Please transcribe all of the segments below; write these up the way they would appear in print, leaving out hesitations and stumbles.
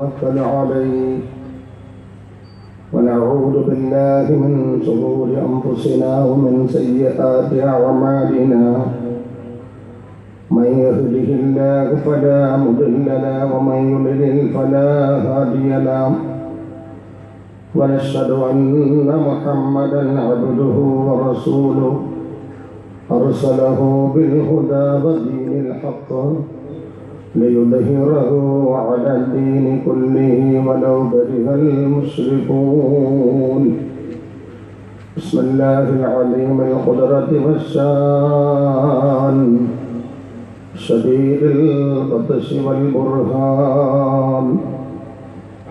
توكل عليه ونعوذ بالله من شرور أنفسنا ومن سيئات أعمالنا من يهده الله فلا مضل له ومن يضلل فلا هادي له ونشهد أن محمدا عبده ورسوله أرسله بالهدى ودين الحق ليظهره على الدين كله ولو كره المشركون. بسم الله العليم القدرة والشان شديد البطش والبرهان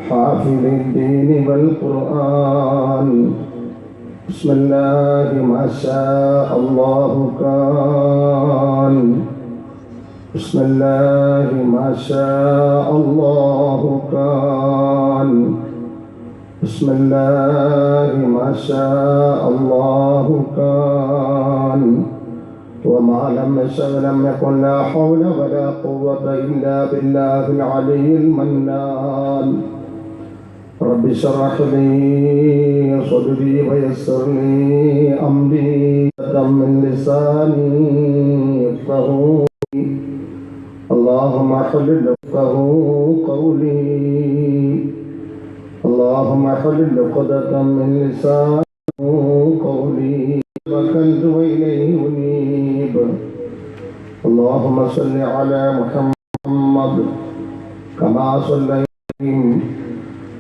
حافظ الدين والقرآن. بسم الله ما شاء الله كان. بسم الله ما شاء الله كان. بسم الله ما شاء الله كان. وما لم يشأ لم يكن لا حول ولا قوة إلا بالله العلي المنان. رب اشرح لي صدري ويسر لي أمري من لساني يفقهوا اللهم احلل قولي اللهم احلل عقدة من لساني قولي وكلت إليه أنيب. اللهم صل على محمد كما صليت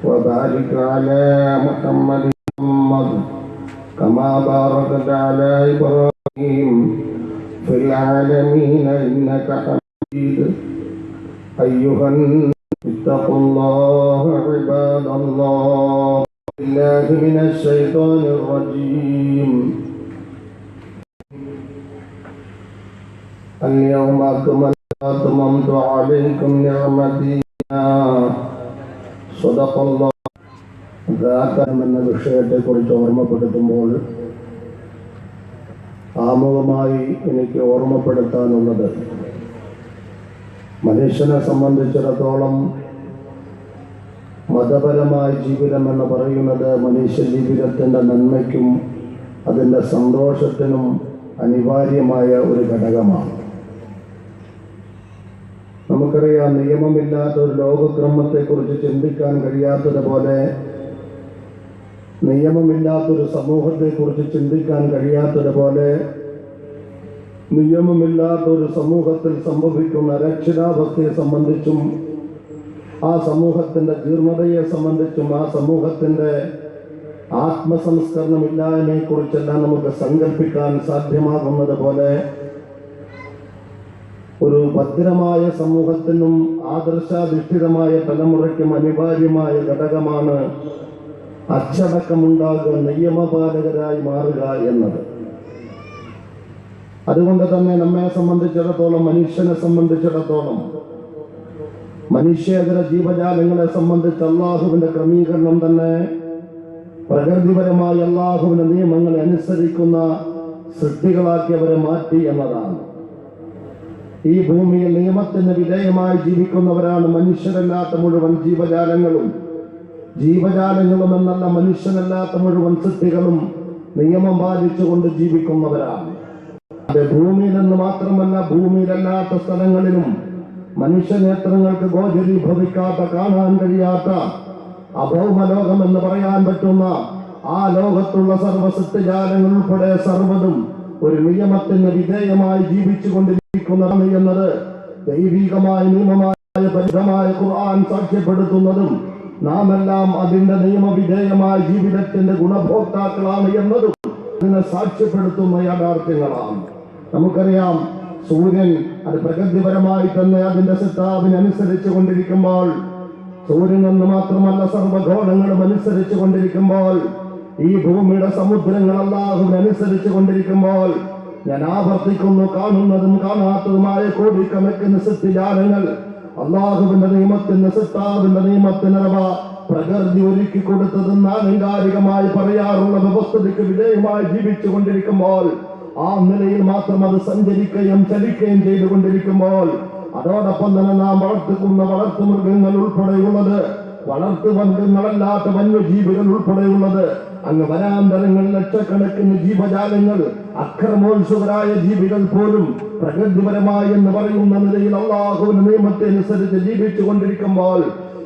وبارك على محمد كما باركت على إبراهيم في العالمين إنك حميد. أيها اتقوا الله عباد الله. بالله من الشيطان الرجيم. اليوم أتممت عليكم نعمتي صدق الله. എന്ന വിഷയത്തെക്കുറിച്ച് ഓർമ്മപ്പെടുത്തുമ്പോൾ ആമുഖമായി എനിക്ക് ഓർമ്മപ്പെടുത്താനുള്ളത്, മനുഷ്യനെ സംബന്ധിച്ചിടത്തോളം മതപരമായ ജീവിതം എന്ന് പറയുന്നത് മനുഷ്യ ജീവിതത്തിൻ്റെ നന്മയ്ക്കും അതിൻ്റെ സന്തോഷത്തിനും അനിവാര്യമായ ഒരു ഘടകമാണ്. നമുക്കറിയാം, നിയമമില്ലാത്ത ഒരു ലോകക്രമത്തെക്കുറിച്ച് ചിന്തിക്കാൻ കഴിയാത്തതുപോലെ നിയമമില്ലാത്തൊരു സമൂഹത്തെക്കുറിച്ച് ചിന്തിക്കാൻ കഴിയാത്തതുപോലെ നിയമമില്ലാത്തൊരു സമൂഹത്തിൽ സംഭവിക്കുന്ന അരക്ഷിതാവസ്ഥയെ സംബന്ധിച്ചും ആ സമൂഹത്തിൻ്റെ ജീർണതയെ സംബന്ധിച്ചും ആ സമൂഹത്തിൻ്റെ ആത്മസംസ്കരണമില്ലായ്മയെക്കുറിച്ചെല്ലാം നമുക്ക് സങ്കല്പിക്കാൻ സാധ്യമാകുന്നത് പോലെ ഒരു ഭദ്രമായ സമൂഹത്തിനും ആദർശാധിഷ്ഠിതമായ തലമുറയ്ക്കും അനിവാര്യമായ ഘടകമാണ് അച്ചടക്കമുണ്ടാകുക, നിയമപാലകരായി മാറുക എന്നത്. അതുകൊണ്ട് തന്നെ നമ്മെ സംബന്ധിച്ചിടത്തോളം, മനുഷ്യനെ സംബന്ധിച്ചിടത്തോളം, മനുഷ്യേതര ജീവജാലങ്ങളെ സംബന്ധിച്ച് അള്ളാഹുവിന്റെ ക്രമീകരണം തന്നെ പ്രകൃതിപരമായ അള്ളാഹുവിന്റെ നിയമങ്ങളെ അനുസരിക്കുന്ന സൃഷ്ടികളാക്കി അവരെ മാറ്റി എന്നതാണ്. ഈ ഭൂമിയിൽ നിയമത്തിന് വിധേയമായി ജീവിക്കുന്നവരാണ് മനുഷ്യരല്ലാത്ത മുഴുവൻ ജീവജാലങ്ങളും. ജീവജാലങ്ങളും എന്നല്ല, മനുഷ്യനല്ലാത്ത മുഴുവൻ സൃഷ്ടികളും നിയമം പാലിച്ചുകൊണ്ട് ജീവിക്കുന്നവരാണ്. അത് ഭൂമിയിലെന്ന് മാത്രമല്ല, ഭൂമിയിലല്ലാത്ത സ്ഥലങ്ങളിലും മനുഷ്യനേത്രങ്ങൾക്ക് ഗോചരീഭവിക്കാത്ത, കാണാൻ കഴിയാത്ത അഭൗമലോകം എന്ന് പറയാൻ പറ്റുന്ന ആ ലോകത്തുള്ള സർവ്വ സൃഷ്ടിജാലങ്ങൾ ഉൾപ്പെടെ സർവ്വതും ഒരു നിയമത്തിന് വിധേയമായി ജീവിച്ചു കൊണ്ടിരിക്കുന്നതാണ് എന്നത് ദൈവികമായ നിയമമായ പരിശുദ്ധമായ ഖുർആൻ സാക്ഷ്യപ്പെടുത്തുന്നതും നാം എല്ലാം അതിന്റെ നിയമവിധേയമായ ജീവിതത്തിന്റെ ഗുണഭോക്താക്കളാണ് എന്നതും അതിനെ സാക്ഷ്യപ്പെടുത്തുന്ന യാഥാർത്ഥ്യങ്ങളാണ്. നമുക്കറിയാം, സൂര്യൻ അത് പ്രകൃതിപരമായി തന്നെ അതിന്റെ സിദ്ധാവിനനുസരിച്ച് കൊണ്ടിരിക്കുമ്പോൾ, സൂര്യൻ എന്ന് മാത്രമല്ല സർവ്വഗോളങ്ങളും അനുസരിച്ച് കൊണ്ടിരിക്കുമ്പോൾ, ഈ ഭൂമിയുടെ സമുദ്രങ്ങൾ അല്ലാഹുവിനനുസരിച്ച് കൊണ്ടിരിക്കുമ്പോൾ, ഞാൻ ആവർത്തിക്കുന്നു, കാണുന്നതും കാണാത്തതുമായ കോടിക്കണക്കിന് സൃഷ്ടിജാലങ്ങൾ അള്ളാഹുവിന്റെ നിയമത്തിന്, സിത്താവിന്റെ നിയമത്തിന് പ്രകൃതി ഒരുക്കി കൊടുത്തതെന്ന് ആലങ്കാരികമായി പറയാറുള്ള വ്യവസ്ഥയ്ക്ക് വിധേയമായി ജീവിച്ചു കൊണ്ടിരിക്കുമ്പോൾ, ആ നിലയിൽ മാത്രം അത് സഞ്ചരിക്കുകയും ചലിക്കുകയും ചെയ്തുകൊണ്ടിരിക്കുമ്പോൾ, അതോടൊപ്പം തന്നെ നാം വളർത്തുന്ന വളർത്തുമൃഗങ്ങൾ ഉൾപ്പെടെയുള്ളത്, വളർത്തുമൃഗങ്ങളല്ലാത്ത വന്യജീവികൾ ഉൾപ്പെടെയുള്ളത്, അങ്ങ് വനാന്തരങ്ങൾ ലക്ഷക്കണക്കിന് ജീവജാലങ്ങൾ, അക്രമോത്സുകരായ ജീവികൾ പോലും പ്രകൃതിപരമായി എന്ന് പറയുന്ന നിലയിൽ അള്ളാഹുവിന്റെ നിയമത്തെ അനുസരിച്ച് ജീവിച്ചു കൊണ്ടിരിക്കുമ്പോൾ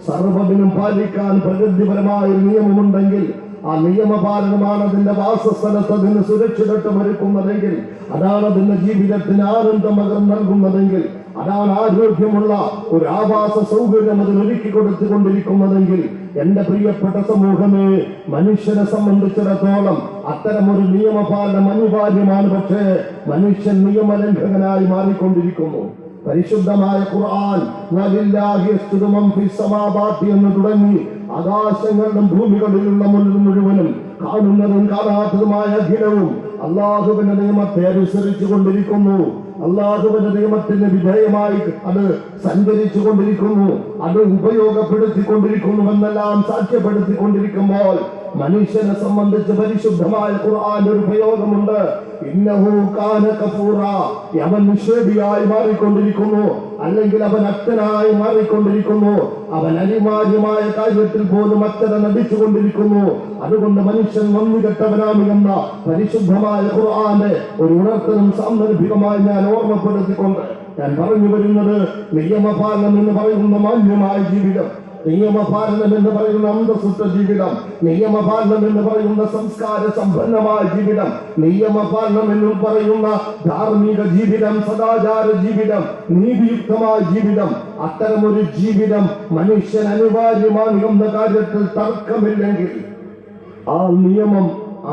സർവ്വതിനും പാലിക്കാൻ പ്രകൃതിപരമായ ഒരു നിയമമുണ്ടെങ്കിൽ ആ നിയമപാലനമാണ് അതിന്റെ വാസസ്ഥലത്ത് അതിന് സുരക്ഷിതത്വം ഒരുക്കുന്നതെങ്കിൽ, അതാണ് അതിന്റെ ജീവിതത്തിന് ആനന്ദം നൽകുന്നതെങ്കിൽ, അതാണ് ആരോഗ്യമുള്ള ഒരു ആവാസ സൗകര്യം അതിൽ ഒരുക്കി കൊടുത്തുകൊണ്ടിരിക്കുന്നതെങ്കിൽ, എന്റെ പ്രിയപ്പെട്ട സമൂഹമേ, മനുഷ്യനെ സംബന്ധിച്ചിടത്തോളം അത്തരമൊരു നിയമപാലനം അനിവാര്യമാണ്. പക്ഷേ മനുഷ്യൻ നിയമലംഘകനായി മാറിക്കൊണ്ടിരിക്കുന്നു. പരിശുദ്ധമായ ഖുർആൻ വലില്ലാഹി യസ്ജുദു മൻ ഫിസ് സമാവാതി എന്ന് തുടങ്ങി ആകാശങ്ങളിലും ഭൂമികളിലുള്ള മുഴുവനും കാണുന്നതും കാണാത്തതുമായ അഖിലവും അള്ളാഹുവിന്റെ നിയമത്തെ അനുസരിച്ചു കൊണ്ടിരിക്കുന്നു. അള്ളാഹുവിന്റെ നിയമത്തിന് വിധേയമായി അത് സഞ്ചരിച്ചു കൊണ്ടിരിക്കുന്നു, അത് ഉപയോഗപ്പെടുത്തിക്കൊണ്ടിരിക്കുന്നു എന്നെല്ലാം സാക്ഷ്യപ്പെടുത്തിക്കൊണ്ടിരിക്കുമ്പോൾ മനുഷ്യനെ സംബന്ധിച്ച് പരിശുദ്ധമായ ഖുർആന്റെ ഒരു പ്രയോഗമുണ്ട്. ഇന്നഹു കാന കഫൂറ, അവൻ നിഷേധിയായി മാറിക്കൊണ്ടിരിക്കുന്നു, അല്ലെങ്കിൽ അവൻ അക്തനായി മാറിക്കൊണ്ടിരിക്കുന്നു, അവൻ അനിവാര്യമായ കാര്യത്തിൽ പോലും അക്തന നടിച്ചുകൊണ്ടിരിക്കുന്നു. അതുകൊണ്ട് മനുഷ്യൻ നന്ദി കെട്ടവനാണ് എന്ന പരിശുദ്ധമായ ഖുർആന്റെ ഒരു ഉണർത്തലും സാന്ദർഭികമായി ഞാൻ ഓർമ്മപ്പെടുത്തിക്കൊണ്ട് ഞാൻ പറഞ്ഞു വരുന്നത്, നിയമപാലനം എന്ന് പറയുന്ന മാന്യമായ ജീവിതം, നിയമപാലനം എന്ന് പറയുന്ന അന്തസ്സുറ്റ ജീവിതം, നിയമപാലനം എന്ന് പറയുന്ന സംസ്കാര സമ്പന്നമായ ജീവിതം, നിയമപാലനം എന്ന് പറയുന്ന ധാർമ്മിക ജീവിതം, സദാചാര ജീവിതം, നീതിയുക്തമായ ജീവിതം, അത്തരമൊരു ജീവിതം മനുഷ്യൻ അനിവാര്യമാണ് എന്ന കാര്യത്തിൽ തർക്കമില്ലെങ്കിൽ ആ നിയമം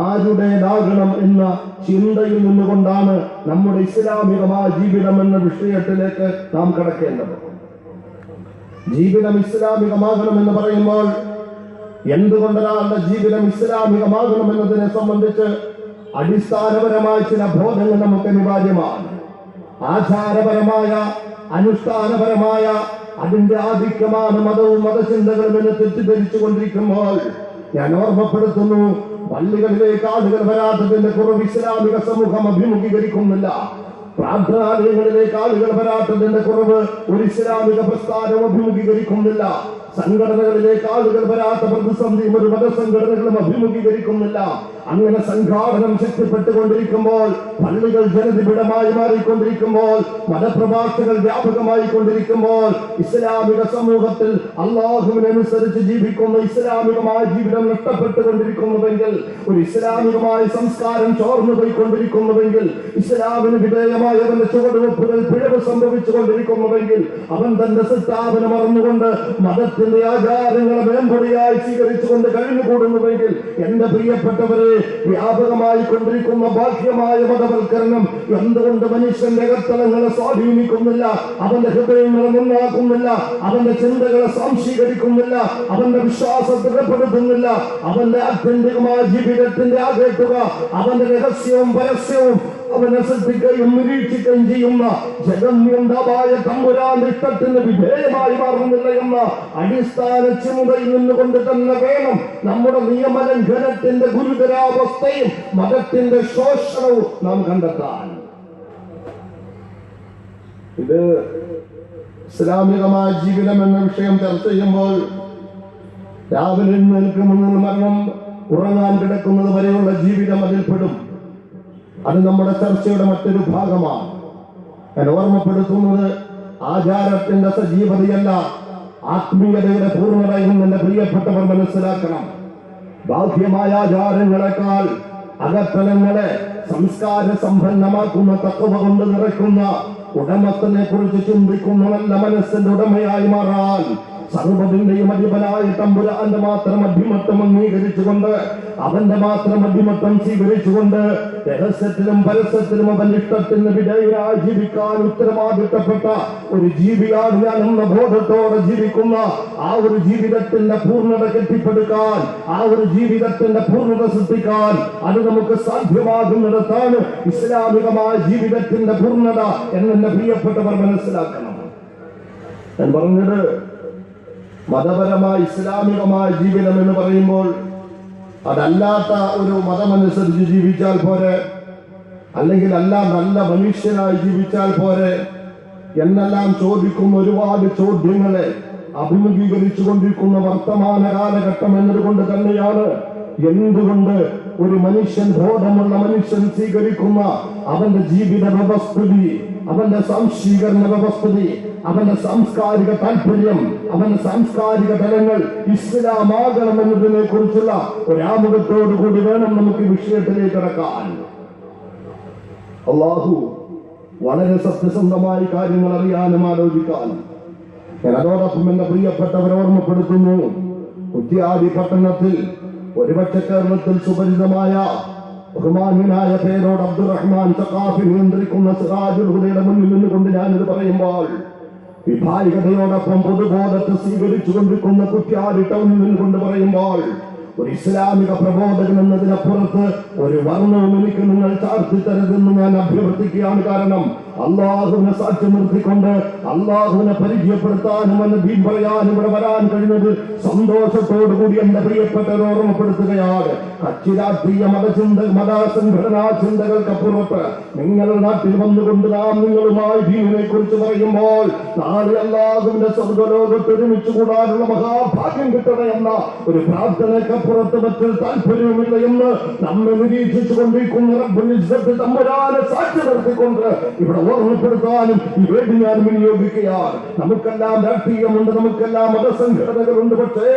ആരുടേതാകണം എന്ന ചിന്തയിൽ നിന്നുകൊണ്ടാണ് നമ്മുടെ ഇസ്ലാമികമായ ജീവിതം എന്ന വിഷയത്തിലേക്ക് നാം കടക്കേണ്ടത്. ജീവിതം ഇസ്ലാമികമാകണമെന്ന് പറയുമ്പോൾ എന്തുകൊണ്ടൊരാളുടെ ജീവിതം ഇസ്ലാമികമാകണമെന്നതിനെ സംബന്ധിച്ച് അടിസ്ഥാനപരമായ ചില ബോധങ്ങൾ നമുക്ക് അനിവാര്യമാണ്. ആചാരപരമായ അനുഷ്ഠാനപരമായ അതിന്റെ ആധിക്യമാണ് മതവും മതചിന്തകളും എന്ന് തെറ്റിദ്ധരിച്ചു കൊണ്ടിരിക്കുമ്പോൾ ഞാൻ ഓർമ്മപ്പെടുത്തുന്നു, പള്ളികളിലേക്ക് ആളുകൾ വരാത്തതിന്റെ കുറവ് ഇസ്ലാമിക സമൂഹം അഭിമുഖീകരിക്കുന്നില്ല. പ്രാർത്ഥനാലയങ്ങളിലേക്ക് ആളുകൾ വരാത്തതിന്റെ കുറവ് ഒരു ഇസ്ലാമിക പ്രസ്ഥാനം അഭിമുഖീകരിക്കുന്നില്ല. സംഘടനകളിലേക്ക് ആളുകൾ വരാത്ത പ്രതിസന്ധിയും ഒരു മതസംഘടനകളും അഭിമുഖീകരിക്കുന്നില്ല. അങ്ങനെ സംഘാടനം ശക്തിപ്പെട്ടുകൊണ്ടിരിക്കുമ്പോൾ, പള്ളികൾ ജനനിബിഡമായി മാറിക്കൊണ്ടിരിക്കുമ്പോൾ, മതപ്രഭാഷകൾ വ്യാപകമായി കൊണ്ടിരിക്കുമ്പോൾ, ഇസ്ലാമിക സമൂഹത്തിൽ അള്ളാഹുവിനനുസരിച്ച് ജീവിക്കുന്ന ഇസ്ലാമികമായ ജീവിതം നഷ്ടപ്പെട്ടുകൊണ്ടിരിക്കുന്നുവെങ്കിൽ, ഒരു ഇസ്ലാമികമായ സംസ്കാരം ചോർന്നു പോയിക്കൊണ്ടിരിക്കുന്നുവെങ്കിൽ, ഇസ്ലാമിന് വിധേയമായി അവന്റെ ചുവടുവെപ്പുകൾ പിഴവ് സംഭവിച്ചുകൊണ്ടിരിക്കുന്നുവെങ്കിൽ, അവൻ തന്റെ സിദ്ധാന്തം മറന്നുകൊണ്ട് മതത്തിന്റെ ആചാരങ്ങളെ മേമ്പടിയായി സ്വീകരിച്ചുകൊണ്ട് കഴിഞ്ഞുകൂടുന്നുവെങ്കിൽ, എന്റെ പ്രിയപ്പെട്ടവരെ, വ്യാപകമായി കൊണ്ടിരിക്കുന്ന ബാഹ്യമായ മതവൽക്കരണം എന്തുകൊണ്ട് മനുഷ്യന്റെ അകത്തളങ്ങളെ സ്വാധീനിക്കുന്നില്ല, അവന്റെ ഹൃദയങ്ങളെ നന്നാക്കുന്നില്ല, അവന്റെ ചിന്തകളെ സ്വാംശീകരിക്കുന്നില്ല, അവന്റെ വിശ്വാസത്തെ ദൃഢപ്പെടുത്തുന്നില്ല, അവന്റെ ആത്യന്തികമായ ജീവിതത്തിന്റെ ആകെത്തുക അവന്റെ രഹസ്യവും പരസ്യവും അവനെ ശ്രദ്ധിക്കുകയും നിരീക്ഷിക്കുകയും ചെയ്യുന്ന ജഗന്യന്തമായ തമ്പുരാന്റെ ഇഷ്ടത്തിന് വിധേയമായി മാറുന്നില്ല എന്ന അടിസ്ഥാന ചിന്തയിൽ നിന്നുകൊണ്ട് തന്നെ വേണം നമ്മുടെ നിയമലംഘനത്തിന്റെ ഗുരുതരാവസ്ഥയും മതത്തിന്റെ ശോഷണവും നാം കണ്ടെത്താൻ. ഇത് ഇസ്ലാമികമായ ജീവിതം എന്ന വിഷയം ചർച്ച ചെയ്യുമ്പോൾ രാവിലെ നിൽക്കുമെന്ന് മരണം ഉറങ്ങാൻ കിടക്കുന്നത് വരെയുള്ള ജീവിതം അതിൽപ്പെടും. അത് നമ്മുടെ ചർച്ചയുടെ മറ്റൊരു ഭാഗമാണ്. ഞാൻ ഓർമ്മപ്പെടുത്തുന്നത് ആചാരത്തിന്റെ സജീവതയല്ല, ആത്മീയതയുടെ പൂർണ്ണതയും എന്റെ പ്രിയപ്പെട്ടവർ മനസ്സിലാക്കണം. ബാഹ്യമായ ആചാരങ്ങളെക്കാൾ അകത്തലങ്ങളെ സംസ്കാര സമ്പന്നമാക്കുന്ന തത്വ കൊണ്ട് നിറയ്ക്കുന്ന ഉടമത്തിനെ കുറിച്ച് ചിന്തിക്കുന്ന നല്ല മനസ്സിന്റെ ഉടമയായി മാറാൻ സർവ്വതിന്റെയും അധിപനായ തമ്പുരാന്റെ മാത്രം അഭിമത്വം അംഗീകരിച്ചുകൊണ്ട്, അവന്റെ മാത്രം അഭിമത്വം സ്വീകരിച്ചുകൊണ്ട്, രഹസ്യത്തിലും പരസ്യത്തിലും അവന്റെ ഇഷ്ടത്തിന് വിധേയനായി ജീവിക്കാൻ ഉത്തരവാദിത്തപ്പെട്ട ഒരു ജീവിയാണ് ഞാൻ എന്ന ബോധത്തോടെ ജീവിക്കുന്ന ആ ഒരു ജീവിതത്തിന്റെ പൂർണ്ണത കെട്ടിപ്പടുക്കാൻ, ആ ഒരു ജീവിതത്തിന്റെ പൂർണ്ണത സൃഷ്ടിക്കാൻ അത് നമുക്ക് സാധ്യമാകുന്നിടത്താണ് ഇസ്ലാമികമായ ജീവിതത്തിന്റെ പൂർണ്ണത എന്നെ പ്രിയപ്പെട്ടവർ മനസ്സിലാക്കണം. ഞാൻ പറഞ്ഞത്, മതപരമായ ഇസ്ലാമികമായ ജീവിതം എന്ന് പറയുമ്പോൾ അതല്ലാത്ത ഒരു മതമനുസരിച്ച് ജീവിച്ചാൽ പോരെ, അല്ലെങ്കിൽ നല്ല മനുഷ്യനായി ജീവിച്ചാൽ പോരെ. എന്നെല്ലാം ചോദിക്കുന്ന ഒരുപാട് ചോദ്യങ്ങളെ അഭിമുഖീകരിച്ചു കൊണ്ടിരിക്കുന്ന വർത്തമാന കാലഘട്ടം എന്നതുകൊണ്ട് തന്നെയാണ് എന്തുകൊണ്ട് ഒരു മനുഷ്യൻ, ബോധമുള്ള മനുഷ്യൻ സ്വീകരിക്കുന്ന അവന്റെ ജീവിത വ്യവസ്ഥിതി, അവന്റെ സംശീകരണ വ്യവസ്ഥിതി, അവന്റെ സാംസ്കാരിക താല്പര്യം, അവന്റെ സാംസ്കാരിക തലങ്ങൾ ഇസ്ലാമാകണം എന്നതിനെ കുറിച്ചുള്ള ഒരാമുഖത്തോടുകൂടി വേണം നമുക്ക് വിഷയത്തിലേക്ക് കടക്കാൻ. അല്ലാഹു വളരെ സത്യസന്ധമായി കാര്യങ്ങൾ അറിയാനും ആലോചിക്കാനും. ഞാൻ അതോടൊപ്പം എന്റെ പ്രിയപ്പെട്ടവരെ ഓർമ്മപ്പെടുത്തുന്നു, കുറ്റ്യാടി പട്ടണത്തിൽ ഒരുപക്ഷെ കേരളത്തിൽ സുപരിചിതമായ ബഹുമാന്യനായ പേരോട് അബ്ദുറഹ്മാൻ സഖാഫി നിയന്ത്രിക്കുന്ന സിറാജുൽ ഹുദയുടെ മുന്നിൽ നിന്നുകൊണ്ട് ഞാനിത് പറയുമ്പോൾ വിഭാഗികതയോടൊപ്പം പൊതുബോധത്തെ സ്വീകരിച്ചു കൊണ്ടിരിക്കുന്ന കുറ്റ്യാടി ടൗണിൽ നിന്നുകൊണ്ട് പറയുമ്പോൾ ഒരു ഇസ്ലാമിക പ്രബോധകൻ എന്നതിനപ്പുറത്ത് ഒരു വർണ്ണവും എനിക്ക് നിങ്ങൾ ചാർത്തിത്തരുതെന്ന് ഞാൻ അഭ്യർത്ഥിക്കുകയാണ്. കാരണം അള്ളാഹുവിനെ സാക്ഷ്യം നിർത്തിക്കൊണ്ട് അള്ളാഹുവിനെ പരിചയപ്പെടുത്താനും എന്നെ ദീൻ പറയാനും ഇവിടെ വരാൻ കഴിഞ്ഞത് സന്തോഷത്തോടുകൂടി എന്റെ പ്രിയപ്പെട്ടവരെ ഓർമ്മപ്പെടുത്തുകയാണ്. കക്ഷി രാഷ്ട്രീയ മതസംഘടനാ ചിന്തകൾക്കപ്പുറത്ത് നിങ്ങളുടെ നാട്ടിൽ വന്നുകൊണ്ട് നാം നിങ്ങളുമായി ദീനിനെ കുറിച്ച് പറയുമ്പോൾ നാളെ അള്ളാഹുവിന്റെ സ്വർഗ്ഗലോകത്ത് ഒരുമിച്ച് കൂടാനുള്ള മഹാഭാഗ്യം കിട്ടണേ എന്ന ഒരു പ്രാർത്ഥനയ്ക്കപ്പുറത്ത് മറ്റൊരു താല്പര്യവുമില്ല എന്ന് നമ്മെ നിരീക്ഷിച്ചു കൊണ്ടിരിക്കുന്ന റബ്ബുൽ ഇസ്സത്ത് തമ്പുരാനെ സാക്ഷി നിർത്തിക്കൊണ്ട് ഇവിടെ ഓർമ്മപ്പെടുത്താനും ഈ വേണ്ടി ഞാൻ വിനിയോഗിക്കുകയാണ്. നമുക്കെല്ലാം രാഷ്ട്രീയമുണ്ട്, നമുക്കെല്ലാം മതസംഘടനകളുണ്ട്. പക്ഷേ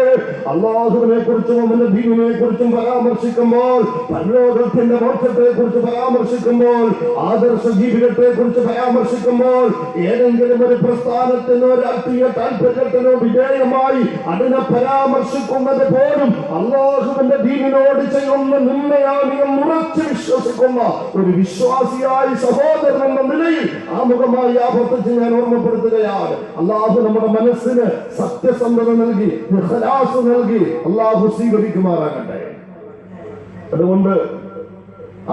അള്ളാഹുവിനെ കുറിച്ചും അവന്റെ ദീനിനെ കുറിച്ചും പരാമർശിക്കുമ്പോൾ, പരലോകത്തിന്റെ മോക്ഷത്തെ കുറിച്ച് പരാമർശിക്കുമ്പോൾ, ആദർശ ജീവിതത്തെ കുറിച്ച് പരാമർശിക്കുമ്പോൾ, ഏതെങ്കിലും ഒരു പ്രസ്ഥാനത്തിനോ രാഷ്ട്രീയ താല്പര്യത്തിനോ വിധേയമായി അതിനെ പരാമർശിക്കുന്നത് പോലും അള്ളാഹുവിന്റെ ദീനിനോട് ചെയ്യുന്ന നിന്ദയാണ് എന്ന് ഉറച്ചു വിശ്വസിക്കുന്ന ഒരു വിശ്വാസിയായി സഹോദരൻ എന്ന നിലയിൽ ആമുഖമായി ആവർത്തിച്ച് ഞാൻ ഓർമ്മപ്പെടുത്തുകയാണ്. അള്ളാഹു നമ്മുടെ മനസ്സിന് സത്യസന്ധത നൽകി, ഇഖ്ലാസ് നൽകി അള്ളാഹു സ്വീകരിക്കുമാറാകട്ടെ. അതുകൊണ്ട്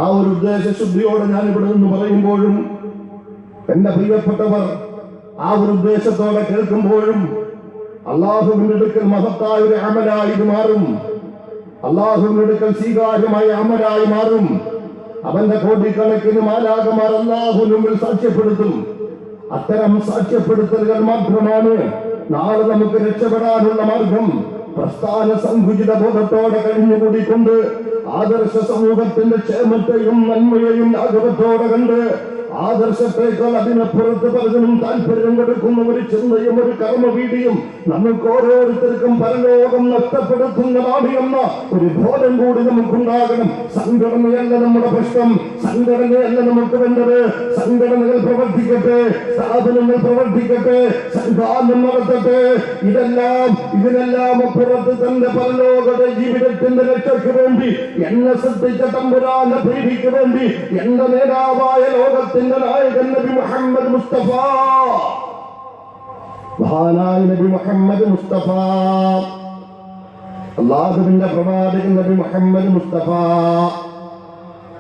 ആ ഒരു ഉദ്ദേശശുദ്ധിയോടെ ഞാൻ ഇവിടെ നിന്ന് പറയുമ്പോഴും എന്റെ പ്രിയപ്പെട്ടവർ ആ ഒരു ഉദ്ദേശത്തോടെ കേൾക്കുമ്പോഴും അള്ളാഹുവിന്റെ അടുക്കൽ മഹത്തായ ഒരു അമലായി ഇത് മാറും. അള്ളാഹുവിന്റെ അടുക്കൽ സ്വീകാര്യമായ അമലായി മാറും. അവന്റെ കോടിക്കണക്കിന് മാലാഖമാർ അല്ലാഹുവിന്റെ മുമ്പിൽ സാക്ഷ്യപ്പെടുത്തും. അത്തരം സാക്ഷ്യപ്പെടുത്തലുകൾ മാത്രമാണ് നാളെ നമുക്ക് രക്ഷപ്പെടാനുള്ള മാർഗം. പ്രസ്ഥാന സങ്കുചിത ബോധത്തോടെ കഴിഞ്ഞുകൂടിക്കൊണ്ട് ആദർശ സമൂഹത്തിന്റെ ക്ഷേമത്തെയും നന്മയെയും ലാഘവത്തോടെ കണ്ട് ആദർശത്തേക്കാൾ അതിനപ്പുറത്ത് പലതിനും താല്പര്യം കൊടുക്കുന്ന ഒരു ചിന്തയും ഒരു കർമ്മവീതിയും നമുക്ക് ഓരോരുത്തർക്കും പരലോകം നഷ്ടപ്പെടുത്തുന്നതാണ് എന്ന ഒരു ബോധം കൂടി നമുക്കുണ്ടാകണം. സംഘടനയല്ല നമ്മുടെ പ്രശ്നം, സംഘടനയല്ല നമുക്ക് വേണ്ടത്. സംഘടനകൾ പ്രവർത്തിക്കട്ടെ, സ്ഥാപനങ്ങൾ പ്രവർത്തിക്കട്ടെ, സംഘാടനം നടത്തട്ടെ. ഇതിനെല്ലാം അപ്പുറത്ത് തന്റെ പരലോകത്തെ ജീവിതത്തിന്റെ രക്ഷയ്ക്ക് വേണ്ടി, എന്നെ സൃഷ്ടിച്ച തമ്പുരാന്റെ പ്രീതിക്ക് വേണ്ടി, എന്റെ നേതാവായ ലോകത്തിന്റെ നായകൻ നബി മുഹമ്മദ് മുസ്തഫ, മഹാനായ നബി മുഹമ്മദ് മുസ്തഫ, അല്ലാഹുവിന്റെ പ്രവാചകൻ നബി മുഹമ്മദ് മുസ്തഫ,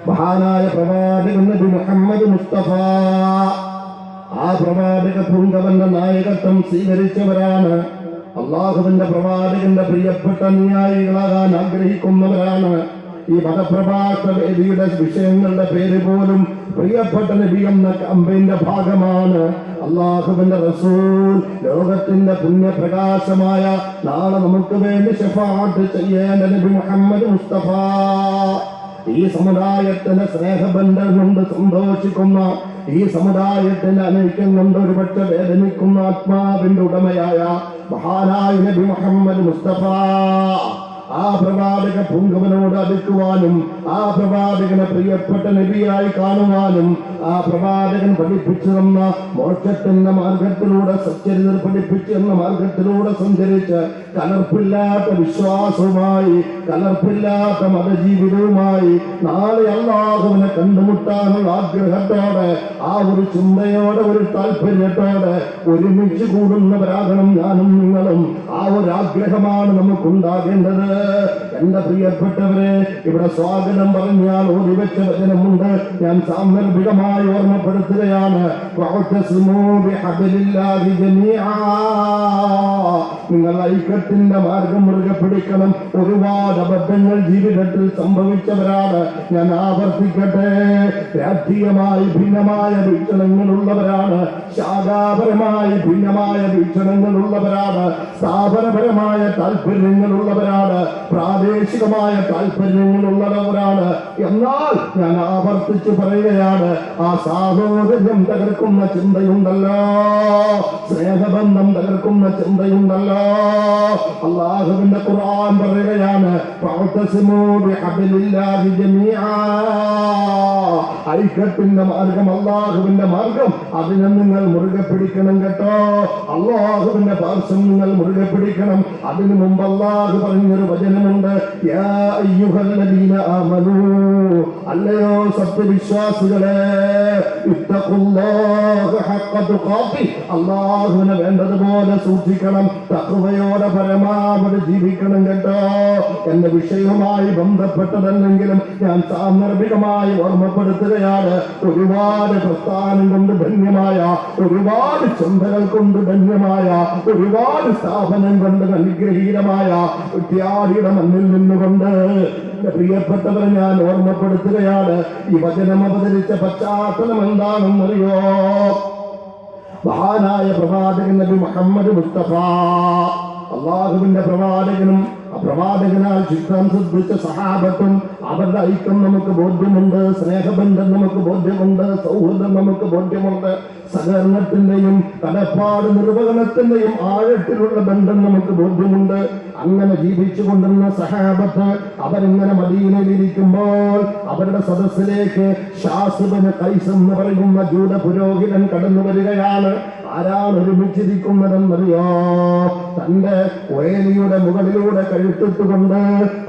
മഹാനായ പ്രവാചകൻ നബി മുഹമ്മദ് മുസ്തഫ, ആ പ്രവാചക പുങ്കവന്റെ നായകത്വം സ്വീകരിച്ചവരാണ്. അല്ലാഹുവിന്റെ പ്രവാചകന്റെ പ്രിയപ്പെട്ട അനുയായികളാകാൻ ആഗ്രഹിക്കുന്നവരാണ്. ഈ മതപ്രഭാഷണ വേദിയുടെ വിഷയങ്ങളുടെ പേര് പോലും പ്രിയപ്പെട്ട നബി എന്ന കമ്പയിന്റെ ഭാഗമാണ്. അല്ലാഹുവിന്റെ റസൂൽ ലോകത്തിന്റെ പുണ്യപ്രകാശമായ നാളെ നമുക്ക് വേണ്ടി ശഫാഅത്ത് ചെയ്യേണ്ട നബി മുഹമ്മദ് മുസ്തഫ, ഈ സമുദായത്തിന് സ്നേഹബന്ധം കൊണ്ട് സന്തോഷിക്കുന്ന, ഈ സമുദായത്തിന് അനൈക്യം കൊണ്ട് ഒരുപക്ഷെ വേദനിക്കുന്ന ആത്മാവിന്റെ ഉടമയായ മഹാനായ നബി മുഹമ്മദ് മുസ്തഫ, ആ പ്രവാചക പുങ്കവനോട് അടുക്കുവാനും, ആ പ്രവാചകനെ പ്രിയപ്പെട്ട നബിയായി കാണുവാനും, ആ പ്രവാചകൻ പഠിപ്പിച്ചു തന്ന മോക്ഷത്തിന്റെ മാർഗത്തിലൂടെ, സച്ചരിതർ പഠിപ്പിച്ചു തന്ന മാർഗത്തിലൂടെ സഞ്ചരിച്ച് കലർപ്പില്ലാത്ത വിശ്വാസവുമായി, കലർപ്പില്ലാത്ത മതജീവിതവുമായി നാളെ അല്ലാഹുവിനെ കണ്ടുമുട്ടാനുള്ള ആഗ്രഹത്തോടെ, ആ ഒരു ചിന്തയോടെ, ഒരു താല്പര്യത്തോടെ ഒരുമിച്ച് കൂടുന്നവരാകണം ഞാനും നിങ്ങളും. ആ ഒരു ആഗ്രഹമാണ് നമുക്കുണ്ടാകേണ്ടത്. എന്റെ പ്രിയപ്പെട്ടവരെ, ഇവിടെ സ്വാഗതം പറഞ്ഞാൽ ഓടിവെച്ച വചനമുണ്ട്. ഞാൻ സാന്ദർഭികമായി ഓർമ്മപ്പെടുത്തുകയാണ്. നിങ്ങൾ ഐക്യത്തിന്റെ മാർഗം മുറുകെ പിടിക്കണം. ഒരുപാട് അബദ്ധങ്ങൾ ജീവിതത്തിൽ സംഭവിച്ചവരാണ്. ഞാൻ ആവർത്തിക്കട്ടെ, രാഷ്ട്രീയമായി ഭിന്നമായ വീക്ഷണങ്ങളുള്ളവരാണ്, ശാഖാപരമായി ഭിന്നമായ വീക്ഷണങ്ങളുള്ളവരാണ്, സ്ഥാപനപരമായ താല്പര്യങ്ങളുള്ളവരാണ്, പ്രാദേശികമായ താല്പര്യങ്ങളുള്ളവരാണ്. എന്നാൽ ഞാൻ ആവർത്തിച്ച് പറയുകയാണ്, ആ സാഹോദര്യം തകർക്കുന്ന ചിന്തയുണ്ടല്ലോ, സ്നേഹബന്ധം തകർക്കുന്ന ചിന്തയുണ്ടല്ലോ. അല്ലാഹുവിന്റെ ഖുർആൻ പറയുകയാണ്, ഐക്യത്തിന്റെ മാർഗം, അല്ലാഹുവിന്റെ മാർഗം, അതിനെ നിങ്ങൾ മുറുകെ പിടിക്കണം കേട്ടോ. അല്ലാഹുവിന്റെ പാർശ്വം നിങ്ങൾ മുറുകെ പിടിക്കണം. അതിനു മുമ്പ് അല്ലാഹു പറഞ്ഞൊരു വചനമുണ്ട്, യാ അയ്യുഹല്ലദീന ആമനൂ, അല്ലയോ സത്യവിശ്വാസികളെ, ഇത്തഖുല്ലാഹ ഹഖ്ഖ തുഖാത്തി, അല്ലാഹുവിനെ വേണ്ടതുപോലെ സൂക്ഷിക്കണം, തഖ്വയോടെ പരമാവധി ജീവിക്കണം കേട്ടോ. എന്റെ വിഷയവുമായി ബന്ധപ്പെട്ടതല്ലെങ്കിലും ഞാൻ സാന്ദർഭികമായി ഓർമ്മപ്പെടുത്തുകയാണ്. ഒരുപാട് പ്രസ്ഥാനം കൊണ്ട് ധന്യമായ, ഒരുപാട് ചിന്തകൾ കൊണ്ട് ധന്യമായ, ഒരുപാട് സ്ഥാപനം കൊണ്ട് അനുഗ്രഹീതമായ കുറ്റ്യാടിയുടെ മണ്ണിൽ നിന്നുകൊണ്ട് എന്റെ പ്രിയപ്പെട്ടവരെ ഞാൻ ഓർമ്മപ്പെടുത്തുകയാണ്. ഈ വചനം അവതരിച്ച പശ്ചാത്തലം എന്താണെന്നറിയോ? മഹാനായ പ്രവാചകൻ നബി മുഹമ്മദ് മുസ്തഫ, അള്ളാഹുവിന്റെ പ്രവാചകനും പ്രവാചകനാൽ ചിത്രം ശ്രദ്ധിച്ച സഹാബത്തും, അവരുടെ ഐക്യം നമുക്ക് ബോധ്യമുണ്ട്, സ്നേഹബന്ധം നമുക്ക് ബോധ്യമുണ്ട്, സൗഹൃദം നമുക്ക് ബോധ്യമുണ്ട്, സഹകരണത്തിന്റെയും കടപ്പാട് നിർവഹണത്തിന്റെയും ആഴത്തിലുള്ള ബന്ധം നമുക്ക് ബോധ്യമുണ്ട്. അങ്ങനെ ജീവിച്ചു കൊണ്ടിരുന്ന സഹാബത്ത് അവരിങ്ങനെ മദീനയിലിരിക്കുമ്പോൾ അവരുടെ സദസ്സിലേക്ക് ഷാസിബിന് ഖൈസ് എന്ന് പറയുന്ന ജൂത പുരോഹിതൻ കടന്നു വരികയാണ്. ആരാണ് ഒരുമിച്ചിരിക്കുന്നതെന്നറിയോ? തന്റെ വേലിയുടെ മുകളിലൂടെ കഴുത്തിട്ടുകൊണ്ട്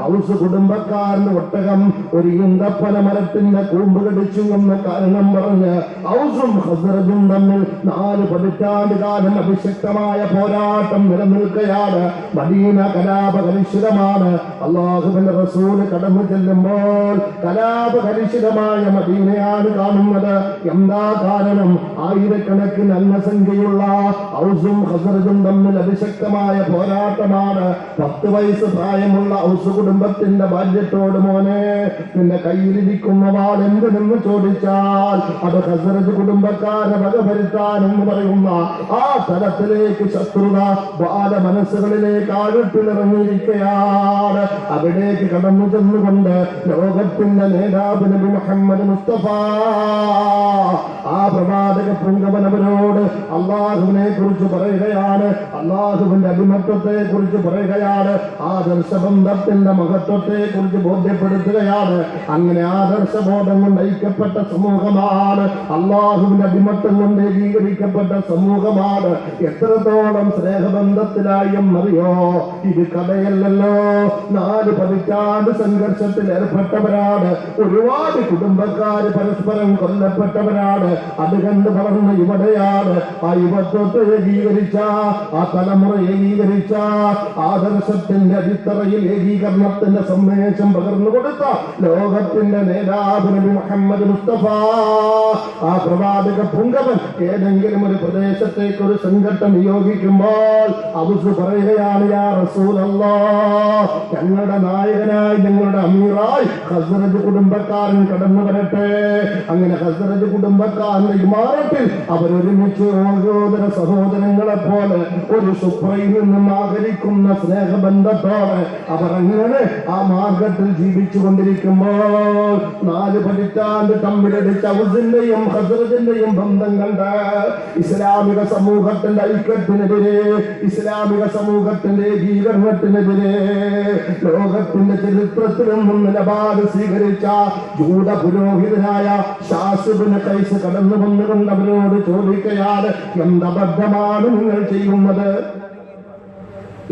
ഔസ് കുടുംബക്കാരന് ഒട്ടകം ഒരു ഈന്തപ്പന മരത്തിന്റെ കൂമ്പ് കടിച്ചു എന്ന കാരണം പറഞ്ഞ് ഔസും ഖസ്റജും തമ്മിൽ 4 പതിറ്റാണ്ട് കാലം അഭിഷക്തമായ പോരാട്ടം നിലനിൽക്കുകയാണ്. മദീന കലാപകലുഷിതമാണ്. അല്ലാഹുവിന്റെ റസൂൽ കടന്നു ചെല്ലുമ്പോൾ കലാപകലുഷിതമായ മദീനയാണ് കാണുന്നത്. എന്താ കാരണം? ആയിരക്കണക്കിന് അംഗസംഖ്യയുള്ള ഔസും ഖസ്റജും തമ്മിൽ അഭിഷക്തമായ പോരാട്ടമാണ്. 10 വയസ്സ് പ്രായമുള്ള ഔസ് കുടുംബത്തിന്റെ ബാല്യത്തോട്, മോനെ നിന്റെ കയ്യിലിരിക്കുന്ന വാൾ എന്തിനെന്ന് ചോദിച്ചാൽ അത് ഖസ്റജ് കുടുംബക്കാരെ വകവരുത്താൻ എന്ന് പറയുന്ന ആ തലത്തിലേക്ക് ശത്രുത ബാല മനസ്സുകളിലേക്ക് ആഴത്തിലിറങ്ങിയിരിക്കുകയാണ്. അവിടേക്ക് കടന്നു ചെന്നുകൊണ്ട് ലോകത്തിന്റെ നേതാവ് നബി മുഹമ്മദ് മുസ്തഫ ആ പ്രവാചക പുങ്കവനവരോട് അള്ളാഹുവിനെ കുറിച്ച് പറയുകയാണ്, അള്ളാഹുവിന്റെ അടിമത്വത്തെ കുറിച്ച് പറയുകയാണ്, ആദർശബന്ധത്തിന്റെ മഹത്വത്തെ കുറിച്ച് ബോധ്യപ്പെടുത്തുകയാണ്. അങ്ങനെ ആദർശബോധം കൊണ്ട് ഐക്യപ്പെട്ട സമൂഹമാണ്, അള്ളാഹുവിന്റെ അടിമത്വം കൊണ്ട് ഏകീകരിക്കപ്പെട്ട സമൂഹമാണ്. എത്രത്തോളം സ്നേഹബന്ധത്തിലായി എന്നറിയോ? ഇത് കഥയല്ലല്ലോ. 4 പതിറ്റാണ്ട് സംഘർഷത്തിൽ ഏർപ്പെട്ടവരാണ്. ഒരുപാട് കുടുംബക്കാര് പരസ്പരം കൊല്ലപ്പെട്ടവരാണ്. അത് കണ്ട് വളർന്ന ഇവിടെയാണ് ആ യുവത്വത്തെ ഏകീകരിച്ച, ആ തലമുറ ഏകീകരിച്ച, ആദർശത്തിന്റെ അടിത്തറയിൽ ഏകീകരണത്തിന്റെ സന്ദേശം പകർന്നു കൊടുത്ത ലോകത്തിന്റെ നേതാവ് നബി മുഹമ്മദ് മുസ്തഫ ആ പ്രവാചക പുങ്കവൻ ഏതെങ്കിലും ഒരു പ്രദേശത്തേക്ക് ഒരു സംഘട്ടം നിയോഗിക്കുമ്പോൾ ഔസ് പറയുകയാണ്, യാ റസൂലല്ലാഹ്, ഞങ്ങളുടെ നായകനായി, ഞങ്ങളുടെ അമീറായി ഖസ്റജ് കുടുംബക്കാരൻ കടന്നു വരട്ടെ. അങ്ങനെ ഖസ്റജ് കുടുംബക്കാരന്റെ ഇമാരത്തിൽ അവരൊരുമിച്ച് ഓരോതര സഹോദരങ്ങളെ പോലെ ഒരു സുപ്രയിൽ നിന്നും ആകരിക്കുന്ന സ്നേഹബന്ധത്തോടെ അവർ അങ്ങനെ ആ മാർഗത്തിൽ ജീവിച്ചു കൊണ്ടിരിക്കുമ്പോൾ 4 പതിറ്റാണ്ട് തമ്മിലടിച്ച ഔസിന്റെയും ഖസ്റജിന്റെയും ബന്ധം കണ്ട് ഇസ്ലാമിക സമൂഹത്തിന്റെ ഐക്യത്തിനെതിരെ, ഇസ്ലാമിക സമൂഹത്തിന്റെ ഏകീകരണത്തിനെതിരെ ലോകത്തിന്റെ ചരിത്രത്തിൽ നിന്നും നിലപാട് സ്വീകരിച്ച ജൂത പുരോഹിതനായ ഷാസിബിന് ഖൈസ് കടന്നു വന്നുകൊണ്ട് അവരോട് ചോദിക്കുകയാണ്, എന്തബദ്ധമാണ് നിങ്ങൾ ചെയ്യുന്നത്?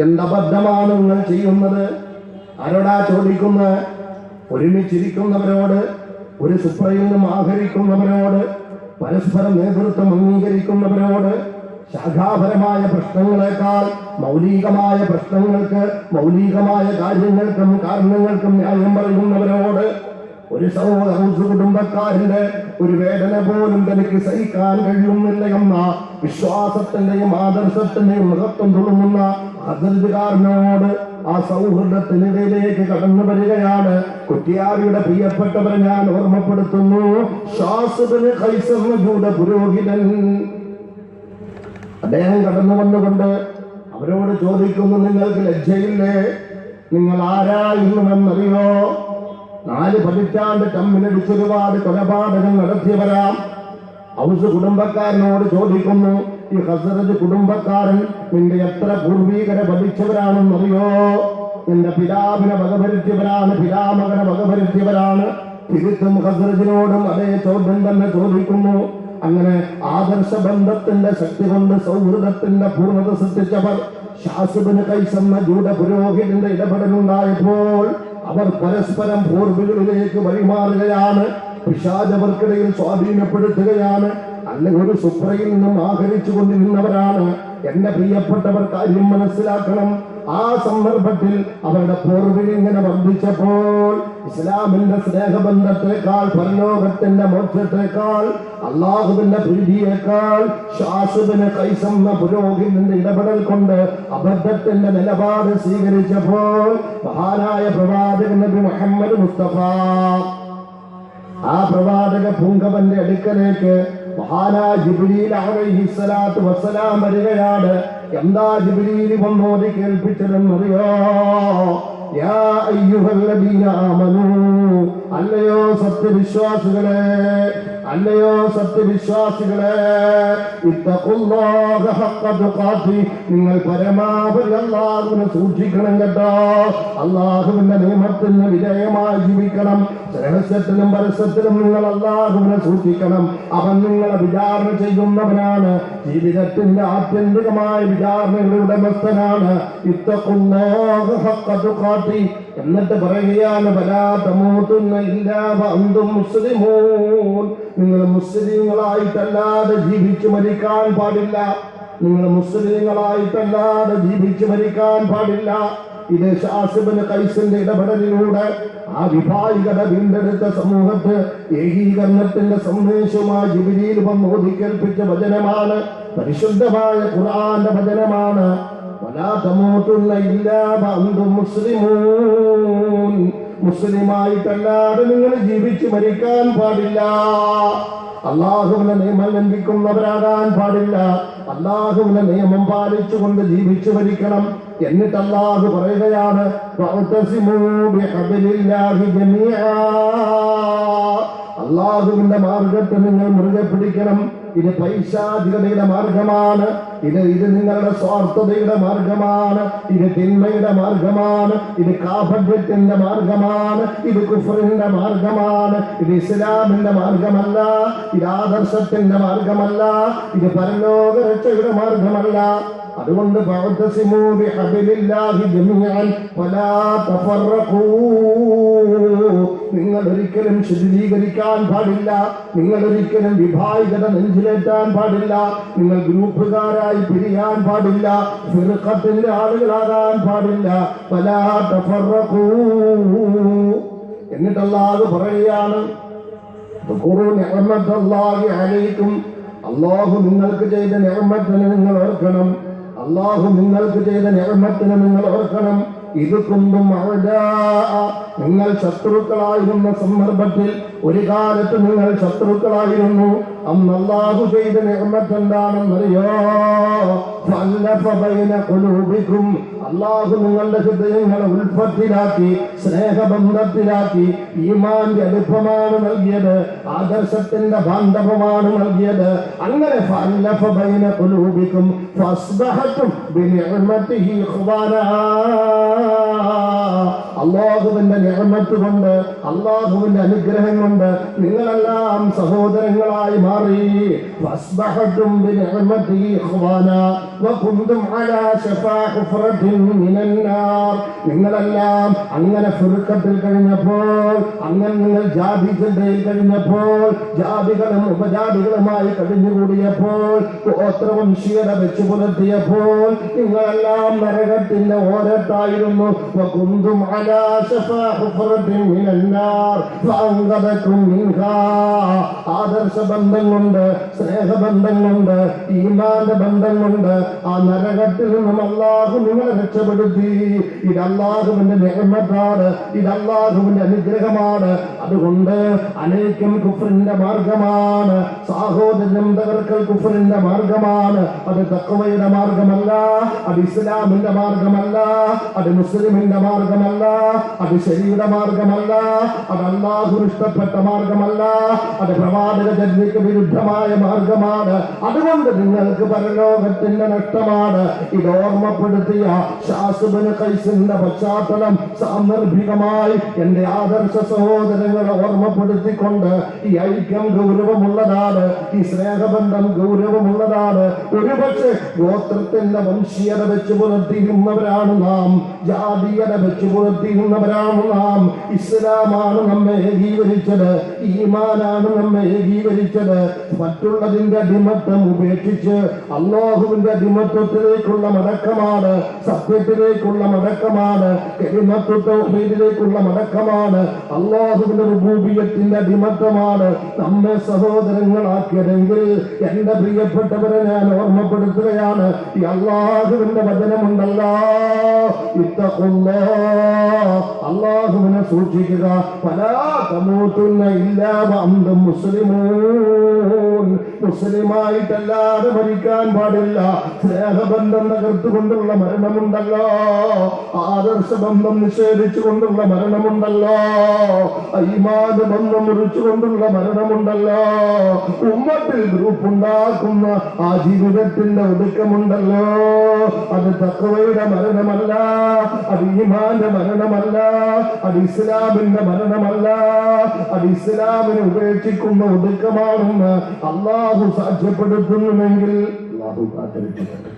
എന്തബദ്ധമാണ് നിങ്ങൾ ചെയ്യുന്നത്? ആരോടാ ചോദിക്കുന്നത്? ഒരുമിച്ചിരിക്കുന്നവരോട്, ഒരു സുപ്രയിൽ നിന്നും ആഹരിക്കുന്നവരോട്, പരസ്പരം നേതൃത്വം അംഗീകരിക്കുന്നവരോട്, ശാഖാപരമായ പ്രശ്നങ്ങളെക്കാൾ മൗലികമായ പ്രശ്നങ്ങൾക്ക്, മൗലികമായ കാര്യങ്ങൾക്കും കാരണങ്ങൾക്കും ന്യായം പറയുന്നവരോട് ഒരു കുടുംബക്കാരന്റെ ഒരു വേദന പോലും തനിക്ക് സഹിക്കാൻ കഴിയുന്നില്ല എന്ന വിശ്വാസത്തിന്റെയും ആദർശത്തിന്റെയും മഹത്വം തുളുങ്ങുന്ന ഹദർജുകാരനോട് ആ സൗഹൃദത്തിനിടയിലേക്ക് കടന്നു വരികയാണ്. കുറ്റിയാടിയുടെ പ്രിയപ്പെട്ടവരെ ഞാൻ ഓർമ്മപ്പെടുത്തുന്നു, ഷാസിബിന് ഖൈസറിന്റെ പുരോഹിതൻ അദ്ദേഹം കടന്നു വന്നുകൊണ്ട് അവരോട് ചോദിക്കുന്നു, നിങ്ങൾക്ക് ലജ്ജയില്ലേ? നിങ്ങൾ ആരായിരുന്നുവെന്നറിയോ? 4 പതിറ്റാണ്ട് തമ്മിലടിച്ച് ഒരുപാട് കൊലപാതകം നടത്തിയവരാം. ഔസ് കുടുംബക്കാരനോട് ചോദിക്കുന്നു, ഈ ഖസറജ് കുടുംബക്കാരൻ നിന്റെ എത്ര പൂർവീകരെ വധിച്ചവരാണെന്നറിയോ? എന്റെ പിതാവിനെ വകവരുത്തിയവരാണ്, പിതാമകനെ വകവരുത്തിയവരാണ്. തിരുത്തും ഖസറജിനോടും അതേ ചോദ്യം തന്നെ ചോദിക്കുന്നു. അങ്ങനെ ആദർശ ബന്ധത്തിന്റെ ശക്തി കൊണ്ട് സൗഹൃദത്തിന്റെ പൂർണ്ണത സൃഷ്ടിച്ചവർ ഷാസിബിന് ഖൈസ് എന്ന ജൂത പുരോഹിതന്റെ ഇടപെടലുണ്ടായപ്പോൾ അവർ പരസ്പരം പൂർവികളിലേക്ക് വഴിമാറുകയാണ്. പിശാചവർക്കിടയിൽ സ്വാധീനപ്പെടുത്തുകയാണ്. അല്ലെങ്കിൽ ഒരു സുപ്രയിൽ നിന്നും ആഹരിച്ചു കൊണ്ടിരുന്നവരാണ്. എന്റെ പ്രിയപ്പെട്ടവർ കാര്യം മനസ്സിലാക്കണം. ആ സന്ദർഭത്തിൽ അവരുടെ പൂർവിൽ ഇങ്ങനെ വർദ്ധിച്ചപ്പോൾ ഇസ്ലാമിന്റെ സ്നേഹബന്ധത്തെക്കാൾ, പരലോകത്തിന്റെ മോക്ഷത്തെക്കാൾ, അള്ളാഹുവിന്റെ പ്രീതിയേക്കാൾ ഷാസിബിന് ഖൈസ് എന്ന പുരോഹിതന്റെ ഇടപെടൽ കൊണ്ട് അബദ്ധത്തിന്റെ നിലപാട് സ്വീകരിച്ചപ്പോൾ മഹാനായ പ്രവാചകൻ നബി മുഹമ്മദ് മുസ്തഫ ആ പ്രവാചക പുങ്കവന്റെ അടുക്കലേക്ക് മഹാനായ ജിബ്രീൽ അലൈഹിസ്സലാത്തു വസ്സലാം വരികയാണ്. എന്താ ജിബ്രീൽ വന്നോതി കേൾപ്പിച്ചതെന്നറിയോ? യാ അയ്യുഹല്ലദീന ആമനൂ, അല്ലയോ സത്യവിശ്വാസികളെ, അല്ലയോ സത്യവിശ്വാസികളെ, ഇത്തഖുല്ലാഹ ഹഖ്ഖ തുഖാതി, നിങ്ങൾ പരമാവധി അല്ലാഹുവിനെ സൂക്ഷിക്കണം കേട്ടോ. അല്ലാഹുവിന്റെ നിയമത്തിന് വിധേയമായി ജീവിക്കണം. രഹസ്യത്തിലും പരസ്യത്തിലും നിങ്ങൾ അല്ലാഹുവിനെ സൂക്ഷിക്കണം. അവൻ നിങ്ങളെ വിചാരണ ചെയ്യുന്നവനാണ്. ജീവിതത്തിന്റെ ആത്യന്തികമായ വിചാരണയുടെ ഉടമസ്ഥനാണ്. ഇത്തഖുല്ലാഹ ഹഖ്ഖ തുഖാതി എന്നിട്ട് പറയുകയാണ്, വലാ തമൂതുന്ന ഇല്ലാ വഅൻതും മുസ്ലിമൂൻ, നിങ്ങൾ മുസ്ലിങ്ങളായിട്ടല്ലാതെ ജീവിച്ചു മരിക്കാൻ പാടില്ല. നിങ്ങൾ മുസ്ലിങ്ങളായിട്ടല്ലാതെ ജീവിച്ചു മരിക്കാൻ പാടില്ല. ഇത് ഷാസിബിന് ഖൈസിന്റെ ഇടപെടലിലൂടെ ആ വിഭാഗികത വീണ്ടെടുത്ത സമൂഹത്ത് ഏകീകരണത്തിന്റെ സന്ദേശവുമായി ജിബ്രീൽ വന്ന് ഓതിക്കേൽപ്പിച്ച വചനമാണ്. പരിശുദ്ധമായ ഖുർആന്റെ വചനമാണ്. വലാ തമൂതുന്ന ഇല്ലാ വഅൻതും മുസ്ലിമൂൻ, മുസ്ലിമായിട്ടല്ലാതെ നിങ്ങൾ ജീവിച്ചു മരിക്കാൻ പാടില്ല. അള്ളാഹുവിന്റെ നിയമം ലംഘിക്കുന്നവരാകാൻ പാടില്ല. അള്ളാഹുവിന്റെ നിയമം പാലിച്ചുകൊണ്ട് ജീവിച്ചു മരിക്കണം. എന്നിട്ട് അള്ളാഹു പറയുകയാണ്, വഅ്തസിമൂ ബിഹബ്ലില്ലാഹി ജമീഅ, അള്ളാഹുവിന്റെ മാർഗത്തെ നിങ്ങൾ മുറുകെ പിടിക്കണം. ഇത് പൈശാചികതയുടെ മാർഗമാണ്. ഇത് നിങ്ങളുടെ സ്വാർത്ഥതയുടെ മാർഗമാണ്. ഇത് തിന്മയുടെ മാർഗമാണ്. ഇത് കാപട്യത്തിന്റെ മാർഗമാണ്. ഇത് കുഫറിന്റെ മാർഗമാണ്. ഇത് ഇസ്ലാമിന്റെ മാർഗമല്ല. ഇത് ആദർശത്തിന്റെ മാർഗമല്ല. ഇത് പരലോക രക്ഷയുടെ മാർഗമല്ല. അതുകൊണ്ട് ഫഅ്തസിമൂ ബിഹബ്ലില്ലാഹി ജമീഅൻ വലാ തഫറഖൂ, നിങ്ങൾ ഒരിക്കലും ശിഥിലീകരിക്കാൻ പാടില്ല. നിങ്ങൾ ഒരിക്കലും വിഭാഗികത നെഞ്ചിലേറ്റാൻ പാടില്ല. നിങ്ങൾ ഗ്രൂപ്പുകാരായി പിരിയാൻ പാടില്ല. ഫിർഖത്തിന്റെ ആളുകളാകാൻ പാടില്ല. വലാ തഫറഖൂ. എന്നിട്ട് അല്ലാഹു പറയുകയാണ്, ദുഖുറു നിഅമത്തല്ലാഹി അലൈക്കും, അല്ലാഹു നിങ്ങൾക്ക് ചെയ്ത നിഅമത്തിനെ നിങ്ങൾ ഓർക്കണം. അല്ലാഹു നിങ്ങൾക്ക് ചെയ്ത നിഅമത്തിനെ നിങ്ങൾ ഓർക്കണം. ഇത് കുന്തും നിങ്ങൾ ശത്രുക്കളായിരുന്ന സന്ദർഭത്തിൽ, ഒരു കാലത്ത് നിങ്ങൾ ശത്രുക്കളായിരുന്നു. അന്ന് അല്ലാഹു ചെയ്ത നിഅമത്ത് എന്താണെന്നറിയോ? ഫഅല്ലഫ ബൈന ഖുലൂബിക്കും, അല്ലാഹു നിങ്ങളുടെ ഹൃദയങ്ങളെ ഉൽപ്പത്തിലാക്കി, സ്നേഹബന്ധത്തിലാക്കി. ഈമാന്റെ അടുപ്പമാണ് നൽകിയത്, ആദർശത്തിന്റെ ബാന്ധവമാണ് നൽകിയത്. അങ്ങനെ ഫഅല്ലഫ ബൈന ഖുലൂബിക്കും ഫഅസ്ബഹതും ബിനിഅമതിഹി ഇഖ്വാനാ, അല്ലാഹുവിന്റെ നിഅമത്ത് കൊണ്ട്, അല്ലാഹുവിന്റെ അനുഗ്രഹം കൊണ്ട് നിങ്ങളെല്ലാം സഹോദരങ്ങളായി മാറി. ഫഅസ്ബഹതും ബിനിഅമതിഹി ഇഖ്വാനാ വകുന്തും അലാ ശഫാ ഹുഫറത്തിൻ മിനൻ നാർ, നിങ്ങളെല്ലാം അങ്ങനെ ഫിർഖത്തിൽ കഴിഞ്ഞപ്പോൾ, അങ്ങനെ നിങ്ങൾ ജാതി ചിന്തയിൽ കഴിഞ്ഞപ്പോൾ, ജാതികളും ഉപജാതികളുമായി കഴിഞ്ഞുകൂടിയപ്പോൾ, ഗോത്രവംശീയത വെച്ചു പുലർത്തിയപ്പോൾ നിങ്ങളെല്ലാം നരകത്തിന്റെ ഓരത്തായിരുന്നു. വകുന്തും അലാ ശഫാ ഹുഫറത്തിൻ മിനന്നാർ ഫഅൻഖദകും മിൻഹാ. ആദർശ ബന്ധം കൊണ്ട്, സ്നേഹബന്ധം കൊണ്ട്, ഈമാന്റെ ബന്ധം കൊണ്ട് ആ നരകത്തിൽ നിന്നും അല്ലാഹു നിങ്ങളെ രക്ഷപ്പെടുത്തി. ഇത് അല്ലാഹുവിന്റെ നിഅമത്താണ്, ഇത് അല്ലാഹുവിന്റെ അനുഗ്രഹമാണ്. അതുകൊണ്ട് അനേകം കുഫറിന്റെ മാർഗമാണ്, സാഹോദര്യം തകർക്കൽ കുഫറിന്റെ മാർഗമാണ്. അത് തഖ്വയുടെ മാർഗമല്ല, അത് ഇസ്ലാമിന്റെ മാർഗമല്ല, അത് മുസ്ലിമിന്റെ മാർഗമല്ല, അത് ശരീഅയുടെ മാർഗമല്ല, അത് അല്ലാഹു ഇഷ്ടപ്പെട്ട മാർഗമല്ല, അത് പ്രവാചക ചര്യയ്ക്ക് വിരുദ്ധമായ മാർഗമാണ്. അതുകൊണ്ട് നിങ്ങൾക്ക് പരലോകത്തിന്റെ നഷ്ടമാണ്. ഇത് ഓർമ്മപ്പെടുത്തിയ ശാസുബിന് കൈസിന്റെ പശ്ചാത്തലം സാന്ദർഭികമായി എന്റെ ആദർശ സഹോദരങ്ങളെ ഓർമ്മപ്പെടുത്തിക്കൊണ്ട് ഈ ഐക്യം ഗൗരവമുള്ളതാണ്, ഈ സ്നേഹബന്ധം ഗൗരവമുള്ളതാണ്. ഒരുപക്ഷെ ഗോത്രത്തിന്റെ വംശീയത വെച്ച് പുലർത്തിയിരുന്നവരാണ് നാം, ജാതീയത വെച്ച് പുലർത്തിയിരുന്നവരാണ് നാം. ഇസ്ലാമാണ് നമ്മെ ഏകീകരിച്ചത്, ഈമാനാണ് നമ്മെ ഏകീകരിച്ചത്. മറ്റുള്ളതിന്റെ അടിമത്തം ഉപേക്ഷിച്ച് അല്ലാഹുവിന്റെ അടിമത്വത്തിലേക്കുള്ള മടക്കമാണ്, സത്യത്തിലേക്കുള്ള മടക്കമാണ്, കലിമത്തു തൗഹീദിലേക്കുള്ള മടക്കമാണ്, അല്ലാഹുവിന്റെ റുബൂബിയ്യത്തിന്റെ അടിമത്തമാണ് നമ്മെ സഹോദരങ്ങളാക്കിയതെങ്കിൽ എന്റെ പ്രിയപ്പെട്ടവരെ ഞാൻ ഓർമ്മപ്പെടുത്തുകയാണ്, ഈ അല്ലാഹുവിന്റെ വചനമുണ്ടല്ലോ, ഇത്തഖുല്ലാഹ്, അല്ലാഹുവിനെ സൂക്ഷിക്കുക. ഫലാ തമൂതുന്ന ഇല്ലാ വഅന്തും മുസ്ലിമൂൻ. മുസ്ലിമായിട്ടല്ലാതെ മരിക്കാൻ പാടില്ല. സ്നേഹബന്ധം തകർത്തുകൊണ്ടുള്ള മരണമുണ്ടല്ലോ, ആദർശ ബന്ധം നിഷേധിച്ചുകൊണ്ടുള്ള മരണമുണ്ടല്ലോ, ഈമാൻ ബന്ധം മുറിച്ചുകൊണ്ടുള്ള മരണമുണ്ടല്ലോ, ഉമ്മത്തിൽ ഗ്രൂപ്പ് ഉണ്ടാക്കുന്ന ആ ജീവിതത്തിന്റെ ഒടുക്കമുണ്ടല്ലോ, അത് തഖ്വയുടെ മരണമല്ല, അത് ഈമാന്റെ മരണമല്ല, അത് ഇസ്ലാമിന്റെ മരണമല്ല, അത് ഇസ്ലാമിനെ ഉപേക്ഷിക്കുന്ന ഒടുക്കമാണെന്ന് അല്ലാഹു സാക്ഷ്യപ്പെടുത്തുന്നുവെങ്കിൽ അല്ലാഹു കാത്തിരക്ഷിക്കട്ടെ.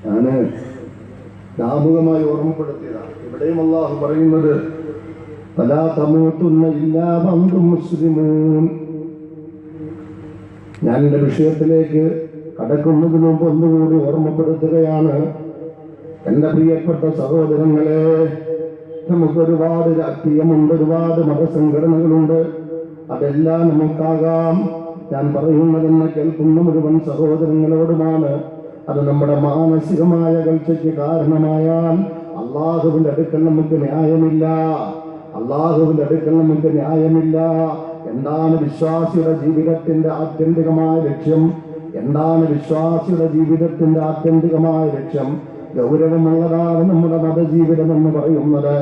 ഞാന് ധാമുകമായി ഓർമ്മപ്പെടുത്തിയതാണ്. ഇവിടെയും അല്ലാഹു പറയുന്നത് ഫലാ തമൂതുന്ന ഇല്ലാ വഅന്തും മുസ്ലിമൂൻ. ഞാൻ എൻ്റെ വിഷയത്തിലേക്ക് കടക്കുന്നതിന് മുമ്പ് ഒന്നുകൂടി ഓർമ്മപ്പെടുത്തുകയാണ്. എൻ്റെ പ്രിയപ്പെട്ട സഹോദരങ്ങളെ, നമുക്കൊരുപാട് രാഷ്ട്രീയമുണ്ട്, ഒരുപാട് മതസംഘടനകളുണ്ട്, അതെല്ലാം നമുക്കാകാം. ഞാൻ പറയുന്നതെന്ന് കേൾക്കുന്ന മുഴുവൻ സഹോദരങ്ങളോടുമാണ്. അത് നമ്മുടെ മാനസികമായ വീഴ്ചയ്ക്ക് കാരണമായാൽ അള്ളാഹുവിന്റെ അടുക്കൽ നമുക്ക് ന്യായമില്ല, അള്ളാഹുവിന്റെ അടുക്കൽ നമുക്ക് ന്യായമില്ല. എന്താണ് വിശ്വാസിയുടെ ജീവിതത്തിന്റെ ആത്യന്തികമായ ലക്ഷ്യം? എന്താണ് വിശ്വാസിയുടെ ജീവിതത്തിന്റെ ആത്യന്തികമായ ലക്ഷ്യം? ഗൗരവമുള്ളതാണ് നമ്മുടെ മതജീവിതം എന്ന് പറയുന്നത്,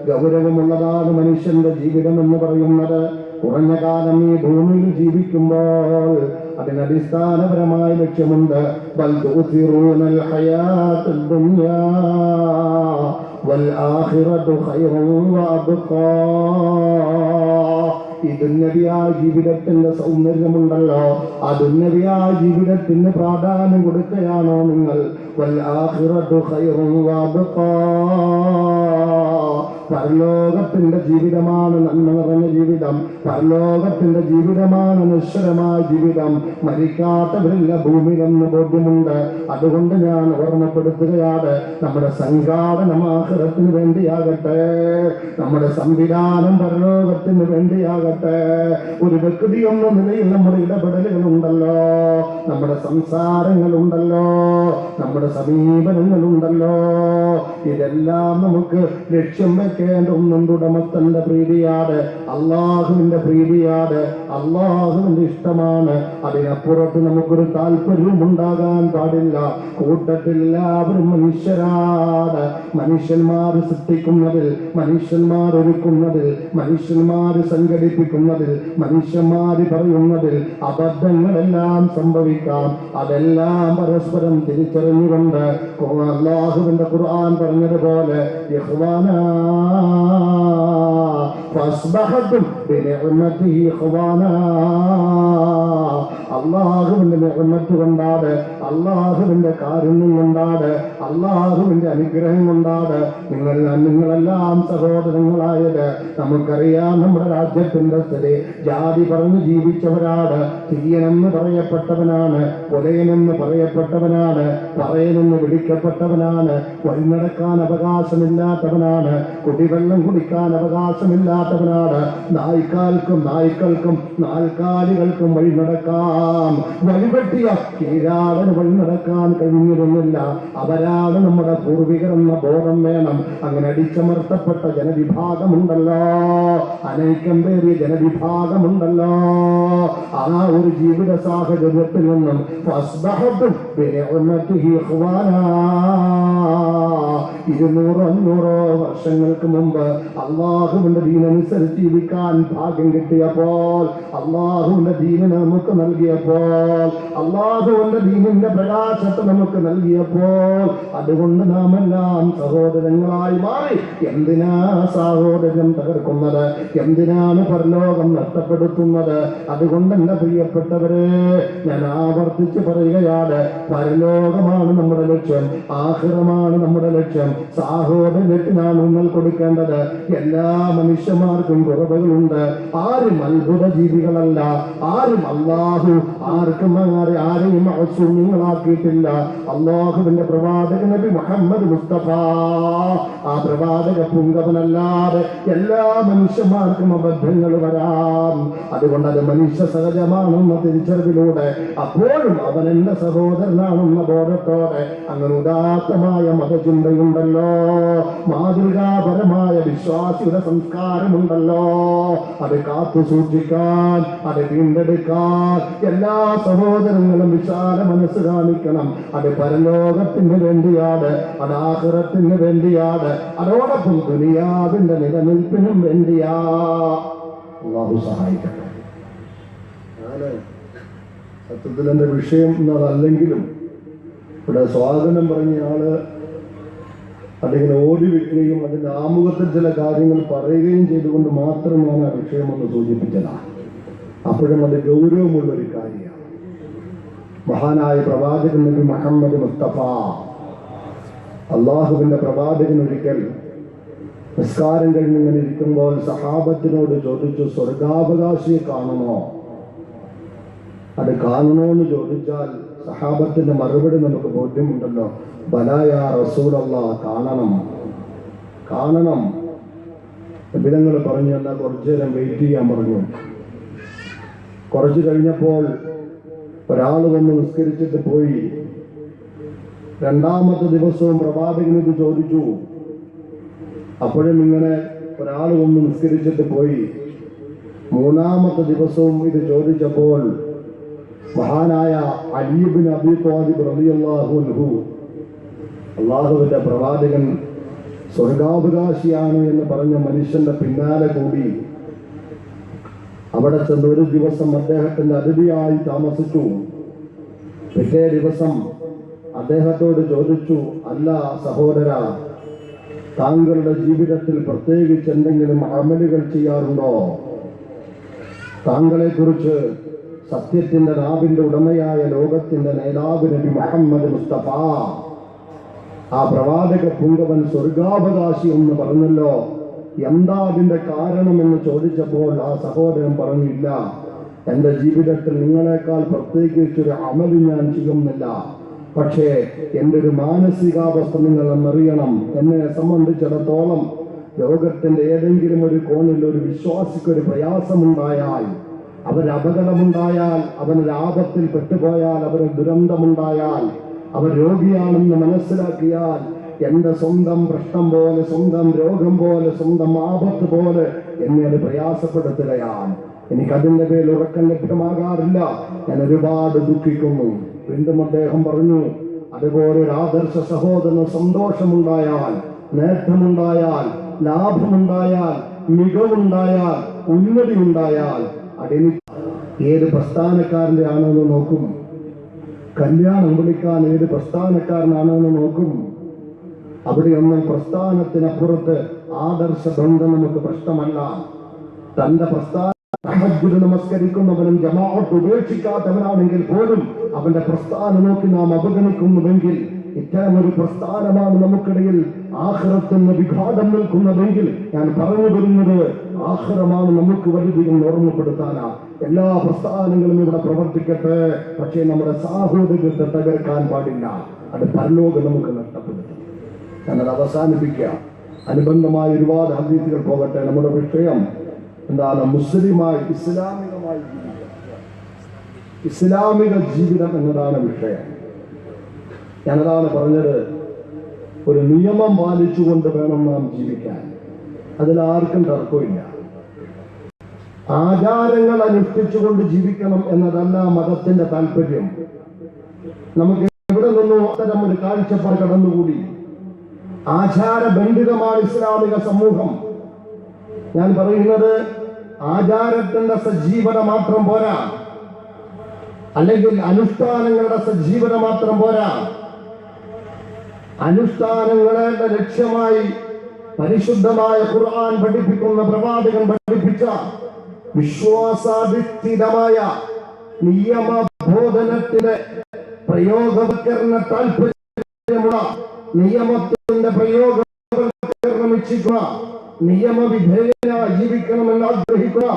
ഗൗരവമുള്ളതാണ് മനുഷ്യന്റെ ജീവിതം എന്ന് പറയുന്നത്. കുറഞ്ഞ കാലം ഈ ഭൂമിയിൽ ജീവിക്കുമ്പോൾ അതിനടിസ്ഥാനപരമായ ലക്ഷ്യമുണ്ട്. ബൽ തുസിറൂനൽ ഹയാത്തദ് ദുനിയാ വൽ ആഖിറതു ഖൈറുൻ വഅബ്ഖാ. ഈ ദുന്യവിയായ ജീവിതത്തിന്റെ സൗന്ദര്യമുണ്ടല്ലോ, ആ ദുന്യവിയായ ജീവിതത്തിന് പ്രാധാന്യം കൊടുക്കുകയാണോ നിങ്ങൾ? വൽ ആഖിറതു ഖൈറുൻ വഅബ്ഖാ. പരലോകത്തിന്റെ ജീവിതമാണ് നന്മ നിറഞ്ഞ ജീവിതം, പരലോകത്തിന്റെ ജീവിതമാണ് നശ്വരമായ ജീവിതം. മരിക്കാത്തവരില്ല ഭൂമിയിലെന്ന് ബോധ്യമുണ്ട്. അതുകൊണ്ട് ഞാൻ ഓർമ്മപ്പെടുത്തുകയാണ്, നമ്മുടെ സംഘാടനം ആഖിറത്തിന് വേണ്ടിയാകട്ടെ, നമ്മുടെ സംവിധാനം പരലോകത്തിന് വേണ്ടിയാകട്ടെ. ഒരു വ്യക്തി എന്ന നിലയിൽ നമ്മുടെ ഇടപെടലുകളുണ്ടല്ലോ, നമ്മുടെ സംസാരങ്ങളുണ്ടല്ലോ, നമ്മുടെ സമീപനങ്ങളുണ്ടല്ലോ, ഇതെല്ലാം നമുക്ക് ലക്ഷ്യം വെക്കേണ്ട ഒന്നുണ്ട്. ഉടമസ്ഥന്റെ പ്രീതിയാണ്, അള്ളാഹുവിന്റെ പ്രീതിയാണ്, അള്ളാഹുവിന്റെ ഇഷ്ടമാണ്. അതിനപ്പുറത്ത് നമുക്കൊരു താല്പര്യവും ഉണ്ടാകാൻ പാടില്ല. കൂട്ടത്തിൽ എല്ലാവരും മനുഷ്യരാണ്. മനുഷ്യന്മാർ സൃഷ്ടിക്കുന്നതിൽ, മനുഷ്യന്മാർ ഒരുക്കുന്നതിൽ, മനുഷ്യന്മാർ സംഘടിപ്പിക്കുന്നതിൽ, മനുഷ്യന്മാർ പറയുന്നതിൽ അബദ്ധങ്ങളെല്ലാം സംഭവിക്കാം. അതെല്ലാം പരസ്പരം തിരിച്ചറിഞ്ഞുകൊണ്ട് അല്ലാഹുവിന്റെ ഖുർആൻ പറഞ്ഞതുപോലെ ഫസ്ബഹതും ബിനിഅമതിഹി ഖവാനാ. അല്ലാഹുവിന്റെ നിഅമത്ത് കൊണ്ടാണ്, അല്ലാഹുവിന്റെ കാരുണ്യം കൊണ്ടാണ്, അല്ലാഹുവിന്റെ അനുഗ്രഹം കൊണ്ടാണ് നിങ്ങളെല്ലാം സഹോദരങ്ങളായത്. നമുക്കറിയാം നമ്മുടെ രാജ്യത്തിന്റെ സ്ഥിതി. ജാതി പറഞ്ഞു ജീവിച്ചവരാണ്. തീയനെന്ന് പറയപ്പെട്ടവനാണ്, കൊലയനെന്ന് പറയപ്പെട്ടവനാണ്, പറയനെന്ന് വിളിക്കപ്പെട്ടവനാണ്, വഴിനടക്കാൻ അവകാശമില്ലാത്തവനാണ്, കുടിവെള്ളം കുടിക്കാൻ അവകാശമില്ലാത്തവനാണ്. നായ്ക്കൾക്കും നാൽക്കാലികൾക്കും വഴി നടക്കാൻ, വഴിപെട്ടിയ കീഴാടന് വഴി നടക്കാൻ കഴിഞ്ഞിരുന്നില്ല. അവരാണ് നമ്മുടെ പൂർവികർ എന്ന ബോധം വേണം. അങ്ങനെ അടിച്ചമർത്തപ്പെട്ട ജനവിഭാഗമുണ്ടല്ലോ, അനേകം പേരിയ ജനവിഭാഗമുണ്ടല്ലോ. ആ ഒരു ജീവിത സാഹചര്യത്തിൽ നിന്നും 200-500 വർഷങ്ങൾക്ക് മുമ്പ് അള്ളാഹുവിന്റെ ദീനനുസരിച്ച് ജീവിക്കാൻ ഭാഗ്യം കിട്ടിയപ്പോൾ, അള്ളാഹുവിന്റെ ദീനിനെ നമുക്ക് നൽകിയപ്പോൾ, അള്ളാഹുവിന്റെ ദീനിന്റെ പ്രകാശത്തെ നമുക്ക് നൽകിയപ്പോൾ, അതുകൊണ്ട് നാം എല്ലാം സഹോദരങ്ങളായി മാറി. എന്തിനാ സഹോദരം തകർക്കുന്നത്? എന്തിനാണ് പരലോകം നഷ്ടപ്പെടുത്തുന്നത്? അതുകൊണ്ട് എന്റെ പ്രിയപ്പെട്ടവരെ, ഞാൻ ആവർത്തിച്ച് പറയുകയാണ്, പരലോകമാണ് നമ്മുടെ ലക്ഷ്യം, ആഖിറമാണ് നമ്മുടെ ലക്ഷ്യം. സഹോദരത്തിനാണ് നിങ്ങൾ കൊടുക്കേണ്ടത്. എല്ലാ മനുഷ്യന്മാർക്കും കുറവുകളുണ്ട്. ആരും അത്ഭുത ജീവികളല്ല. ആരും അല്ലാഹു ആരെയും മഅസൂമികളാക്കിയിട്ടില്ല. അല്ലാഹുവിന്റെ പ്രവാചക നബി മുഹമ്മദ് മുസ്തഫ, ആ പ്രവാചക പുങ്കവനല്ലാതെ എല്ലാ മനുഷ്യന്മാർക്കും അബദ്ധങ്ങൾ വരാം. അതുകൊണ്ട് അത് മനുഷ്യ സഹജമാണെന്ന തിരിച്ചറിവിലൂടെ, അപ്പോഴും അവൻ എന്റെ സഹോദരനാണെന്ന ബോധത്തോടെ, അങ്ങനെ ഉദാത്തമായ മതചിന്തയുണ്ടല്ലോ, മാതൃകാപരമായ വിശ്വാസിയുടെ സംസ്കാരമുണ്ടല്ലോ, അത് കാത്തു സൂക്ഷിക്കാൻ, അത് വീണ്ടെടുക്കാൻ എല്ലാ സഹോദരങ്ങളും വിശാല മനസ്സ് കാണിക്കണം. അത് പരലോകത്തിന് വേണ്ടിയാണ്, അത് ആഖിറത്തിന് വേണ്ടിയാണ്, അതോടൊപ്പം ദുനിയാവിന്റെ നിലനിൽപ്പിനും വേണ്ടിയാ. അല്ലാഹു സഹായിക്കട്ടെ. സത്യത്തിൽ എന്റെ വിഷയം എന്നതല്ലെങ്കിലും ഇവിടെ സ്വാഗതം പറഞ്ഞ ആള് അതിങ്ങനെ ഓടി വെക്കുകയും അതിന്റെ ആമുഖത്തിൽ ചില കാര്യങ്ങൾ പറയുകയും ചെയ്തുകൊണ്ട് മാത്രം ഞാൻ ആ വിഷയമൊന്ന് സൂചിപ്പിച്ചതാണ്. അപ്പോഴും അത് ഗൗരവമുള്ളൊരു കാര്യമാണ്. മഹാനായ പ്രവാചകൻ നബി മുഹമ്മദ് മുസ്തഫ, അള്ളാഹുവിന്റെ പ്രവാചകൻ ഒരിക്കൽ നിസ്കാരം കഴിഞ്ഞിങ്ങനെ ഇരിക്കുമ്പോൾ സഹാബത്തിനോട് ചോദിച്ചു, സ്വർഗാവകാശിയെ കാണണോ? അത് കാണണോ എന്ന് ചോദിച്ചാൽ സഹാബത്തിന്റെ മറുപടി നമുക്ക് ബോധ്യമുണ്ടല്ലോ. ബലായ റസൂലല്ലാഹ്, കാണണം. നബിതങ്ങൾ പറഞ്ഞു, എന്നാൽ കുറച്ചു നേരം വെയിറ്റ് ചെയ്യാൻ പറഞ്ഞു. കുറച്ചു കഴിഞ്ഞപ്പോൾ ഒരാൾ വന്ന് നിസ്കരിച്ചിട്ട് പോയി. രണ്ടാമത്തെ ദിവസവും പ്രവാചകൻ ഇത് ചോദിച്ചു. അപ്പോഴും ഇങ്ങനെ ഒരാൾ വന്ന് നിസ്കരിച്ചിട്ട് പോയി. മൂന്നാമത്തെ ദിവസവും ഇത് ചോദിച്ചപ്പോൾ മഹാനായ അലി ഇബ്നു അബീ ത്വാലിബ് റളിയല്ലാഹു അൻഹു, അള്ളാഹുവിന്റെ പ്രവാചകൻ സ്വർഗാവകാശിയാണ് എന്ന് പറഞ്ഞ മനുഷ്യന്റെ പിന്നാലെ കൂടി അവിടെ ചെന്ന് ഒരു ദിവസം അദ്ദേഹത്തിന്റെ അതിഥിയായി താമസിച്ചു. പിറ്റേ ദിവസം അദ്ദേഹത്തോട് ചോദിച്ചു, അല്ല സഹോദര, താങ്കളുടെ ജീവിതത്തിൽ പ്രത്യേകിച്ച് എന്തെങ്കിലും അമലുകൾ ചെയ്യാറുണ്ടോ? താങ്കളെ കുറിച്ച് സത്യത്തിന്റെ നാവിന്റെ ഉടമയായ ലോകത്തിന്റെ നേതാവ് നബി മുഹമ്മദ് മുസ്തഫ, ആ പ്രവാചക പുങ്കവൻ സ്വർഗാവകാശി എന്ന് പറഞ്ഞല്ലോ, എന്താ അതിന്റെ കാരണമെന്ന് ചോദിച്ചപ്പോൾ ആ സഹോദരൻ പറഞ്ഞില്ല, എന്റെ ജീവിതത്തിൽ നിങ്ങളെക്കാൾ പ്രത്യേകിച്ചൊരു അമല് ഞാൻ ചെയ്യുന്നില്ല. പക്ഷേ എൻ്റെ ഒരു മാനസികാവസ്ഥ നിങ്ങൾ എന്നറിയണം. എന്നെ സംബന്ധിച്ചിടത്തോളം ലോകത്തിന്റെ ഏതെങ്കിലും ഒരു കോണിൽ ഒരു വിശ്വാസിക്കൊരു പ്രയാസമുണ്ടായാൽ, അവന് അപകടമുണ്ടായാൽ, അവനൊരു ആപത്തിൽ പെട്ടുപോയാൽ, അവന് ദുരന്തമുണ്ടായാൽ, അവൻ രോഗിയാണെന്ന് മനസ്സിലാക്കിയാൽ, എന്റെ സ്വന്തം പ്രശ്നം പോലെ, സ്വന്തം രോഗം പോലെ, സ്വന്തം ആപത്ത് പോലെ എന്നെ അത് പ്രയാസപ്പെടുത്തുകയാണ്. എനിക്കതിൻ്റെ പേരിൽ ഉറക്കം ലഭ്യമാകാറില്ല. ഞാൻ ഒരുപാട് ദുഃഖിക്കുന്നു. വീണ്ടും അദ്ദേഹം പറഞ്ഞു, അതുപോലെ ഒരു ആദർശ സഹോദരന് സന്തോഷമുണ്ടായാൽ, നേട്ടമുണ്ടായാൽ, ലാഭമുണ്ടായാൽ, മികവുണ്ടായാൽ, ഉന്നതി ഉണ്ടായാൽ, അതെനിക്ക് ഏത് പ്രസ്ഥാനക്കാരൻ്റെ ആണെന്ന് നോക്കും. കല്യാണം വിളിക്കാൻ ഏത് പ്രസ്ഥാനക്കാരനാണെന്ന് നോക്കും. അവിടെയൊന്നും പ്രസ്ഥാനത്തിനപ്പുറത്ത് ആദർശ ബന്ധം നമുക്ക് പ്രശ്നമല്ല. തന്റെ പ്രസ്ഥാനം നമസ്കരിക്കുന്നവനും ജമാഅത്ത് ഉപേക്ഷിക്കാത്തവനാണെങ്കിൽ പോലും അവന്റെ പ്രസ്ഥാനം നോക്കി നാം അവഗണിക്കുന്നുവെങ്കിൽ ഇത്തരം ഒരു പ്രസ്ഥാനമാണ് നമുക്കിടയിൽ ആഖിറത്തിന് വിഘാതം നിൽക്കുന്നതെങ്കിൽ ഞാൻ പറഞ്ഞു വരുന്നത് ആഖിറമാണ് നമുക്ക് വലുതെന്ന് ഓർമ്മപ്പെടുത്താനാ. എല്ലാ പ്രസ്ഥാനങ്ങളും ഇവിടെ പ്രവർത്തിക്കട്ടെ, പക്ഷേ നമ്മുടെ സാഹോദര്യത്തെ തകർക്കാൻ പാടില്ല. അത് പരലോകം നമുക്ക് നഷ്ടപ്പെടുത്തും. ഞാനത് അവസാനിപ്പിക്കുക. അനുബന്ധമായ ഒരുപാട് ഹദീസുകൾ പോകട്ടെ. നമ്മുടെ വിഷയം എന്താണ്? മുസ്ലിമായി ഇസ്ലാമികമായി ജീവിതം, ഇസ്ലാമിക ജീവിതം എന്നതാണ് വിഷയം. ഞാനതാണ് പറഞ്ഞത്, ഒരു നിയമം പാലിച്ചുകൊണ്ട് വേണം നാം ജീവിക്കാൻ. അതിലാർക്കും തർക്കമില്ല. ആചാരങ്ങൾ അനുഷ്ഠിച്ചുകൊണ്ട് ജീവിക്കണം എന്നതല്ല മതത്തിന്റെ താല്പര്യം. നമുക്ക് എവിടെ നിന്നും അത്തരം ഒരു കാഴ്ചപ്പാട് കടന്നുകൂടി. ആചാരബന്ധിതമാണ് ഇസ്ലാമിക സമൂഹം. ഞാൻ പറയുന്നത് ആചാരത്തിന്റെ സജീവത മാത്രം പോരാ, അല്ലെങ്കിൽ അനുഷ്ഠാനങ്ങളുടെ സജീവത മാത്രം പോരാ. അനുഷ്ഠാനങ്ങളുടെ ലക്ഷ്യമായി പരിശുദ്ധമായ ഖുർആൻ പഠിപ്പിക്കുന്ന, പ്രവാചകൻ പഠിപ്പിച്ച വിശ്വാസാധിഷ്ഠിതമായ നിയമബോധനത്തിന്റെ പ്രയോഗവൽക്കരണ താല്പര്യമുള്ള, നിയമത്തിന്റെ പ്രയോഗവൽക്കരണം ഇച്ഛിക്കുക, നിയമവിധേയനായി ജീവിക്കണമെന്ന് ആഗ്രഹിക്കുക,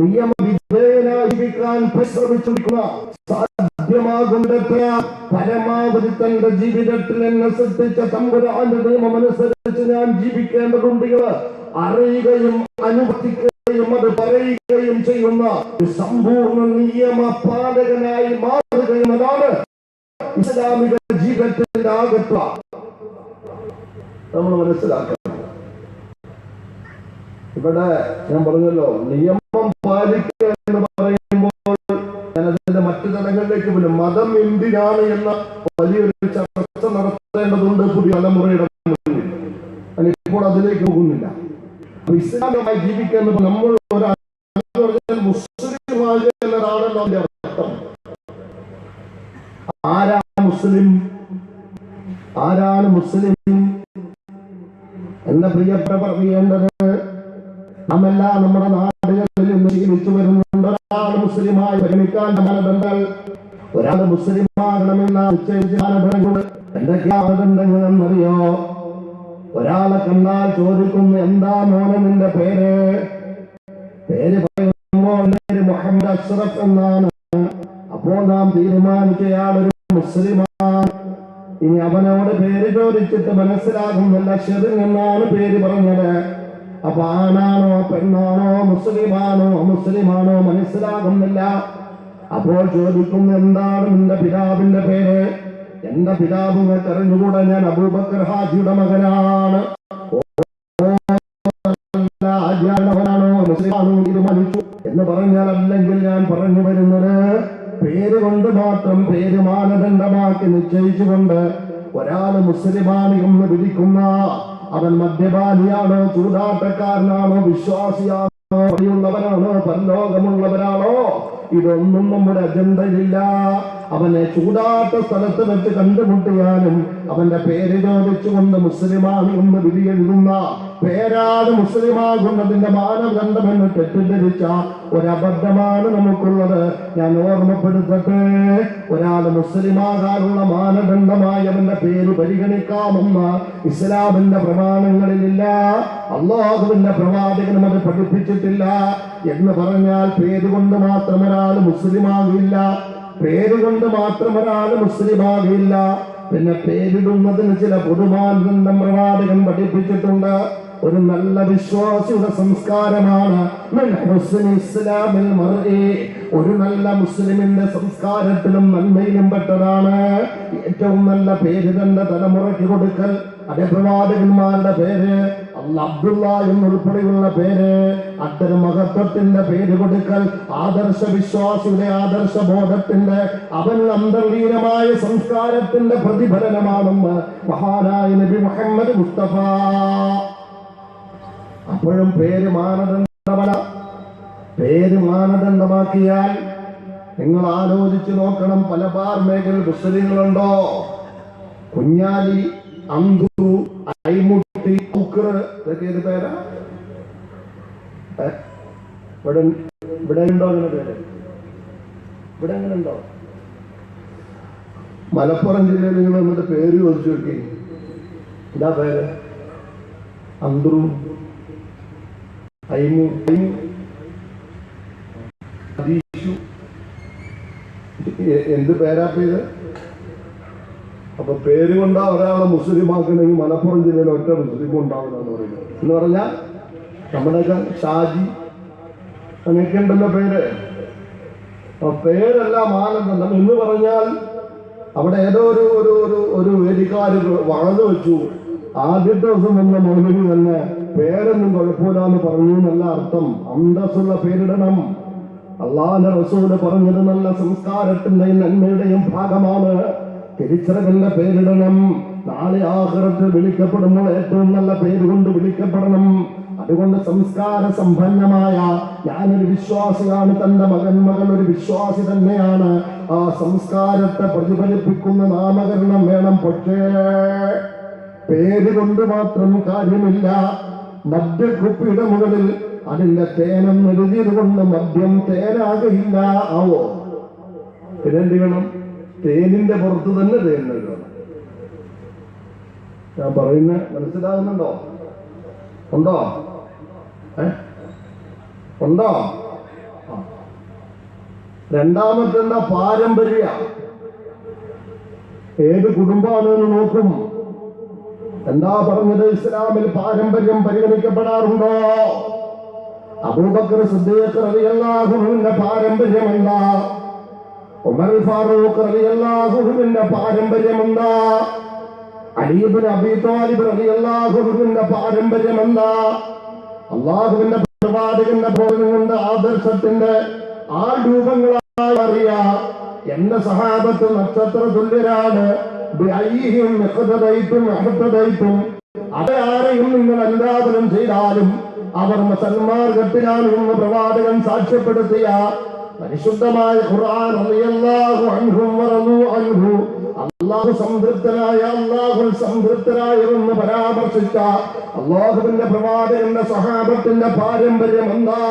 നിയമവിധേയനായി ജീവിക്കാൻ പരിശ്രമിച്ചിരിക്കുക, സാധ്യമാകുന്നിടത്ത് പരമാവധി തന്റെ ജീവിതത്തിൽ എന്നെ സൃഷ്ടിച്ച തമ്പുരാന്റെ നിയമമനുസരിച്ച് ഞാൻ ജീവിക്കേണ്ടതുണ്ട് അറിയുകയും അനുവർത്തിക്കുകയും അത് പറയുകയും ചെയ്യുന്ന സമ്പൂർണ്ണ നിയമപാലകനായി മാറുക എന്നതാണ് ഇസ്ലാമിക ജീവിതത്തിന്റെ ആകത്വ. നമ്മൾ മനസ്സിലാക്കണം. ഇവിടെ ഞാൻ പറഞ്ഞല്ലോ, നിയമം പാലിക്കുക എന്ന് പറയുമ്പോൾ ഞാൻ അതിന്റെ മറ്റു തലങ്ങളിലേക്ക് പോലും മതം എന്തിനാണ് എന്ന വലിയൊരു ചർച്ച നടത്തേണ്ടതുണ്ട് പുതിയ തലമുറയുടെ മുന്നിൽ. ഞാനിപ്പോൾ അതിലേക്ക് പോകുന്നില്ല. ഇസ്ലാമികമായി ജീവിക്കുന്ന നമ്മൾ മുസ്ലിമാകുക എന്നതാണല്ലോ അതിന്റെ അർത്ഥം. ആരാണ് മുസ്ലിം? ആരാണ് മുസ്ലിം എന്ന പ്രിയപ്പെട്ട പറയേണ്ടത്? നാമെല്ലാം നമ്മുടെ നാടുകളിൽ നിന്ന് ശീലിച്ചു വരുന്നുണ്ട്. ഒരാൾ മുസ്ലിമായി പരിഗണിക്കാൻ മാനദണ്ഡങ്ങൾ, ഒരാൾ മുസ്ലിമാകണമെന്ന മാനദണ്ഡങ്ങൾ എന്തൊക്കെയാ മാനദണ്ഡങ്ങൾ എന്നറിയോ? ഒരാളെ കണ്ടാൽ ചോദിക്കുന്നു, എന്താ മോനെ നിന്റെ പേര്? പേര് പറയുമ്പോൾ പേര് മുഹമ്മദ് അഷ്റഫ് എന്നാണ്. അപ്പോൾ നാം തീരുമാനിച്ചയാളൊരു മുസ്ലിമാണ്. ഇനി അവനോട് പേര് ചോദിച്ചിട്ട് മനസ്സിലാകുന്നില്ല, ഷെറിൻ എന്നാണ് പേര് പറഞ്ഞത്. അപ്പൊ ആണാണോ പെണ്ണാണോ മുസ്ലിമാണോ മനസ്സിലാകുന്നില്ല. അപ്പോൾ ചോദിക്കുന്നു, എന്താണ് നിന്റെ പിതാവിന്റെ പേര്? എന്റെ പിതാവ് നിങ്ങൾക്ക് അറിഞ്ഞുകൂടെ, ഞാൻ അബൂബക്കർ ഹാജിയുടെ മകനാണ്. ഹാജിയാണോ മുസ്ലിമാണോ തീരുമാനിച്ചു എന്ന് പറഞ്ഞാൽ, അല്ലെങ്കിൽ ഞാൻ പറഞ്ഞു വരുന്നത് പേര് കൊണ്ട് മാത്രം, പേര് മാനദണ്ഡമാക്കി നിശ്ചയിച്ചുകൊണ്ട് ഒരാള് മുസ്ലിമാണ് എന്ന് വിധിക്കുന്ന അവൻ മദ്യപാനിയാണോ, ചൂതാട്ടക്കാരനാണോ, വിശ്വാസിയാണോ, വഴിയുള്ളവനാണോ, പരലോകമുള്ളവരാണോ, ഇതൊന്നും നമ്മുടെ അജണ്ടയിലില്ല. അവനെ ചൂടാത്ത സ്ഥലത്ത് വെച്ച് കണ്ടുമുട്ടിയാലും അവന്റെ പേര് ചോദിച്ചുകൊണ്ട് മുസ്ലിമാണ് എന്ന് വിധി എഴുതുന്ന പേരാണ് മുസ്ലിമാകുന്നതിന്റെ മാനദണ്ഡമെന്ന് തെറ്റിദ്ധരിച്ച ഒരബദ്ധമാണ് നമുക്കുള്ളത്. ഞാൻ ഓർമ്മപ്പെടുത്തട്ടെ, ഒരാൾ മുസ്ലിമാകാനുള്ള മാനദണ്ഡമായി അവന്റെ പേര് പരിഗണിക്കാമെന്ന് ഇസ്ലാമിന്റെ പ്രമാണങ്ങളിലില്ല. അല്ലാഹുവിന്റെ പ്രവാചകനും അത് പഠിപ്പിച്ചിട്ടില്ല. എന്ന് പറഞ്ഞാൽ പേരുകൊണ്ട് മാത്രം ഒരാൾ മുസ്ലിമാകില്ല, പേരുകൊണ്ട് മാത്രം ഒരാൾ മുസ്ലിമാകില്ല. പിന്നെ പേരിടുന്നതിന് ചില പൊതുമാനദണ്ഡം പ്രവാചകൻ പഠിപ്പിച്ചിട്ടുണ്ട്. ഒരു നല്ല വിശ്വാസിയുടെ സംസ്കാരമാണ് ഒരു നല്ല മുസ്ലിമിന്റെ സംസ്കാരത്തിലും നന്മയിലും പെട്ടതാണ് ഏറ്റവും നല്ല പേര് തന്റെ തലമുറയ്ക്ക് കൊടുക്കൽ. അതേ പ്രവാചകന്മാരുടെ പേര് അബ്ദുള്ള എന്നുൾപ്പെടെയുള്ള പേര്, അത്തരം മഹത്വത്തിന്റെ പേര് കൊടുക്കൽ ആദർശ വിശ്വാസിയുടെ ആദർശ ബോധത്തിന്റെ അവൻ അന്തർലീനമായ സംസ്കാരത്തിന്റെ പ്രതിഫലനമാണെന്ന് മഹാനായ നബി മുഹമ്മദ് മുസ്തഫ. അപ്പോഴും പേര് മാനദണ്ഡമല്ല. പേര് മാനദണ്ഡമാക്കിയാൽ നിങ്ങൾ ആലോചിച്ച് നോക്കണം, പലപാർ മേഖല മുസ്ലിങ്ങളുണ്ടോ? കുഞ്ഞാലി, അന്തു, ഐമുട്ടി, ഇതൊക്കെ ഏത് പേരാ? ഇവിടെ ഇവിടെ ഉണ്ടോ അങ്ങനെ പേര്? ഇവിടെ അങ്ങനെ ഉണ്ടോ? മലപ്പുറം ജില്ലയിൽ നിങ്ങൾ എന്നിട്ട് പേര് ചോദിച്ചു നോക്കി, എന്താ പേര്? അന്ത്രു, ഐമു, അദീഷു, എന്ത് പേരാ പേര്? അപ്പൊ പേര് കൊണ്ടാ ഒരാളെ മുസ്ലിം ആക്കണമെങ്കിൽ മലപ്പുറം ജില്ലയിൽ ഒറ്റ മുസ്ലിം ഉണ്ടാവില്ല എന്ന് പറയുന്നത്. എന്ന് പറഞ്ഞാൽ നമ്മുടെയൊക്കെ ഷാജി അങ്ങനെയൊക്കെ ഉണ്ടല്ലോ പേര്. അപ്പൊ പേരല്ല മാനദണ്ഡം എന്ന് പറഞ്ഞാൽ അവിടെ ഏതോ ഒരു വേദിക്കാര് വളർന്നു വെച്ചു. ആദ്യത്തെ ദിവസം വന്ന മൗലവി തന്നെ പേരൊന്നും കുഴപ്പമില്ല എന്ന് പറഞ്ഞു എന്നല്ല അർത്ഥം. അന്തസ്സുള്ള പേരിടണം. അള്ളാഹുവിന്റെ റസൂല് പറഞ്ഞത് നല്ല സംസ്കാരത്തിന്റെയും നന്മയുടെയും ഭാഗമാണ്. തിരിച്ചറിവിന്റെ പേരിടണം. നാളെ ആഖിറത്തിൽ വിളിക്കപ്പെടുമ്പോൾ ഏറ്റവും നല്ല പേരുകൊണ്ട് വിളിക്കപ്പെടണം. അതുകൊണ്ട് സംസ്കാര സമ്പന്നമായ ഞാനൊരു വിശ്വാസിയാണ്, തന്റെ മകൾ ഒരു വിശ്വാസി തന്നെയാണ്. ആ സംസ്കാരത്തെ പ്രതിഫലിപ്പിക്കുന്ന നാമകരണം വേണം. പക്ഷേ പേര് കൊണ്ട് മാത്രം കാര്യമില്ല. മദ്യക്കുപ്പിയുടെ മുകളിൽ അതിന്റെ തേനം എഴുതിയത് കൊണ്ട് മദ്യം തേനാകയില്ല. ആവോ? പിന്നെന്ത് വേണം? തേനിന്റെ പുറത്ത് തന്നെ തേൻ എഴുതണം. ഞാൻ പറയുന്നത് മനസ്സിലാകുന്നുണ്ടോ? ഉണ്ടോ? ഉണ്ടോ? രണ്ടാമത്തെ എന്താ? പാരമ്പര്യ. ഏത് കുടുംബമാണെന്ന് നോക്കും. എന്താ പറഞ്ഞത്? ഇസ്ലാമിൽ പാരമ്പര്യം പരിഗണിക്കപ്പെടാറുണ്ടോ? അബൂബക്കർ സിദ്ദീഖ് റളിയല്ലാഹു അൻഹുവിന്റെ പാരമ്പര്യം എന്താ? ഉമർ ഫാറൂഖ് റളിയല്ലാഹു അൻഹുവിന്റെ പാരമ്പര്യം എന്താ? അലി ഇബ്നു അബീ ത്വാലിബ് റളിയല്ലാഹു അൻഹുവിന്റെ പാരമ്പര്യം എന്താ? അല്ലാഹുവിന്റെ പ്രവാചകന്റെ ബോധനം കൊണ്ട് ആദർശത്തിന്റെ ആ രൂപങ്ങളായി അറിയാം. എന്റെ സഹാബത്ത് നക്ഷത്ര തുല്യരാണ്. അതാരെയും നിങ്ങൾ എല്ലാവരും ചെയ്താലും അവർ സന്മാർഗത്തിലാണ് എന്ന് പ്രവാചകൻ സാക്ഷ്യപ്പെടുത്തിയ പരിശുദ്ധമായ ഖുർആൻ റളിയല്ലാഹു അൻഹും വറളൂ അൻഹു, അല്ലാഹു സംതൃപ്തനായ, അല്ലാഹു സംതൃപ്തനായ എന്ന് പരാമർശിച്ച അല്ലാഹുവിന്റെ പ്രവാചകന്റെ സഹാബത്തിന്റെ പാരമ്പര്യം എന്താ?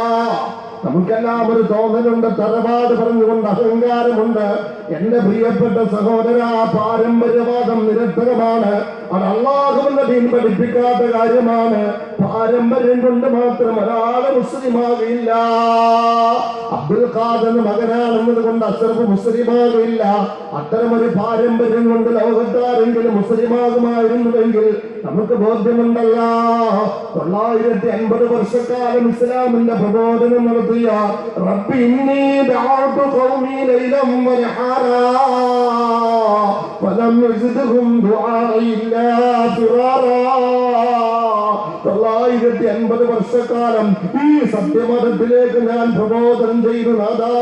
നമുക്കെല്ലാം ഒരു തോന്നലുണ്ട്, തറവാട് പറഞ്ഞുകൊണ്ട് അഹങ്കാരമുണ്ട്. എന്റെ പ്രിയപ്പെട്ട സഹോദര, പാരമ്പര്യവാദം നിരർത്ഥകമാണ്. അത് അല്ലാഹുവിന്റെ ദീൻ പഠിപ്പിക്കാത്ത കാര്യമാണ്. പാരമ്പര്യം കൊണ്ട് മാത്രം ഒരാള് മുസ്ലിമാകില്ല. അബ്ദുൽ ഖാദർ മകനാണെന്നത് കൊണ്ട് അഷ്റഫ് മുസ്ലിമാകില്ല. അത്തരമൊരു പാരമ്പര്യം കൊണ്ട് ലോകത്താരെങ്കിലും മുസ്ലിമാകുമായിരുന്നുവെങ്കിൽ നമുക്ക് ബോധ്യമുണ്ടല്ലോ. 950 വർഷക്കാലം ഇസ്ലാമിന്റെ പ്രബോധനം നടത്തിയ റബ്ബി ഇന്നി ദഅഉതു ഖൗമി ലൈലൻ വനഹാറാ ഫലം യസിദ്ഹും ദുആഇ ഇല്ലാ ഫിറാറാ. 950 വർഷക്കാലം ഈ സത്യമതത്തിലേക്ക് ഞാൻ പ്രബോധനം ചെയ്തു നാദാ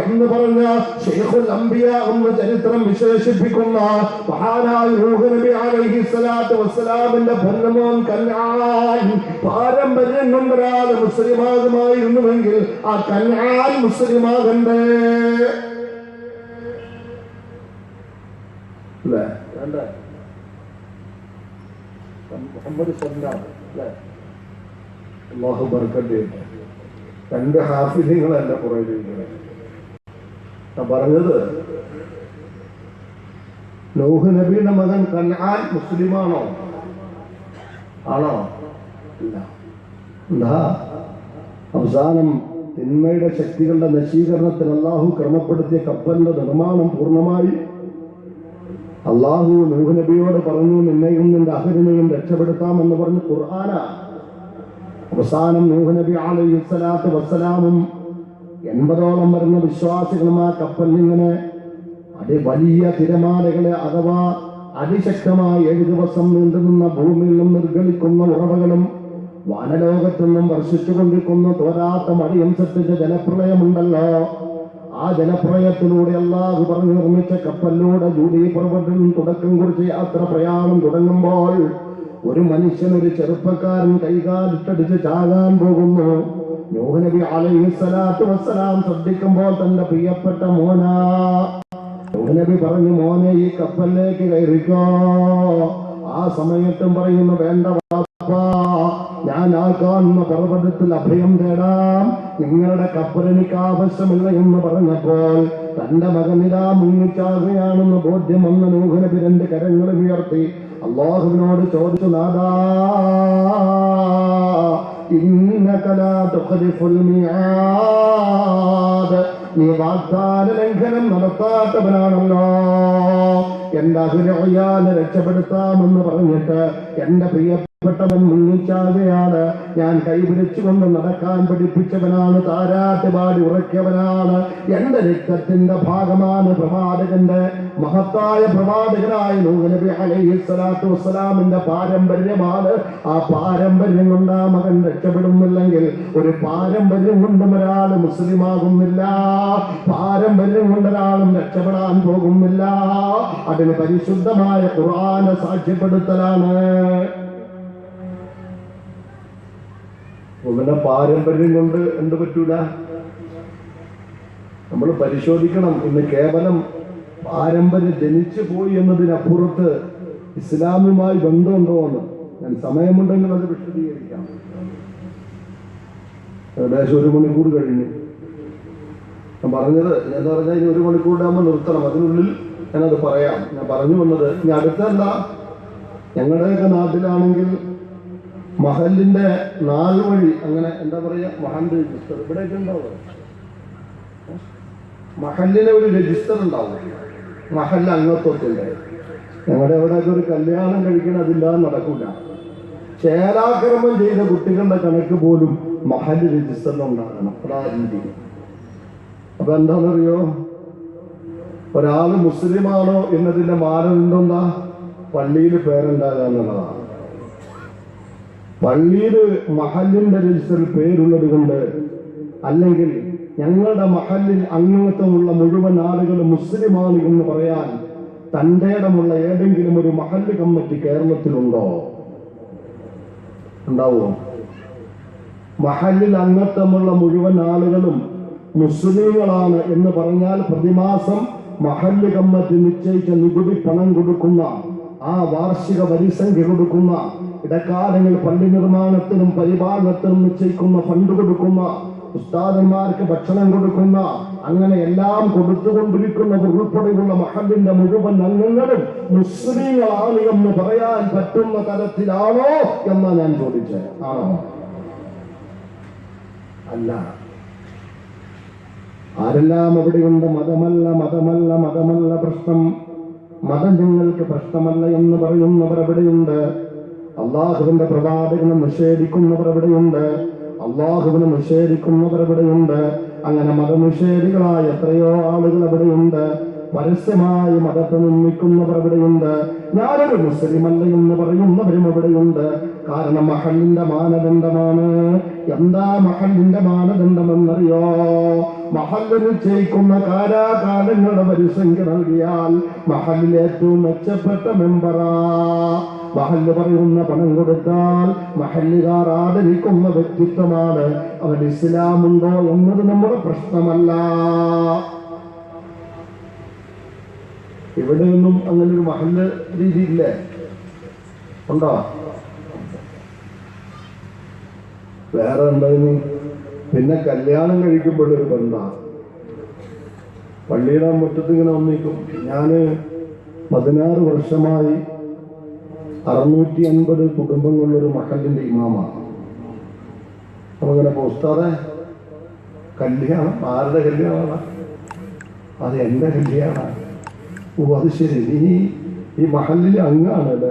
എന്ന് പറഞ്ഞ ശൈഖുൽ അംബിയ എന്ന് ചരിത്രം വിശേഷിപ്പിക്കുന്ന മഹാനായ നൂഹ് നബി അലൈഹി സ്വലാത്തു വസ്സലാമിന്റെ പൊന്നുമോൻ കൻആൻ പാരമ്പര്യം കൊണ്ടൊരാൾ മുസ്ലിമാകുമായിരുന്നുവെങ്കിൽ ആ കൻആൻ മുസ്ലിമാകണ്ടേ? അല്ലേ? വേണ്ടേ? മുഹമ്മദ് സല്ലല്ലാഹു അല്ലേ? അല്ലാഹു ബർക്കത്ത് ചെയ്യട്ടെ. രണ്ട് ഹാഫിദുകളല്ല പുറകിലിരിക്കുന്നത്. ഞാൻ പറഞ്ഞത് നൂഹ് നബിയുടെ മകൻ കൻആൻ മുസ്ലിമാണോ? ആണോ? ഇല്ല. എന്താ? അവസാനം തിന്മയുടെ ശക്തികളുടെ നശീകരണത്തിന് അല്ലാഹു ക്രമപ്പെടുത്തിയ കപ്പലിന്റെ നിർമ്മാണം പൂർണ്ണമായി. അല്ലാഹു നൂഹ് നബിയോട് പറഞ്ഞു, നിന്നെയും നിന്റെ അഹലിനെയും രക്ഷപ്പെടുത്താമെന്ന് പറഞ്ഞ് ഖുർആന. അവസാനം നൂഹ് നബി അലൈഹി സ്വലാത്തു വസ്സലാമും 80ഓളം വരുന്ന വിശ്വാസികളും ആ കപ്പലിങ്ങനെ വലിയ തിരമാലകളെ അഥവാ അതിശക്തമായ 7 ദിവസം നീണ്ടുനിന്ന ഭൂമിയിൽ നിന്നും നിർഗളിക്കുന്ന ഉറവകളും വാനലോകത്തുനിന്നും വർഷിച്ചുകൊണ്ടിരിക്കുന്ന തോരാത്ത മടിയും സൃഷ്ടിച്ച ജലപ്രളയമുണ്ടല്ലോ. ആ ജലപ്രളയത്തിലൂടെ അല്ലാഹു പറഞ്ഞു നിർമ്മിച്ച കപ്പലിലൂടെ ജൂലൈ പർവ്വതത്തിൽ തുടക്കം കുറിച്ച് യാത്ര പ്രയാണം തുടങ്ങുമ്പോൾ ഒരു മനുഷ്യൻ, ഒരു ചെറുപ്പക്കാരൻ കൈകാലിട്ടടിച്ച് ചാകാൻ പോകുന്നു. നൂഹ് നബി അലൈഹി സ്വലാത്തു വസ്സലാം ശ്രദ്ധിക്കുമ്പോൾ തന്റെ പ്രിയപ്പെട്ട മോനാ നൂഹ് നബി പറഞ്ഞു, മോനെ ഈ കപ്പലിലേക്ക് കയറിക്കോ. ആ സമയത്തും പറയുന്നു, വേണ്ട വാപ്പാ, ഞാൻ ആ കാണുന്ന പർവ്വതത്തിൽ അഭയം തേടാം, നിങ്ങളുടെ കപ്പലെനിക്ക് ആവശ്യമില്ല എന്ന് പറഞ്ഞപ്പോൾ തന്റെ മകനിതാ മുങ്ങിച്ചാകുകയാണെന്ന് ബോധ്യം വന്ന നൂഹ് നബി 2 കരങ്ങളും ഉയർത്തി അല്ലാഹുവിനോട് ചോദിച്ചു, നാദാ ഇന്നക ലാ തുഖ്ലിഫുൽ മിആദ്, നീ വാഗ്ദാന ലംഘനം നടത്താത്തവനാണല്ലോ. എന്റെ അഹ്ലഅയാനെ രക്ഷപ്പെടുത്താമെന്ന് പറഞ്ഞിട്ട് എന്റെ പ്രിയപ്പെട്ടവൻ മുങ്ങിച്ചാകുകയാണ്. ഞാൻ കൈപിടിച്ചുകൊണ്ട് നടക്കാൻ പഠിപ്പിച്ചവനാണ്, താരാട്ട് പാടി ഉറക്കിയവനാണ്, എന്റെ രക്തത്തിന്റെ ഭാഗമാണ് പ്രവാചകന്റെ മഹത്തായ പ്രവാചകനായ നൂഹ് നബി അലൈഹിസ്സലാത്തു വസ്സലാമിന്റെ പാരമ്പര്യമാണ്. ആ പാരമ്പര്യം കൊണ്ട് ആ മകൻ രക്ഷപ്പെടുന്നില്ലെങ്കിൽ ഒരു പാരമ്പര്യം കൊണ്ടും ഒരാൾ മുസ്ലിമാകുന്നില്ല, പാരമ്പര്യം കൊണ്ട് ഒരാളും രക്ഷപ്പെടാൻ പോകുന്നില്ല. അതിന് പരിശുദ്ധമായ ഖുർആനെ സാക്ഷ്യപ്പെടുത്തലാണ്. പിന്നെ പാരമ്പര്യം കൊണ്ട് എന്ത് പറ്റൂല? നമ്മൾ പരിശോധിക്കണം. ഇന്ന് കേവലം പാരമ്പര്യം ജനിച്ചു പോയി എന്നതിനപ്പുറത്ത് ഇസ്ലാമുമായി ബന്ധമുണ്ടോ എന്ന് ഞാൻ സമയമുണ്ടെങ്കിൽ അത് വിശദീകരിക്കാം. ഏകദേശം 1 മണിക്കൂർ കഴിഞ്ഞു. ഞാൻ പറഞ്ഞത് എന്ന് പറഞ്ഞാൽ ഇനി 1 മണിക്കൂറാകുമ്പോൾ നിർത്തണം. അതിനുള്ളിൽ ഞാനത് പറയാം. ഞാൻ പറഞ്ഞു വന്നത് ഇനി അടുത്തെന്താ, ഞങ്ങളുടെയൊക്കെ നാട്ടിലാണെങ്കിൽ മഹലിന്റെ 4 വഴി അങ്ങനെ എന്താ പറയാ, മഹൽ രജിസ്റ്റർ ഇവിടെയൊക്കെ ഉണ്ടാവും. മഹലിന് ഒരു രജിസ്റ്റർ ഉണ്ടാവും, മഹൽ അംഗത്വത്തിന്റെ. ഞങ്ങളുടെ എവിടെയൊക്കെ ഒരു കല്യാണം കഴിക്കണം, അതില്ലാതെ നടക്കൂല. ചേലാക്രമം ചെയ്ത കുട്ടികളുടെ കണക്ക് പോലും മഹൽ രജിസ്റ്ററിലുണ്ടാകണം. അതാ രീതി. അപ്പൊ എന്താണെന്നറിയോ, ഒരാള് മുസ്ലിമാണോ എന്നതിന്റെ മാനദണ്ഡം എന്താ? പള്ളിയിൽ പേരുണ്ടാകുക എന്നുള്ളതാണ്. പള്ളിയിൽ മഹലിന്റെ രജിസ്റ്ററിൽ പേരുള്ളത് കൊണ്ട്, അല്ലെങ്കിൽ ഞങ്ങളുടെ മഹലിൽ അംഗത്വമുള്ള മുഴുവൻ ആളുകൾ മുസ്ലിമാണ് എന്ന് പറയാൻ തന്റെ ഇടമുള്ള ഏതെങ്കിലും ഒരു മഹല്ല് കമ്മിറ്റി കേരളത്തിലുണ്ടോ? ഉണ്ടാവുമോ? മഹലിൽ അംഗത്വമുള്ള മുഴുവൻ ആളുകളും മുസ്ലിങ്ങളാണ് എന്ന് പറഞ്ഞാൽ പ്രതിമാസം മഹല്ല് കമ്മിറ്റി നിശ്ചയിച്ച നികുതി പണം കൊടുക്കുന്ന, ആ വാർഷിക വരിസംഖ്യ കൊടുക്കുന്ന, ഇടക്കാലങ്ങൾ പള്ളി നിർമ്മാണത്തിനും പരിപാലനത്തിനും നിശ്ചയിക്കുന്ന ഫണ്ട് കൊടുക്കുന്ന, ഉസ്താദന്മാർക്ക് ഭക്ഷണം കൊടുക്കുന്ന, അങ്ങനെ എല്ലാം കൊടുത്തുകൊണ്ടിരിക്കുന്നവർ ഉൾപ്പെടെയുള്ള മഹല്ലിന്റെ മുഴുവൻ അംഗങ്ങളും മുസ്ലിങ്ങളാണ് എന്ന് പറയാൻ പറ്റുന്ന തരത്തിലാണോ എന്നാ ഞാൻ ചോദിച്ചത്. ആണോ? അല്ല. ആരെല്ലാം അവിടെയുണ്ട്? മതമല്ല, മതമല്ല, മതമല്ല പ്രശ്നം, മതം നിങ്ങൾക്ക് പ്രശ്നമല്ല എന്ന് പറയുന്നവർ എവിടെയുണ്ട്? അള്ളാഹുവിന്റെ പ്രവാചകനെ നിഷേധിക്കുന്നവർ എവിടെയുണ്ട്? അള്ളാഹുവിനെ നിഷേധിക്കുന്നവർ എവിടെയുണ്ട്? അങ്ങനെ മതനിഷേധികളായ എത്രയോ ആളുകൾ എവിടെയുണ്ട്? പരസ്യമായി മതത്തെ നിന്ദിക്കുന്നവർ എവിടെയുണ്ട്? ഞാനൊരു മുസ്ലിമല്ല എന്ന് പറയുന്നവരും എവിടെയുണ്ട്? കാരണം മഹലിന്റെ മാനദണ്ഡമാണ്. എന്താ മഹലിന്റെ മാനദണ്ഡമെന്നറിയോ? മഹല്ല് നിശ്ചയിക്കുന്ന കാലാകാലങ്ങളുടെ പരിസംഖ്യ നൽകിയാൽ മഹലിൽ ഏറ്റവും മെച്ചപ്പെട്ട മെമ്പറാ. മഹല്ല് പറയുന്ന പണം കൊടുത്താൽ മഹല്ലുകാർ ആദരിക്കുന്ന വ്യക്തിത്വമാണ്. അവൻ ഇസ്ലാമുണ്ടോ എന്നത് നമ്മുടെ പ്രശ്നമല്ല. ഇവിടെയൊന്നും അങ്ങനെ ഒരു മഹല്ല് രീതി ഇല്ലേ? ഉണ്ടോ? വേറെ എന്തായിരുന്നു? പിന്നെ കല്യാണം കഴിക്കുമ്പോഴൊരു ബന്ധമാണ്. പള്ളിയുടെ മുറ്റത്ത് ഇങ്ങനെ വന്നിരിക്കും. ഞാൻ 16 വർഷമായി 650 കുടുംബങ്ങളിലൊരു മഹല്ലിന്റെ ഇമാമാണ്. നമ്മങ്ങനെ ഉസ്താദെ കല്യാണം ആരുടെ കല്യാണമാണ്? അത് എൻ്റെ കല്യാണമാണ്. ഓ അത് ശരി, നീ ഈ മഹല്ലിലെ അംഗാണല്ലേ?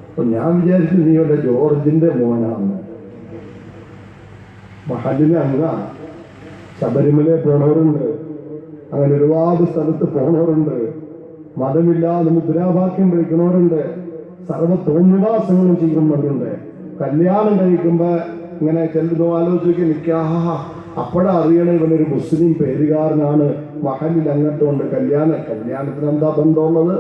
അപ്പൊ ഞാൻ വിചാരിച്ചു നീ വല്ല ജോർജിന്റെ മോനാണ്. മഹല്ലിലെ അംഗാണ്. ശബരിമല പോണവരുണ്ട്, അങ്ങനെ ഒരുപാട് സ്ഥലത്ത് പോണവരുണ്ട്, മതമില്ലാതെ മുദ്രാവാക്യം വിളിക്കുന്നവരുണ്ട്, സർവ്വ തോന്നിവാസങ്ങളും ചെയ്യുന്നവരുണ്ട്. കല്യാണം കഴിക്കുമ്പോ ഇങ്ങനെ ചെല്ലുന്നു, ആലോചിക്കുക നിൽക്കാ, അപ്പോഴാ അറിയണേ ഇവനൊരു മുസ്ലിം പേരുകാരനാണ്, മഹല്ലിൽ അങ്ങോട്ടുണ്ട്. കല്യാണത്തിന് എന്താ ബന്ധമുള്ളത്?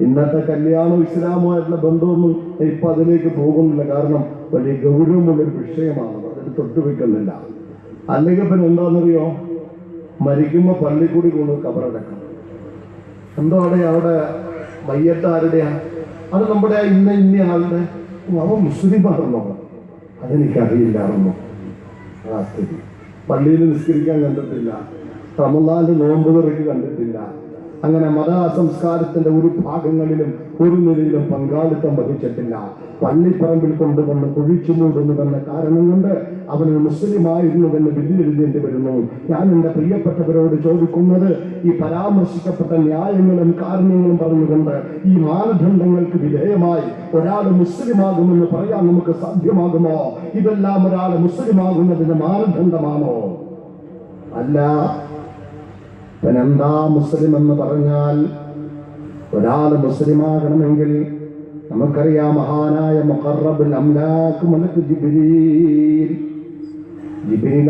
ഇന്നത്തെ കല്യാണം ഇസ്ലാമുമായിട്ടുള്ള ബന്ധമൊന്നും ഇപ്പൊ അതിലേക്ക് പോകുന്നില്ല. കാരണം വലിയ ഗൗരവമുള്ളൊരു വിഷയമാണ്, അതിൽ തൊട്ടുവെക്കുന്നില്ല. അല്ലെങ്കിൽ പിന്നെ എന്താണെന്നറിയോ, മരിക്കുമ്പോ പള്ളിക്കൂടി കൊണ്ട് കബറടക്കം. എന്തോ അവിടെ മയ്യത്ത് ആരുടെയാ? അത് നമ്മുടെ ഇന്ന ആളുടെ. അവൻ മുസ്ലിമാണെന്നോ? അതെനിക്കറിയില്ലായിരുന്നു. ആ സ്ഥിതി. പള്ളിയിൽ നിസ്കരിക്കാൻ കണ്ടിട്ടില്ല, റമദാന്റെ നോമ്പ് തുറക്ക് കണ്ടിട്ടില്ല. അങ്ങനെ മത സംസ്കാരത്തിന്റെ ഒരു ഭാഗങ്ങളിലും ഒരു നിലയിലും പങ്കാളിത്തം വഹിച്ചിട്ടില്ല. പള്ളിപ്പറമ്പിൽ കൊണ്ടുവന്ന് കുഴിച്ചു മൂടുന്നുവെന്ന കാരണം കൊണ്ട് അവന് മുസ്ലിമായിരുന്നുവെന്ന് വിധിയെഴുതേണ്ടി വരുന്നു. ഞാൻ എൻ്റെ പ്രിയപ്പെട്ടവരോട് ചോദിക്കുന്നത്, ഈ പരാമർശിക്കപ്പെട്ട ന്യായങ്ങളും കാരണങ്ങളും പറഞ്ഞുകൊണ്ട് ഈ മാനദണ്ഡങ്ങൾക്ക് വിധേയമായി ഒരാൾ മുസ്ലിമാകുമെന്ന് പറയാൻ നമുക്ക് സാധ്യമാകുമോ? ഇതെല്ലാം ഒരാൾ മുസ്ലിമാകുന്നതിന് മാനദണ്ഡമാണോ? അല്ല. പിന്നെന്താ മുസ്ലിം എന്ന് പറഞ്ഞാൽ? ഒരാൾ മുസ്ലിമാകണമെങ്കിൽ നമുക്കറിയാം, മഹാനായ മുഖറബുൽ അംലാക്ക് മലക്ക് ജിബ്രീൽ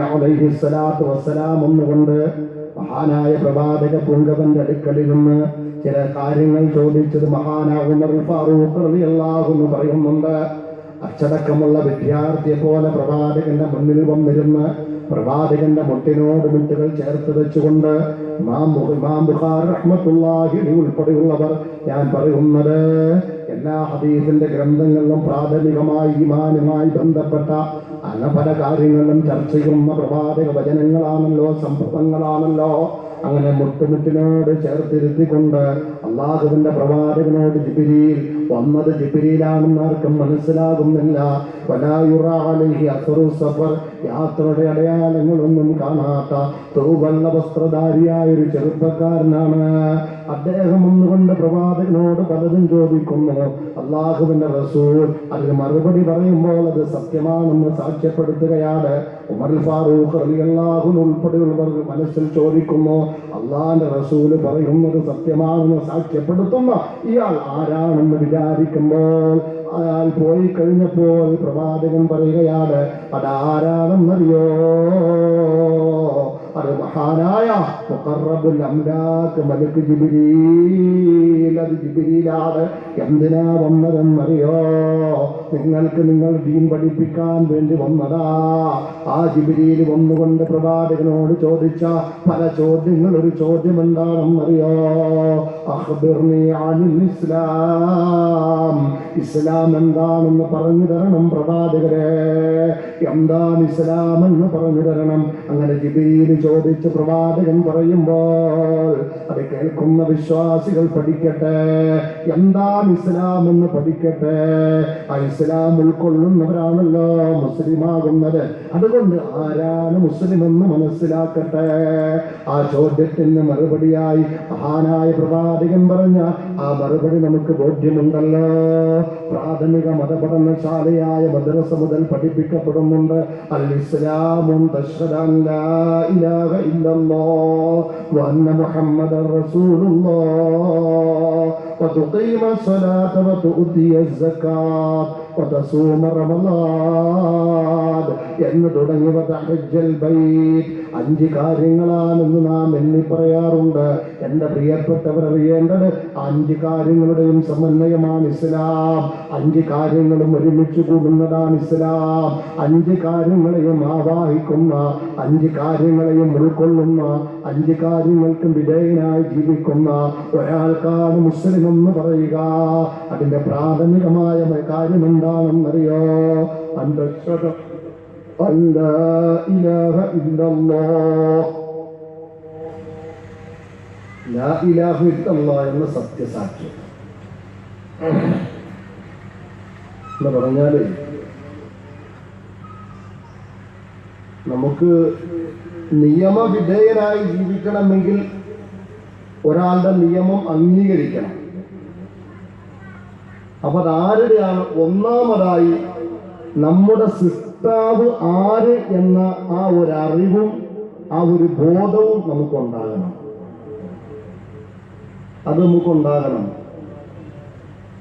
അലൈഹിസ്സലാത്തു വസ്സലാം ഒന്നുകൊണ്ട് മഹാനായ പ്രവാചക പുങ്കവന്റെ അടുക്കലിൽ നിന്ന് ചില കാര്യങ്ങൾ ചോദിച്ചത് മഹാനായ ഉമർ ഫാറൂഖ് റളിയല്ലാഹു അൻഹു പറയുന്നുണ്ട്. അച്ചടക്കമുള്ള വിദ്യാർത്ഥിയെ പോലെ പ്രവാചകന്റെ മുന്നിൽ വന്നിരുന്ന് പ്രവാചകന്റെ മുട്ടിനോട് മുട്ടുകൾ ചേർത്ത് വെച്ചുകൊണ്ട് ഇമാം ബുഖാരി റഹ്മത്തുള്ളാഹി അലൈഹി ഉൾപ്പെടെയുള്ളവർ ഞാൻ പറയുന്നത്, എല്ലാ ഹദീസിന്റെ ഗ്രന്ഥങ്ങളിലും പ്രാഥമികമായി ഈമാനുമായി ബന്ധപ്പെട്ട പല കാര്യങ്ങളും ചർച്ച ചെയ്യുന്ന പ്രവാചക വചനങ്ങളാണല്ലോ, സംഭവങ്ങളാണല്ലോ. അങ്ങനെ മുട്ടുമുട്ടിനോട് ചേർത്തിരുത്തിക്കൊണ്ട് അള്ളാഹുവിന്റെ പ്രവാചകനോട് ജിബ്രീൽ വന്നത് ജിബ്രീലാണെന്ന് ആർക്കും മനസ്സിലാകുന്നില്ല. യാത്രയുടെ അടയാളങ്ങളൊന്നും കാണാത്ത തൂവെള്ള വസ്ത്രധാരിയായ ഒരു ചെറുപ്പക്കാരനാണ് അദ്ദേഹം. ഒന്നുകൊണ്ട് പ്രവാചകനോട് പലതും ചോദിക്കുന്നു. അള്ളാഹുവിന്റെ റസൂൽ അതിന് മറുപടി പറയുമ്പോൾ അത് സത്യമാണെന്ന് സാക്ഷ്യപ്പെടുത്തുകയാണ്. ഉമർ ഫാറൂഖ് റളിയല്ലാഹു അൻഹു ഉൾപ്പെടെയുള്ളവർ മനസ്സിൽ ചോദിക്കുന്നു, അള്ളാഹിന്റെ റസൂല് പറയുന്നത് സത്യമാണെന്ന് സാക്ഷ്യപ്പെടുത്തുന്ന ഇയാൾ ആരാണെന്ന് വിചാരിക്കുമ്പോൾ അയാൾ പോയി കഴിഞ്ഞപ്പോൾ പ്രവാചകൻ പറയുകയാണ്, അതാരാണെന്നറിയോ? അത് മഹാനായ മുഖറബുൽ അംലാക്ക് മലക്ക് ജിബ്രീൽ. അത് ജിബ്രീലാണ്. എന്തിനാ വന്നതെന്നറിയോ? നിങ്ങൾക്ക് നിങ്ങൾ ദീൻ പഠിപ്പിക്കാൻ വേണ്ടി വന്നതാ. ആ ജിബ്രീൽ വന്നുകൊണ്ട് പ്രവാചകനോട് ചോദിച്ച പല ചോദ്യങ്ങൾ, ഒരു ചോദ്യം എന്താണെന്നറിയോ? അഖ്ബിർനി അനിൽ ഇസ്ലാം. ഇസ്ലാം എന്താണെന്ന് പറഞ്ഞു തരണം പ്രവാചകരെ. എന്താണ് ഇസ്ലാം എന്ന് പറഞ്ഞു തരണം. അങ്ങനെ ജിബ്രീൽ ചോദിച്ച് പ്രവാചകൻ പറയുമ്പോൾ അത് കേൾക്കുന്ന വിശ്വാസികൾ പഠിക്കട്ടെ. എന്താണ് ഇസ്ലാം എന്ന് പഠിക്കട്ടെ. ആ ഇസ്ലാം ഉൾക്കൊള്ളുന്നവരാണല്ലോ മുസ്ലിമാകുന്നത്. അതുകൊണ്ട് ആരാണ് മുസ്ലിം എന്ന് മനസ്സിലാക്കട്ടെ. ആ ചോദ്യത്തിന് മറുപടിയായി മഹാനായ പ്രവാചകൻ പറഞ്ഞ ആ മറുപടി നമുക്ക് ബോധ്യമുണ്ടല്ലോ. പ്രാഥമിക മതപഠനശാലയായ മദ്രസ മുതൽ പഠിപ്പിക്കപ്പെടുന്നുണ്ട്. അൽ ഇസ്ലാമുൻ തശ്ഹദു അൻ ലാ ഇലാഹ ഇല്ലല്ലാഹ് വ അന്ന മുഹമ്മദർ റസൂലുള്ളാഹ് وتقيم الصلاة وتؤتي الزكاة وتصوم رمضان എന്ന് തുടങ്ങി വതഹജ്ജൽ ബൈത്ത്. 5 കാര്യങ്ങളാണെന്ന് നാം എണ്ണി പറയാറുണ്ട്. എൻ്റെ പ്രിയപ്പെട്ടവർ അറിയേണ്ടത് 5 കാര്യങ്ങളുടെയും സമന്വയമാണ് ഇസ്ലാം. 5 കാര്യങ്ങളും ഒരുമിച്ച് കൂടുന്നതാണ് ഇസ്ലാം. 5 കാര്യങ്ങളെയും ആവാഹിക്കുന്ന, 5 കാര്യങ്ങളെയും ഉൾക്കൊള്ളുന്ന, 5 കാര്യങ്ങൾക്കും വിധേയനായി ജീവിക്കുന്ന ഒരാൾക്കാണ് മുസ്ലിം എന്ന് പറയുക. അതിന്റെ പ്രാഥമികമായ കാര്യം എന്താണെന്നറിയോ? ലാ ഇലാഹ ഇല്ലല്ലാഹ്. ലാ ഇലാഹ ഇല്ലല്ലാഹ് എന്ന സത്യസാക്ഷ്യം എന്ന് പറഞ്ഞാല് നമുക്ക് നിയമവിധേയനായി ജീവിക്കണമെങ്കിൽ ഒരാളുടെ നിയമം അംഗീകരിക്കണം. അപ്പൊ അതാരുടെയാണ്? ഒന്നാമതായി നമ്മുടെ സൃഷ്ടാവ് ആര് എന്ന ആ ഒരു അറിവും ആ ഒരു ബോധവും നമുക്കുണ്ടാകണം. അത് നമുക്കുണ്ടാകണം.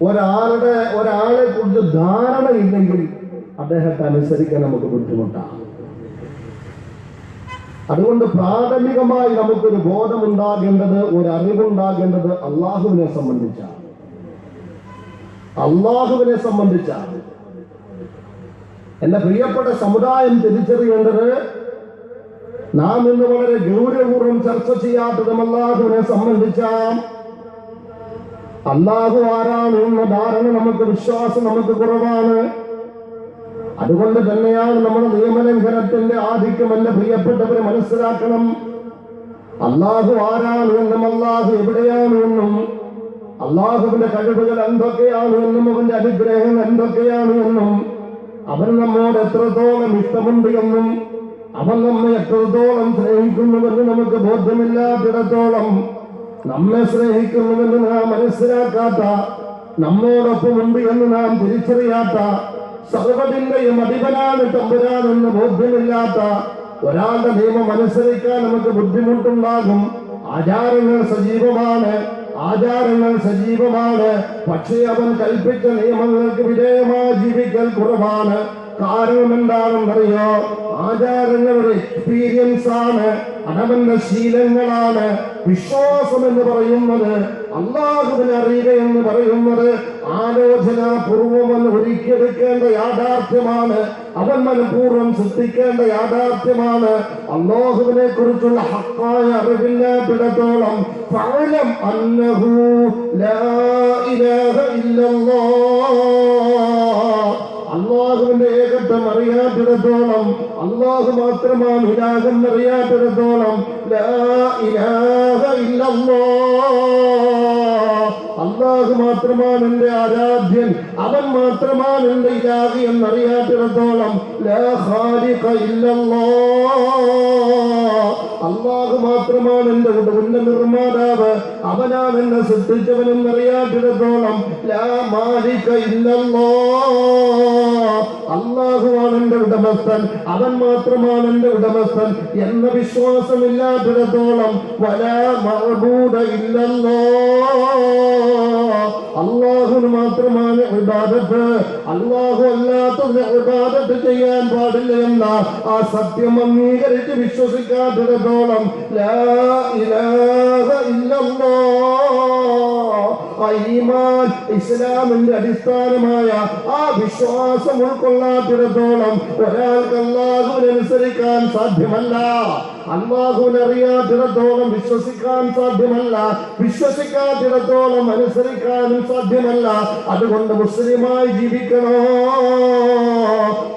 ഒരാളെ കുറിച്ച് ധാരണയില്ലെങ്കിൽ അദ്ദേഹത്തെ അനുസരിക്കാൻ നമുക്ക് ബുദ്ധിമുട്ടാണ്. അതുകൊണ്ട് പ്രാഥമികമായി നമുക്കൊരു ബോധമുണ്ടാകേണ്ടത്, ഒരു അറിവുണ്ടാകേണ്ടത് അള്ളാഹുവിനെ സംബന്ധിച്ചാണ്. അള്ളാഹുവിനെ സംബന്ധിച്ചാണ്. എന്റെ പ്രിയപ്പെട്ട സമുദായം തിരിച്ചറിയേണ്ടത്, നാം ഇന്ന് വളരെ ഗൗരവപൂർവ്വം ചർച്ച ചെയ്യാത്തതും അള്ളാഹുവിനെ സംബന്ധിച്ചാണ്. അള്ളാഹു ആരാണ് എന്ന ധാരണ നമുക്ക്, വിശ്വാസം നമുക്ക് കുറവാണ്. അതുകൊണ്ട് തന്നെയാണ് നമ്മുടെ നിയമലംഘനത്തിന്റെ ആധിക്യം എന്റെ പ്രിയപ്പെട്ടവരെ മനസ്സിലാക്കണം. അള്ളാഹു ആരാണ് എന്നും അള്ളാഹു എവിടെയാണ് എന്നും അള്ളാഹുവിന്റെ കഴിവുകൾ എന്തൊക്കെയാണ് എന്നും അവന്റെ അനുഗ്രഹങ്ങൾ എന്തൊക്കെയാണ് എന്നും അവൻ നമ്മോട് എത്രത്തോളം ഇഷ്ടമുണ്ട് എന്നും അവൻ നമ്മെ എത്രത്തോളം സ്നേഹിക്കുന്നുവെന്ന് നമുക്ക് ബോധ്യമില്ലാത്തിടത്തോളം നമ്മെ സ്നേഹിക്കുന്നുവെന്ന് നാം മനസ്സിലാക്കാത്ത, നമ്മോടൊപ്പമുണ്ട് എന്ന് നാം തിരിച്ചറിയാത്ത, സർവ്വതിന്റെയും അധിപനാണ് തമ്പുരാനെന്ന് ബോധ്യമില്ലാത്ത ഒരാളുടെ നിയമം അനുസരിക്കാൻ നമുക്ക് ബുദ്ധിമുട്ടുണ്ടാകും. ആചാരങ്ങൾ സജീവമാണ്, പക്ഷേ അവൻ കൽപ്പിച്ച നിയമങ്ങൾക്ക് വിധേയമായി ജീവിക്കൽ കുറവാണ്. കാരണം എന്താണെന്നറിയോ? ആചാരങ്ങളുടെ എക്സ്പീരിയൻസ് ആണ്, അതവന്റെ ശീലങ്ങളാണ്. വിശ്വാസം എന്ന് പറയുന്നത്, അള്ളാഹുവിനെ അറിയുക എന്ന് പറയുന്നത് ആലോചനാപൂർവം ഒരുക്കിയെടുക്കേണ്ട യാഥാർത്ഥ്യമാണ്. അവൻ മനഃപൂർവ്വം സൃഷ്ടിക്കേണ്ട യാഥാർത്ഥ്യമാണ്. അള്ളാഹുവിനെ കുറിച്ചുള്ള ഹക്കായ അറിവില്ലാത്തിടത്തോളം ഫഅലം അന്നഹു ലാ ഇലാഹ ഇല്ലല്ലാഹ്, അള്ളാഹുവിന്റെ ഏകത്വം അറിയാത്തിടത്തോളം, അള്ളാഹു മാത്രമാണ് ഇലാഹം അറിയാത്തിടത്തോളം ലാ ഇലാഹ ഇല്ലല്ലാഹ്, അള്ളാഹു മാത്രമാണ് എന്റെ ആരാധ്യൻ, അവൻ മാത്രമാണ് എന്റെ ഇലാഹി എന്നറിയാത്തിടത്തോളം ലാ ഖാലിഖ ഇല്ലല്ലാഹ്, അള്ളാഹു മാത്രമാണ് എന്റെ ഉടവിന്റെ നിർമ്മാതാവ്, അവനാണ് എന്നെ സൃഷ്ടിച്ചവനെന്നറിയാത്തിടത്തോളം ലാ മാലിക ഇല്ലല്ലാഹ്, അള്ളാഹുവാണ് എന്റെ ഉടമസ്ഥൻ, അവൻ മാത്രമാണ് എന്റെ ഉടമസ്ഥൻ എന്ന വിശ്വാസമില്ലാത്തിടത്തോളം വലാ മഅബൂദ ഇല്ലല്ലാഹ്, അള്ളാഹുവിന് മാത്രമാണ് ഇബാദത്ത്, അള്ളാഹു അല്ലാത്തതിന് ഇബാദത്ത് ചെയ്യാൻ പാടില്ല എന്ന ആ സത്യം അംഗീകരിച്ച് വിശ്വസിക്കാത്തിടത്തോളം ലാ ഇലാഹ ഇല്ലല്ലാഹ്, ആ ഈമാൻ ഇസ്ലാമിന്റെ അടിസ്ഥാനമായ ആ വിശ്വാസം ഉൾക്കൊള്ളാത്തിടത്തോളം ഒരാൾക്ക് അള്ളാഹുവിനെ അനുസരിക്കാൻ സാധ്യമല്ല. അള്ളാഹുവിനെ അറിയാത്തിടത്തോളം വിശ്വസിക്കാൻ സാധ്യമല്ല, വിശ്വസിക്കാത്തിടത്തോളം അനുസരിക്കാനും സാധ്യമല്ല. അതുകൊണ്ട് മുസ്ലിമായി ജീവിക്കണോ?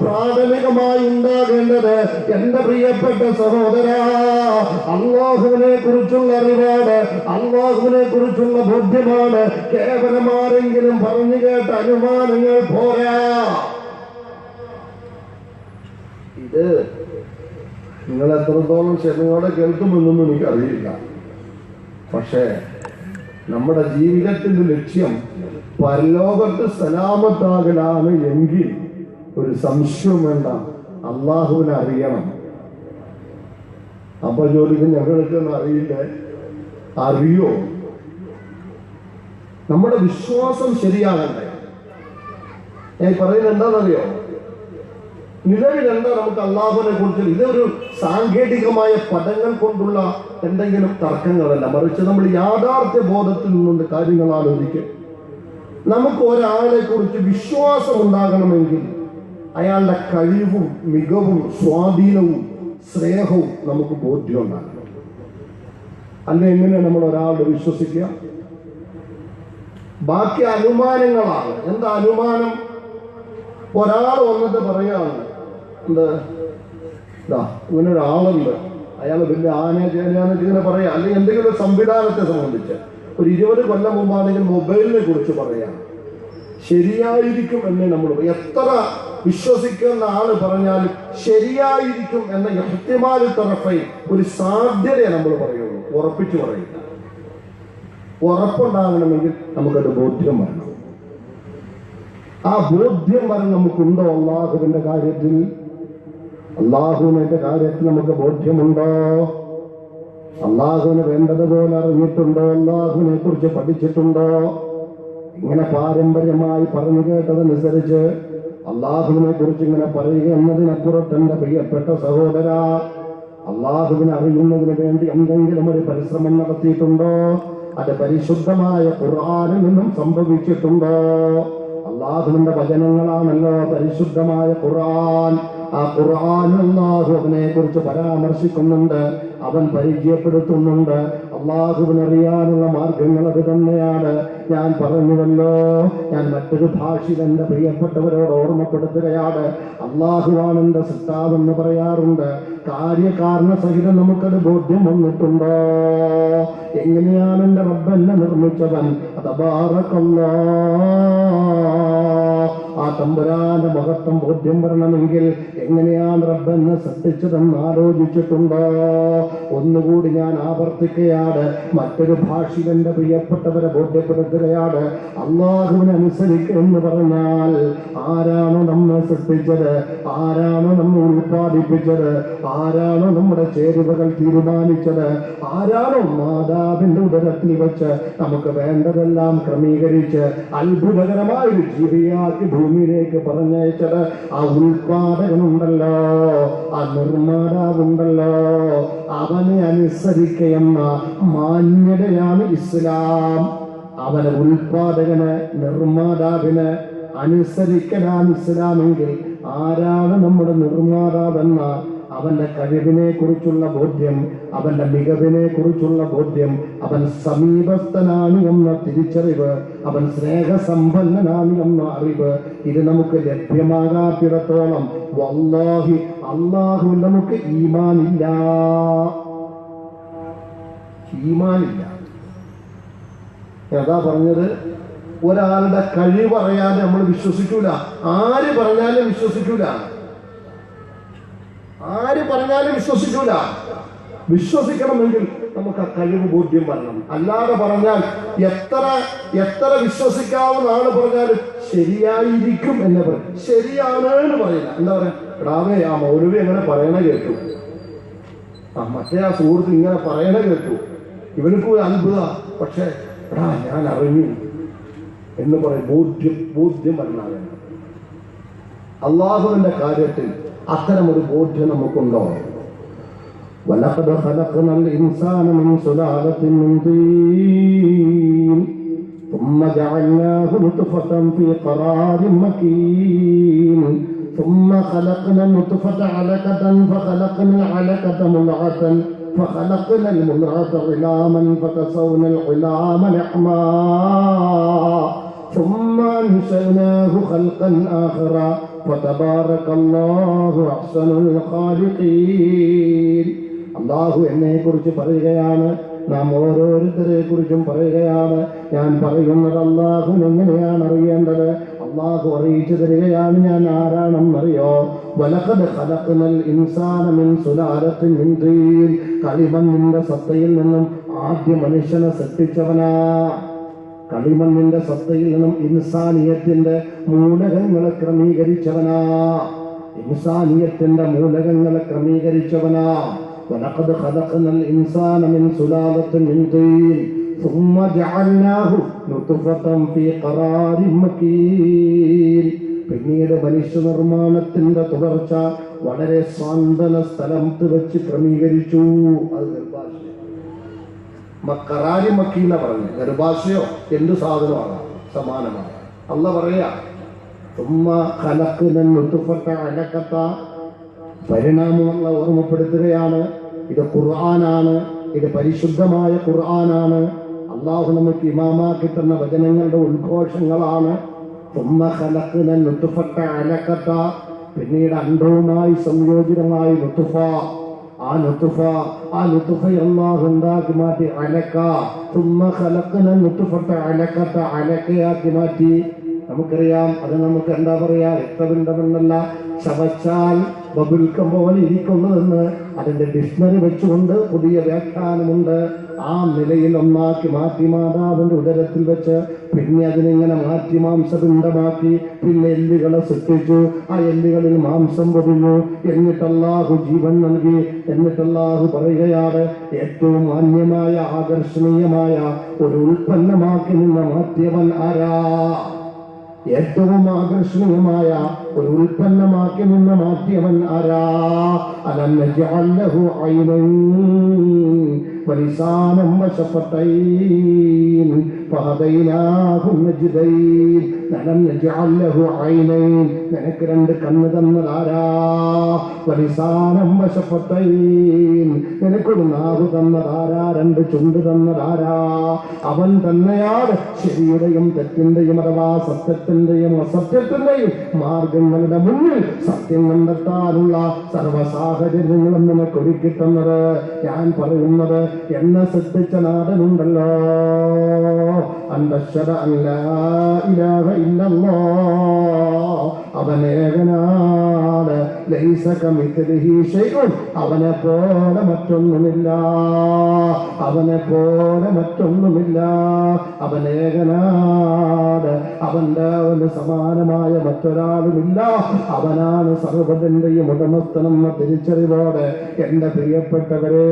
പ്രാഥമികമായി ഉണ്ടാകേണ്ടത് എന്റെ പ്രിയപ്പെട്ട സഹോദര, അള്ളാഹുവിനെ കുറിച്ചുള്ള അറിവാണ്, അള്ളാഹുവിനെ കുറിച്ചുള്ള ബോധ്യമാണ്. കേവലം ആരെങ്കിലും പറഞ്ഞു കേട്ട അനുമാനങ്ങൾ പോരാ. ഇത് നിങ്ങൾ എത്രത്തോളം ക്ഷമയോടെ കേൾക്കുമെന്നൊന്നും എനിക്കറിയില്ല. പക്ഷേ നമ്മുടെ ജീവിതത്തിന്റെ ലക്ഷ്യം പരലോകത്ത് സലാമത്താകലാണ് എങ്കിൽ ഒരു സംശയം വേണ്ട, അള്ളാഹുവിനെ അറിയണം. അപ്പൊ ജോലിക്ക് ഞങ്ങൾക്കൊന്നും അറിയില്ലേ? അറിയോ? നമ്മുടെ വിശ്വാസം ശരിയാകണ്ടേ? ഞാൻ പറയുന്നത് എന്താണെന്നറിയോ? നിലവിലെന്താ നമുക്ക് അള്ളാഹുവിനെ കുറിച്ച് ഇതൊരു സാങ്കേതികമായ പദങ്ങൾ കൊണ്ടുള്ള എന്തെങ്കിലും തർക്കങ്ങളല്ല, മറിച്ച് നമ്മൾ യാഥാർത്ഥ്യ ബോധത്തിൽ നിന്നുകൊണ്ട് കാര്യങ്ങൾ ആലോചിക്കും. നമുക്ക് ഒരാളെ കുറിച്ച് വിശ്വാസം ഉണ്ടാകണമെങ്കിൽ അയാളുടെ കഴിവും മികവും സ്വാധീനവും സ്നേഹവും നമുക്ക് ബോധ്യം ഉണ്ടാകണം. അല്ല എങ്ങനെ നമ്മൾ ഒരാളെ വിശ്വസിക്കുക? ബാക്കി അനുമാനങ്ങളാണ്. എന്താ അനുമാനം? ഒരാൾ വന്നിട്ട് പറയാണ്, എന്താ ഇങ്ങനെ ഒരാളുണ്ട്, അയാൾ വലിയ ആന ചേനയാന്നൊക്കെ ഇങ്ങനെ പറയാം. അല്ലെങ്കിൽ എന്തെങ്കിലും ഒരു സംവിധാനത്തെ സംബന്ധിച്ച് ഒരു 20 കൊല്ലം മുമ്പാണെങ്കിൽ മൊബൈലിനെ കുറിച്ച് പറയാം. ശരിയായിരിക്കും എന്ന് നമ്മൾ എത്ര വിശ്വസിക്കുന്ന ആള് പറഞ്ഞാലും ശരിയായിരിക്കും എന്ന കൃത്യമായ തറഫൈ ഒരു സാധ്യതയെ നമ്മൾ പറയുള്ളൂ, ഉറപ്പിച്ചു പറയില്ല. ഉറപ്പുണ്ടാകണമെങ്കിൽ നമുക്കത് ബോധ്യം വരണം. ആ ബോധ്യം വരണം നമുക്കുണ്ടോ? അള്ളാഹുവിന്റെ കാര്യത്തിൽ, അള്ളാഹുവിന്റെ കാര്യത്തിൽ നമുക്ക് ബോധ്യമുണ്ടോ? അള്ളാഹുവിനെ വേണ്ടതുപോലെ അറിഞ്ഞിട്ടുണ്ടോ? അള്ളാഹുവിനെ കുറിച്ച് പഠിച്ചിട്ടുണ്ടോ? ഇങ്ങനെ പാരമ്പര്യമായി പറഞ്ഞു കേട്ടതനുസരിച്ച് അള്ളാഹുവിനെ കുറിച്ച് ഇങ്ങനെ പറയുക എന്നതിനപ്പുറത്ത് എന്റെ പ്രിയപ്പെട്ട സഹോദര, അള്ളാഹുവിനെ അറിയുന്നതിന് വേണ്ടി എന്തെങ്കിലും ഒരു പരിശ്രമം നടത്തിയിട്ടുണ്ടോ? അത് പരിശുദ്ധമായ ഖുർആനിൽ നിന്നും സംഭവിച്ചിട്ടുണ്ടോ? അള്ളാഹുവിന്റെ വചനങ്ങളാണല്ലോ പരിശുദ്ധമായ ഖുർആൻ. ആ ഖുർആനിൽ അള്ളാഹു അവനെ കുറിച്ച് പരാമർശിക്കുന്നുണ്ട്, അവൻ പരിചയപ്പെടുത്തുന്നുണ്ട്. അള്ളാഹുവിനെ അറിയാനുള്ള മാർഗങ്ങൾ അത് തന്നെയാണ്. ഞാൻ പറഞ്ഞുവല്ലോ, ഞാൻ മറ്റൊരു ഭാഷയിൽ എന്റെ പ്രിയപ്പെട്ടവരോട് ഓർമ്മപ്പെടുത്തുകയാണ്. അള്ളാഹുവാണ് എന്റെ സൃഷ്ടാവെന്ന് പറയാറുണ്ട്. കാര്യകാരണ സഹിതം നമുക്കത് ബോധ്യം വന്നിട്ടുണ്ടോ? എങ്ങനെയാണ് എന്റെ റബ്ബ് എന്നെ നിർമ്മിച്ചവൻ? ആ തമ്പുരാന്റെ മഹത്വം ബോധ്യം വരണമെങ്കിൽ എങ്ങനെയാണ് റബ്ബ് എന്നെ സൃഷ്ടിച്ചതെന്ന് ആലോചിച്ചിട്ടുണ്ടോ? ഒന്നുകൂടി ഞാൻ ആവർത്തിക്കുകയാണ്, മറ്റൊരു ഭാഷയിൽ എന്റെ പ്രിയപ്പെട്ടവരെ ബോധ്യപ്പെടുത്തുകയാണ്. അള്ളാഹുവിനെ അനുസരിക്കുക എന്ന് പറഞ്ഞാൽ ആരാണോ നമ്മെ സൃഷ്ടിച്ചത്, ആരാണോ നമ്മെ ഉൽപ്പാദിപ്പിച്ചത്, ആരാണോ നമ്മുടെ ചേരുവകൾ തീരുമാനിച്ചത്, ആരാണോ മാതാവിന്റെ ഉദരത്തിൽ വെച്ച് നമുക്ക് വേണ്ടതെല്ലാം ക്രമീകരിച്ച് അത്ഭുതകരമായ ഒരു ജീവിയാക്കി ഭൂമിയിലേക്ക് പറഞ്ഞയച്ചത്, ആ ഉൽപാദകനുണ്ടല്ലോ, ആ നിർമ്മാതാവുണ്ടല്ലോ, അവനെ അനുസരിക്കുന്ന മാന്യതയാണ് ഇസ്ലാം. അവനെ ഉൽപാദകന്, നിർമ്മാതാവിന് അനുസരിക്കലാണ് ഇസ്ലാമെങ്കിൽ ആരാണ് നമ്മുടെ നിർമ്മാതാവെന്ന അവന്റെ കഴിവിനെ കുറിച്ചുള്ള ബോധ്യം, അവന്റെ മികവിനെ കുറിച്ചുള്ള ബോധ്യം, അവൻ സമീപസ്ഥനാണ് എന്ന തിരിച്ചറിവ്, അവൻ സ്നേഹസമ്പന്നനാണ് എന്ന അറിവ്, ഇത് നമുക്ക് ലഭ്യമാകാത്തിടത്തോളം വല്ലാഹി അല്ലാഹു നമുക്ക് ഈമാനില്ല. ഏതാ പറഞ്ഞത്? ഒരാളുടെ കഴിവ് പറയാതെ നമ്മൾ വിശ്വസിക്കൂല. ആര് പറഞ്ഞാലും വിശ്വസിക്കൂല. വിശ്വസിക്കണമെങ്കിൽ നമുക്ക് ആ കഴിവ് ബോധ്യം വരണം. അല്ലാതെ പറഞ്ഞാൽ എത്ര വിശ്വസിക്കാവുന്ന ആള് പറഞ്ഞാലും ശരിയായിരിക്കും എന്ന് പറയും, ശരിയാണ് എന്ന് പറയില്ല. എന്താ പറയാ, എടാവേ ആ മൗലവി എങ്ങനെ പറയണ കേട്ടു, മറ്റേ ആ സുഹൃത്ത് ഇങ്ങനെ പറയണ കേട്ടു, ഇവനക്ക് അത്ഭുത, പക്ഷെ എടാ ഞാൻ അറിഞ്ഞു എന്ന് പറയും. ബോധ്യം വരണാകണം. അള്ളാഹുവിന്റെ കാര്യത്തിൽ അത്തരമൊരു ബോധ്യം നമുക്കുണ്ടോ? وَلَقَدْ خَلَقْنَا الْإِنسَانَ مِنْ سُلَالَةٍ مِنْ طِينٍ ثُمَّ جَعَلْنَاهُ نُطْفَةً فِي قَرَارٍ مَكِينٍ ثُمَّ خَلَقْنَا النُّطْفَةَ عَلَقَةً فَخَلَقْنَا الْعَلَقَةَ مُضْغَةً فَخَلَقْنَا الْمُضْغَةَ عِظَامًا فَكَسَوْنَا الْعِظَامَ لَحْمًا ثُمَّ أَنشَأْنَاهُ خَلْقًا آخَرَ فَتَبَارَكَ اللَّهُ أَحْسَنُ الْخَالِقِينَ. അള്ളാഹു എന്നെ കുറിച്ച് പറയുകയാണ്, നാം ഓരോരുത്തരെ കുറിച്ചും പറയുകയാണ്. ഞാൻ പറയുന്നത് അള്ളാഹു എങ്ങനെയാണ് അറിയേണ്ടത്? അള്ളാഹു അറിയിച്ചു തരികയാണ് ഞാൻ ആരാണെന്നറിയോ? വലഖദ് ഖലഖ്നൽ ഇൻസാന മിൻ സുലാലത്തിൻ മിൻ തീൻ. കളിമണ്ണിന്റെ സത്തയിൽ നിന്നും ആദ്യ മനുഷ്യനെ സൃഷ്ടിച്ചവനാ. കളിമണ്ണിന്റെ സത്തയിൽ നിന്നും ഇൻസാനിയത്തിന്റെ മൂലകങ്ങളെ ക്രമീകരിച്ചവനാ. وَلَقَدْ خَلَقْنَا الْإِنسَانَ مِنْ سُلَالَةٍ مِنْ طِينٍ ثُمَّ جَعَلْنَاهُ نُطْفَةً فِي قَرَارٍ مَكِينٍ. പിന്നീട് മനുഷ്യ നിർമ്മാണത്തിന്റെ തുടർച്ച വളരെ സാന്ത്വന സ്ഥലത്ത് വെച്ച് ക്രമീകരിച്ചു. അത് ഗർഭാശയം. കറാരി മക്കീന പറഞ്ഞു. ഗർഭാശയോ എന്ത് സാധനമാണ്? സമാനമാണ്. അള്ളാഹ് പറയാ പരിണാമമുള്ള ഓർമ്മപ്പെടുത്തുകയാണ്. ഇത് ഖുർആനാണ്, ഇത് പരിശുദ്ധമായ ഖുർആനാണ്. അള്ളാഹു നമുക്ക് ഇമാമാക്കി തന്ന വചനങ്ങളുടെ ഉദ്ഘോഷങ്ങളാണ്. പിന്നീട് അണ്ഡവുമായി സംയോജിതമായി നുത്ഫ, ആ നുത്ഫ അല്ലാഹു ഉണ്ടാക്കി മാറ്റി അലക്ക. അലക്കയാക്കി മാറ്റി. നമുക്കറിയാം, അത് നമുക്ക് എന്താ പറയാ, രക്തപിണ്ഡമെന്നല്ല, ചവച്ചാൽ ബബിൾക്കം പോലെ ഇരിക്കുന്നതെന്ന് അതിന്റെ ഡിക്ഷണറി വെച്ചുകൊണ്ട് പുതിയ വ്യാഖ്യാനമുണ്ട്. ആ നിലയിൽ ഒന്നാക്കി മാറ്റി മാതാവിന്റെ ഉദരത്തിൽ വെച്ച് പിന്നെ അതിനിങ്ങനെ മാറ്റി മാംസപിണ്ഡമാക്കി, പിന്നെ എല്ലുകളെ സൃഷ്ടിച്ചു. ആ എല്ലുകളിൽ മാംസം പൊതിഞ്ഞു. എന്നിട്ടല്ലാഹു ജീവൻ നൽകി. എന്നിട്ടല്ലാഹു പറയുകയാണ്, ഏറ്റവും മാന്യമായ ആകർഷണീയമായ ഒരു ഉൽപ്പന്നമാക്കി നിന്ന് മാറ്റിയവൻ ആരാ? ഏറ്റവും ആകർഷണീയമായ ഒരു ഉൽപ്പന്നമാക്കി നിന്ന് മാറ്റിയവൻ ആരാ? അലം നജ്അൽ ലഹു ഐനൈൻ. വലിസാനം വശഫതൈൻ ഫഹദൈനാഹു നജ്ദൈൻ ലം നജഅൽ ലഹു ഐനൈൻ നിനക്ക് രണ്ട് കണ്ണ് തന്നതാരാ വലിസാനം വശഫതൈൻ നിനക്കൊരു നാവ് തന്നതാരാ രണ്ട് ചുണ്ട് തന്നതാരാ അവൻ തന്നെയാണ് ശരിയുടെയും തെറ്റിന്റെയും അഥവാ സത്യത്തിന്റെയും അസത്യത്തിന്റെയും മാർഗങ്ങളുടെ മുന്നിൽ സത്യം കണ്ടെത്താനുള്ള സർവ്വ സാഹചര്യങ്ങളും നിനക്ക് ഒരുക്കി തന്നത്. ഞാൻ പറയുന്നത് എന്നെ സൃഷ്ടിച്ച നാഥനുണ്ടല്ലോ അൻതശ്ഹദ അൻ ലാ ഇലാഹ ഇല്ലല്ലാഹ് അവനേകനാണ് ലൈസ കമിത്ലിഹി ഷൈഉൻ അവനെ പോലെ മറ്റൊന്നുമില്ല അവനെ പോലെ മറ്റൊന്നുമില്ല അവനേകനാണ് അവന്റെ സമാനമായ മറ്റൊരാളുമില്ല അവനാണ് സർവ്വതിന്റെയും ഉടമസ്ഥനെന്ന തിരിച്ചറിവോടെ എന്റെ പ്രിയപ്പെട്ടവരെ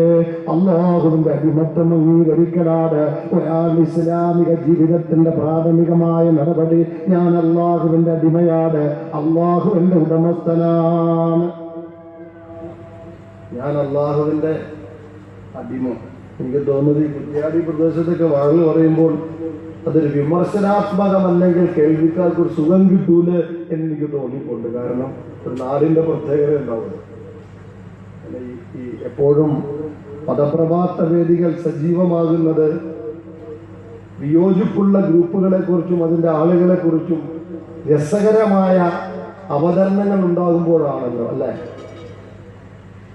അല്ലാഹുവിന്റെ അടിമത്തം അംഗീകരിക്കലാണ് ഒരാൾ ഇസ്ലാമിക ജീവിതത്തിന്റെ പ്രാഥമികമായ നടപടി. ഞാൻ അല്ലാഹുവിന്റെ അടിമയാണ്, അല്ലാഹു എന്റെ ഉടമസ്ഥനാണ്, ഞാൻ അല്ലാഹുവിന്റെ അടിമ. എനിക്ക് തോന്നുന്നത് ഈ കുറ്റ്യാടി പ്രദേശത്തൊക്കെ വാങ്ങി പറയുമ്പോൾ അതൊരു വിമർശനാത്മകമല്ലെങ്കിൽ കേൾവിക്കാർക്ക് ഒരു സുഖം കിട്ടൂല് എന്നെനിക്ക് തോന്നിയിട്ടുണ്ട്. കാരണം ഒരു നാടിന്റെ പ്രത്യേകത ഉണ്ടാവുന്നത് ഈ എപ്പോഴും പദപ്രഭാത്ത വേദികൾ സജീവമാകുന്നത് വിയോജിപ്പുള്ള ഗ്രൂപ്പുകളെ കുറിച്ചും അതിന്റെ ആളുകളെ കുറിച്ചും രസകരമായ അവതരണങ്ങൾ ഉണ്ടാകുമ്പോഴാണല്ലോ അല്ലെ.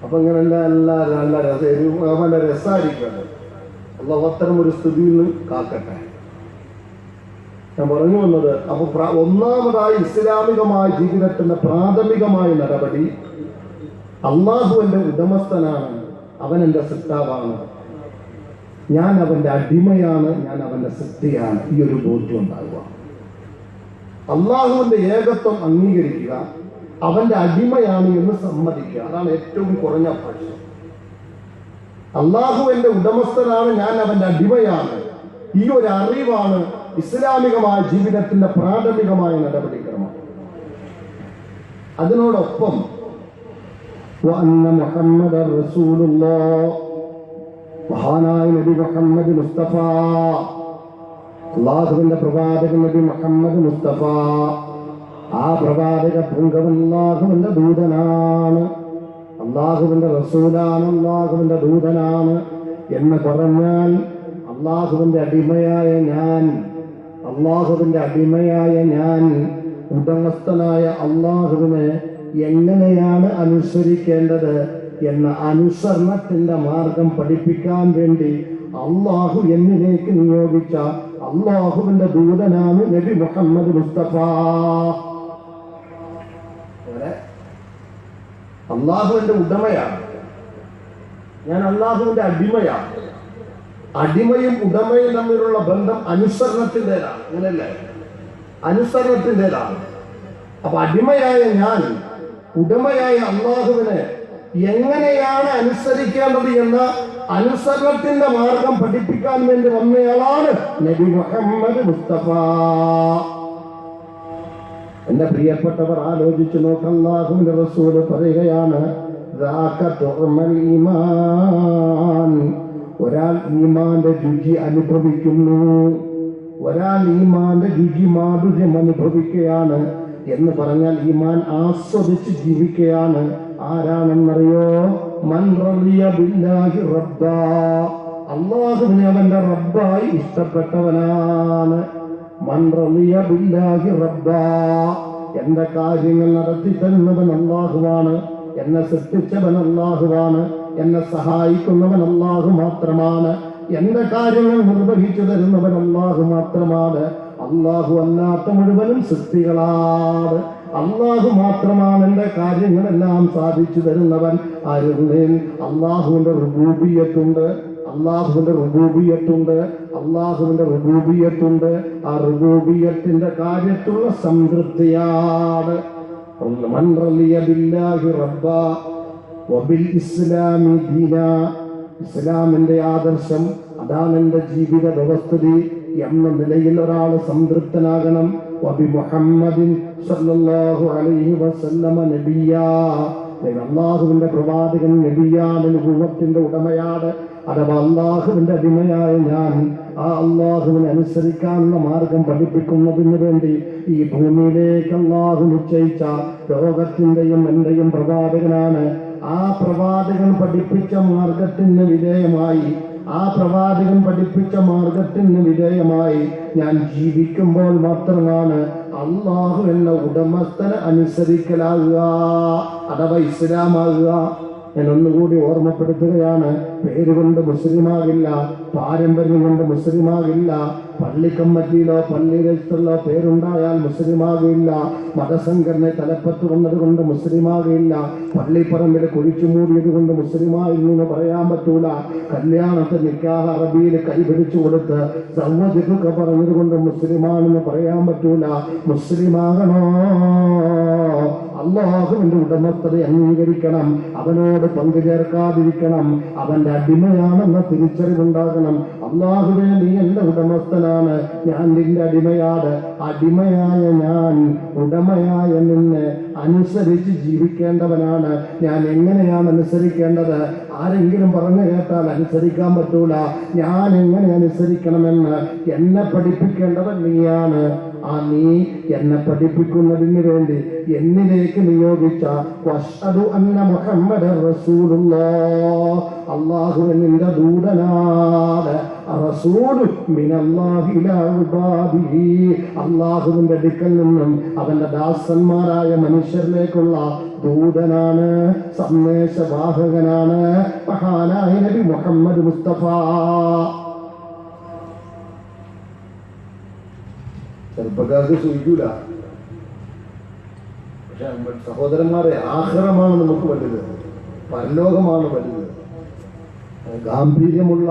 അപ്പൊ ഇങ്ങനെ നല്ല രസമായിരിക്കും. അല്ലാഹു അത്തരം ഒരു സ്ഥിതിയിൽ നിന്ന് കാക്കട്ടെ. ഞാൻ പറഞ്ഞു വന്നത് അപ്പൊ ഒന്നാമതായി ഇസ്ലാമികമായ ജീവിതത്തിന്റെ പ്രാഥമികമായ നടപടി അള്ളാഹു എന്റെ ഉടമസ്ഥനാണ്, അവൻ എന്റെ സൃഷ്ടാവാണ്, ഞാൻ അവന്റെ അടിമയാണ്, ഞാൻ അവന്റെ സൃഷ്ടിയാണ്. ഈ ഒരു ബോധ്യം ഉണ്ടാവുക. അള്ളാഹുവിന്റെ ഏകത്വം അംഗീകരിക്കുക, അവന്റെ അടിമയാണ് എന്ന് സമ്മതിക്കുക. അതാണ് ഏറ്റവും കുറഞ്ഞ പക്ഷം. അള്ളാഹു എന്റെ ഉടമസ്ഥനാണ്, ഞാൻ അവന്റെ അടിമയാണ്. ഈ ഒരു അറിവാണ് ഇസ്ലാമികമായ ജീവിതത്തിന്റെ പ്രാഥമികമായ നടപടിക്രമം. അതിനോടൊപ്പം മഹാനായ നബി മുഹമ്മദ് മുസ്തഫ, അള്ളാഹുവിന്റെ പ്രവാചകൻ നബി മുഹമ്മദ് മുസ്തഫ, ആ പ്രവാചക പുങ്കവൻ അള്ളാഹുവിന്റെ ദൂതനാണ്, അള്ളാഹുവിന്റെ റസൂലാണ്, അള്ളാഹുവിന്റെ ദൂതനാണ് എന്ന് പറഞ്ഞാൽ അള്ളാഹുവിന്റെ അടിമയായ ഞാൻ, അള്ളാഹുവിന്റെ അടിമയായ ഞാൻ ഉടമസ്ഥനായ അള്ളാഹുവിനെ എങ്ങനെയാണ് അനുസരിക്കേണ്ടത് എന്ന അനുസരണത്തിന്റെ മാർഗം പഠിപ്പിക്കാൻ വേണ്ടി അള്ളാഹു എന്നിലേക്ക് നിയോഗിച്ച അള്ളാഹുവിന്റെ ദൂതനാണ് നബി മുഹമ്മദ് മുസ്തഫ. അള്ളാഹുവിന്റെ ഉടമയാണ് ഞാൻ, അള്ളാഹുവിന്റെ അടിമയാണ്. അടിമയും ഉടമയും തമ്മിലുള്ള ബന്ധം അനുസരണത്തിൻ്റെതാണ്, അങ്ങനെയല്ലേ? അനുസരണത്തിൻ്റെതാണ്. അപ്പൊ അടിമയായ ഞാൻ ഉടമയായ അള്ളാഹുവിനെ എങ്ങനെയാണ് അനുസരിക്കേണ്ടത് എന്ന അനുസരണത്തിന്റെ മാർഗം പഠിപ്പിക്കാൻ വേണ്ടി വന്നയാളാണ് നബി മുഹമ്മദ് മുസ്തഫ. എന്റെ പ്രിയപ്പെട്ടവർ ആലോചിച്ചു നോക്കാം. അല്ലാഹുവിന്റെ റസൂല് പറയുകയാണ്, ഒരാൾ ഈമാന്റെ രുചി അനുഭവിക്കുന്നു, ഒരാൾ ഈമാന്റെ രുചി മാധുര്യം അനുഭവിക്കുകയാണ് എന്ന് പറഞ്ഞാൽ ഈമാൻ ആസ്വദിച്ച് ജീവിക്കുകയാണ്. ആരാണെന്നറിയോ? മൻ റളിയ ബില്ലാഹി റബ്ബാ, അല്ലാഹുവിനെ അവന്റെ റബ്ബായി ഇഷ്ടപ്പെട്ടവനാണ്. മൻ റളിയ ബില്ലാഹി റബ്ബാ, എന്റെ കാര്യങ്ങൾ നടത്തി തരുന്നവൻ അല്ലാഹുവാണ്, എന്നെ സൃഷ്ടിച്ചവൻ അല്ലാഹുവാണ്, എന്നെ സഹായിക്കുന്നവൻ അല്ലാഹു മാത്രമാണ്, എന്റെ കാര്യങ്ങൾ നിർവഹിച്ചു തരുന്നവൻ അല്ലാഹു മാത്രമാണ്. അല്ലാഹു അല്ലാത്ത മുഴുവനും സൃഷ്ടികളാണ്. അല്ലാഹു മാത്രമാണ് എന്റെ കാര്യങ്ങളെല്ലാം സാധിച്ചു തരുന്നവൻ. ആരുള്ളിൽ അല്ലാഹുവിന്റെ റുബൂബിയ്യത്തുണ്ട്, അല്ലാഹുവിന്റെ റുബൂബിയ്യത്തുണ്ട്, അല്ലാഹുവിന്റെ റുബൂബിയ്യത്തുണ്ട്. ആ റുബൂബിയ്യത്തിന്റെ കാര്യത്തുള്ള സംതൃപ്തിയാണ്. മൻ റളിയ ബില്ലാഹി റബ്ബാ വബിൽ ഇസ്ലാമി ദീനാ, ഇസ്ലാമിന്റെ ആദർശം അതാണ് എന്റെ ജീവിത വ്യവസ്ഥിതി എന്ന നിലയിൽ ഒരാൾ സംതൃപ്തനാകണം. വബി മുഹമ്മദിൻ സല്ലല്ലാഹു അലൈഹി വസല്ലമ നബിയാ, അല്ലാഹുവിന്റെ പ്രവാചകൻ നബിയാണ്, നുബുവത്തിന്റെ ഉടമയാണ്. അഥവാ അള്ളാഹുവിന്റെ അടിമയായ ഞാൻ ആ അള്ളാഹുവിനെ അനുസരിക്കാനുള്ള മാർഗം പഠിപ്പിക്കുന്നതിന് വേണ്ടി ഈ ഭൂമിയിലേക്ക് അള്ളാഹു നിശ്ചയിച്ച ലോകത്തിന്റെയും എന്റെയും പ്രവാചകനാണ്. ആ പ്രവാചകൻ പഠിപ്പിച്ച മാർഗത്തിന് വിധേയമായി ഞാൻ ജീവിക്കുമ്പോൾ മാത്രമാണ് അള്ളാഹു എന്ന ഉടമസ്ഥനെ അനുസരിക്കലാകുക, അഥവാ ഇസ്ലാമാകുക. ഞാൻ ഒന്നുകൂടി ഓർമ്മപ്പെടുത്തുകയാണ്, പേരുകൊണ്ട് മുസ്ലിമാകില്ല, പാരമ്പര്യം കൊണ്ട് മുസ്ലിമാകില്ല, പള്ളിക്കമ്മറ്റിയിലോ പള്ളിയിലോ പേരുണ്ടായാൽ മുസ്ലിമാകില്ല, മതസംഘടന തലപ്പത്ത് വന്നത് കൊണ്ട് മുസ്ലിമാകില്ല, പള്ളിപ്പറമ്പിൽ കുഴിച്ചു മൂടിയത് കൊണ്ട് മുസ്ലിമായിരുന്നു എന്ന് പറയാൻ പറ്റൂല, കല്യാണത്തിന് നിക്കാഹ് അറബിയിൽ കൈപിടിച്ചു കൊടുത്ത് സൗവദിക്കുക പറഞ്ഞത് കൊണ്ട് മുസ്ലിമാണെന്ന് പറയാൻ പറ്റൂല. മുസ്ലിമാകണോ അള്ളാഹുവിന്റെ ഉടമസ്ഥത അംഗീകരിക്കണം, അവനോട് പങ്കുചേർക്കാതിരിക്കണം, അവന്റെ അടിമയാണെന്ന തിരിച്ചറിവുണ്ടാകണം. അള്ളാഹുവേ നീ എന്റെ ഉടമസ്ഥനാണ്, ഞാൻ നിന്റെ അടിമയാണ്, അടിമയായ ഞാൻ ഉടമയായ നിന്നെ അനുസരിച്ച് ജീവിക്കേണ്ടവനാണ്. ഞാൻ എങ്ങനെയാണ് അനുസരിക്കേണ്ടത്? ആരെങ്കിലും പറഞ്ഞു കേട്ടാൽ അനുസരിക്കാൻ പറ്റൂല. ഞാൻ എങ്ങനെ അനുസരിക്കണമെന്ന് എന്നെ പഠിപ്പിക്കേണ്ടവൻ നീയാണ്. ആ നീ എന്നെ പഠിപ്പിക്കുന്നതിന് വേണ്ടി എന്നിലേക്ക് നിയോഗിച്ച വഅശ്ഹദു അന്ന മുഹമ്മദൻ റസൂലുള്ളാഹ്, അല്ലാഹുവിന്റെ ദൂതനാണ്, റസൂലു മിനല്ലാഹി ഇലാ ഇബാദിഹി, അല്ലാഹുവിന്റെ അടുക്കൽ നിന്നും അവന്റെ ദാസന്മാരായ മനുഷ്യരിലേക്കുള്ള ദൂതനാണ്, സന്ദേശവാഹകനാണ് മഹാനായ നബി മുഹമ്മദ് മുസ്തഫ. ചെറുപ്പക്കാർക്ക് സൂചിക്കൂല, പക്ഷെ സഹോദരന്മാരെ, ആഖിറമാണ് നമുക്ക് വലുത്, പരലോകമാണ് വലുത്. ഗാംഭീര്യമുള്ള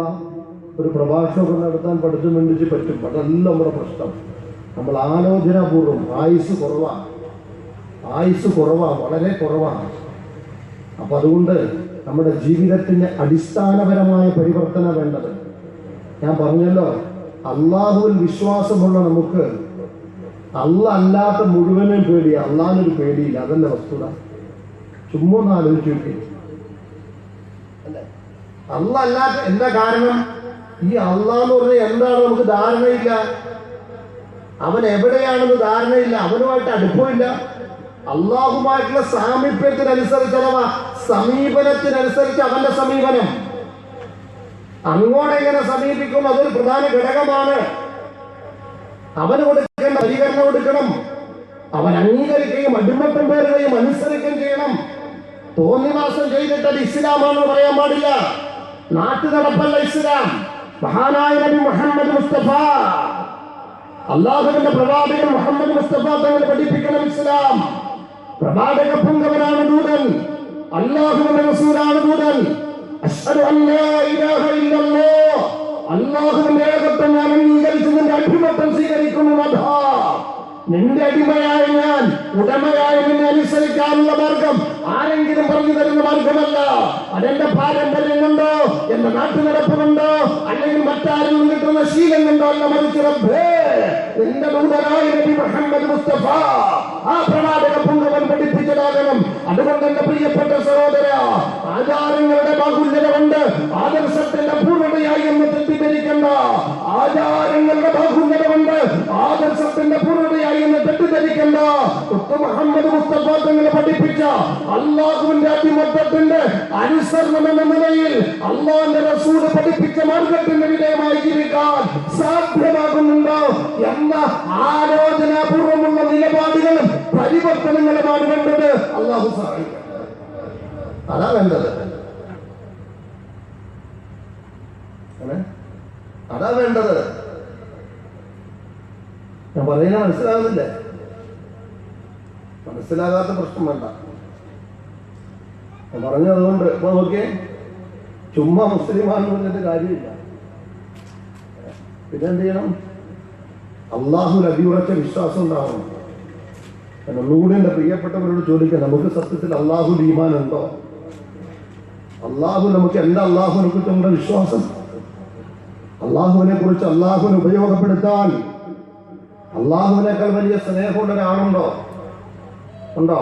ഒരു പ്രഭാഷണം നടത്താൻ പഠിച്ചു മിണ്ടിച്ച് പറ്റും, അതല്ല നമ്മുടെ പ്രശ്നം. നമ്മൾ ആലോചനാപൂർവ്വം ആയുസ് കുറവാണ്, വളരെ കുറവാണ്. അപ്പൊ അതുകൊണ്ട് നമ്മുടെ ജീവിതത്തിന് അടിസ്ഥാനപരമായ പരിവർത്തനം വേണ്ടത്. ഞാൻ പറഞ്ഞല്ലോ, അള്ളാഹുവിൽ വിശ്വാസമുള്ള നമുക്ക് അല്ലാത്ത മുഴുവനും പേടിയാണ്, അള്ളാഹിനൊരു പേടിയില്ല. അതല്ല വസ്തുത. ചുമ്മാ ഒന്ന് ആലോചിച്ച് നോക്കി. അല്ലാത്ത എന്താ കാരണം? ഈ അള്ളാന്ന് പറഞ്ഞാൽ എന്താണ് നമുക്ക് ധാരണയില്ല, അവൻ എവിടെയാണെന്ന് ധാരണയില്ല, അവനുമായിട്ട് അടുപ്പമില്ല. അള്ളാഹുമായിട്ടുള്ള സാമീപ്യത്തിനനുസരിച്ച് അഥവാ സമീപനത്തിനനുസരിച്ച് അവന്റെ സമീപനം, അങ്ങോട്ടെങ്ങനെ സമീപിക്കും അതൊരു പ്രധാന ഘടകമാണ്. അവന് കൊടുക്കേണ്ട പരിഗണന കൊടുക്കണം, അവൻ അംഗീകരിക്കുകയും അടിമത്തം പേരുകയും അനുസരിക്കുകയും ചെയ്യണം. തോന്നിവാസം ചെയ്തിട്ട് അത് ഇസ്ലാമാണെന്ന് പറയാൻ പാടില്ല. നാട്ടു നടപ്പല്ല ഇസ്ലാം. മഹാനായ നബി മുഹമ്മദ് മുസ്തഫ, അള്ളാഹുവിന്റെ പ്രവാചകൻ മുഹമ്മദ് മുസ്തഫ തങ്ങൾ പഠിപ്പിക്കണം ഇസ്ലാം. പ്രവാചക പുങ്കവനാണ് ദൂതൻ, അല്ലാഹുവിന്റെ റസൂലാണ് ദൂതൻ. അശ്ഹദു അല്ലാ ഇലാഹ ഇല്ലല്ലാഹ്, അല്ലാഹുവിന്റെ ഏകത്വം ഞാൻ അംഗീകരിച്ചു, നിന്റെ അടിമത്തം സ്വീകരിക്കുന്നു. അതാ നിന്റെ അടിമയായ ഞാൻ ഉടമയായ നിന്നെ അനുസരിക്കാനുള്ള മാർഗം ആരെങ്കിലും പറഞ്ഞു തരുന്ന മാർഗമല്ല. അതെന്റെ പാരമ്പര്യം കൊണ്ടോ എന്റെ നാട്ടു നടപ്പുകൊണ്ടോ അല്ലെങ്കിൽ മറ്റാരും കിട്ടുന്ന ശീലം കൊണ്ടോ അല്ല, മറിച്ച് റബ്ബേ നിന്റെ ദൂതനായ നബി മുഹമ്മദ് മുസ്തഫ ആ പ്രവാചക പുങ്കവൻ പഠിപ്പിച്ചതാകണം. അതുകൊണ്ട് എന്റെ പ്രിയപ്പെട്ട സഹോദര, ആചാരങ്ങളുടെ ബാഹുല്യത കൊണ്ട് ആദർശത്തിന്റെ പൂർണ്ണതയായി എന്ന് തെറ്റിദ്ധരിക്കണ്ട. ആചാരങ്ങളുടെ ബാഹുല്യത കൊണ്ട് ആദർശത്തിന്റെ പൂർണ്ണതയായി എന്ന് തെറ്റിദ്ധരിക്കണ്ട. മുഹമ്മദ് മുസ്തഫ തങ്ങളെ പഠിപ്പിച്ച അള്ളാഹുവിന്റെ അടിമത്തത്തിന്റെ അനുസരണം എന്ന നിലയിൽ അള്ളാഹുവിന്റെ റസൂൽ പഠിപ്പിച്ച മാർഗത്തിന്റെ വിധേയമായി ജീവിക്കാൻ സാധ്യമാകുന്നുണ്ടോ എന്ന ആലോചനാപൂർവമുള്ള നിലപാടുകളും പരിവർത്തനങ്ങളുമാണ് വേണ്ടത്. അള്ളാഹു സഹായിക്കും. അതാ വേണ്ടത്, അതാ വേണ്ടത്. ഞാൻ പറയുന്നത് മനസ്സിലാകുന്നില്ലേ? മനസ്സിലാകാത്ത പ്രശ്നം വേണ്ട. ഞാൻ പറഞ്ഞതുകൊണ്ട് ഇപ്പൊ നോക്കിയേ, ചുമ്മാ മുസ്ലിമാണെന്ന് പറഞ്ഞിട്ട് കാര്യമില്ല. പിന്നെന്ത് ചെയ്യണം? അള്ളാഹുവിൽ അടിയുറച്ച വിശ്വാസം ഉണ്ടാവണം. ഞാൻ ഒന്നുകൂടി എന്റെ പ്രിയപ്പെട്ടവരോട് ചോദിക്കാം, നമുക്ക് സത്യത്തിൽ അള്ളാഹുൽ ഈമാൻ ഉണ്ടോ? അള്ളാഹു നമുക്ക് എന്താ അള്ളാഹുവിനെ കുറിച്ച് നമ്മുടെ വിശ്വാസം? അള്ളാഹുവിനെ കുറിച്ച് അള്ളാഹുവിനെ ഉപയോഗപ്പെടുത്താൻ അള്ളാഹുവിനേക്കാൾ വലിയ സ്നേഹമുള്ള ഒരാളുണ്ടോ? ഉണ്ടോ?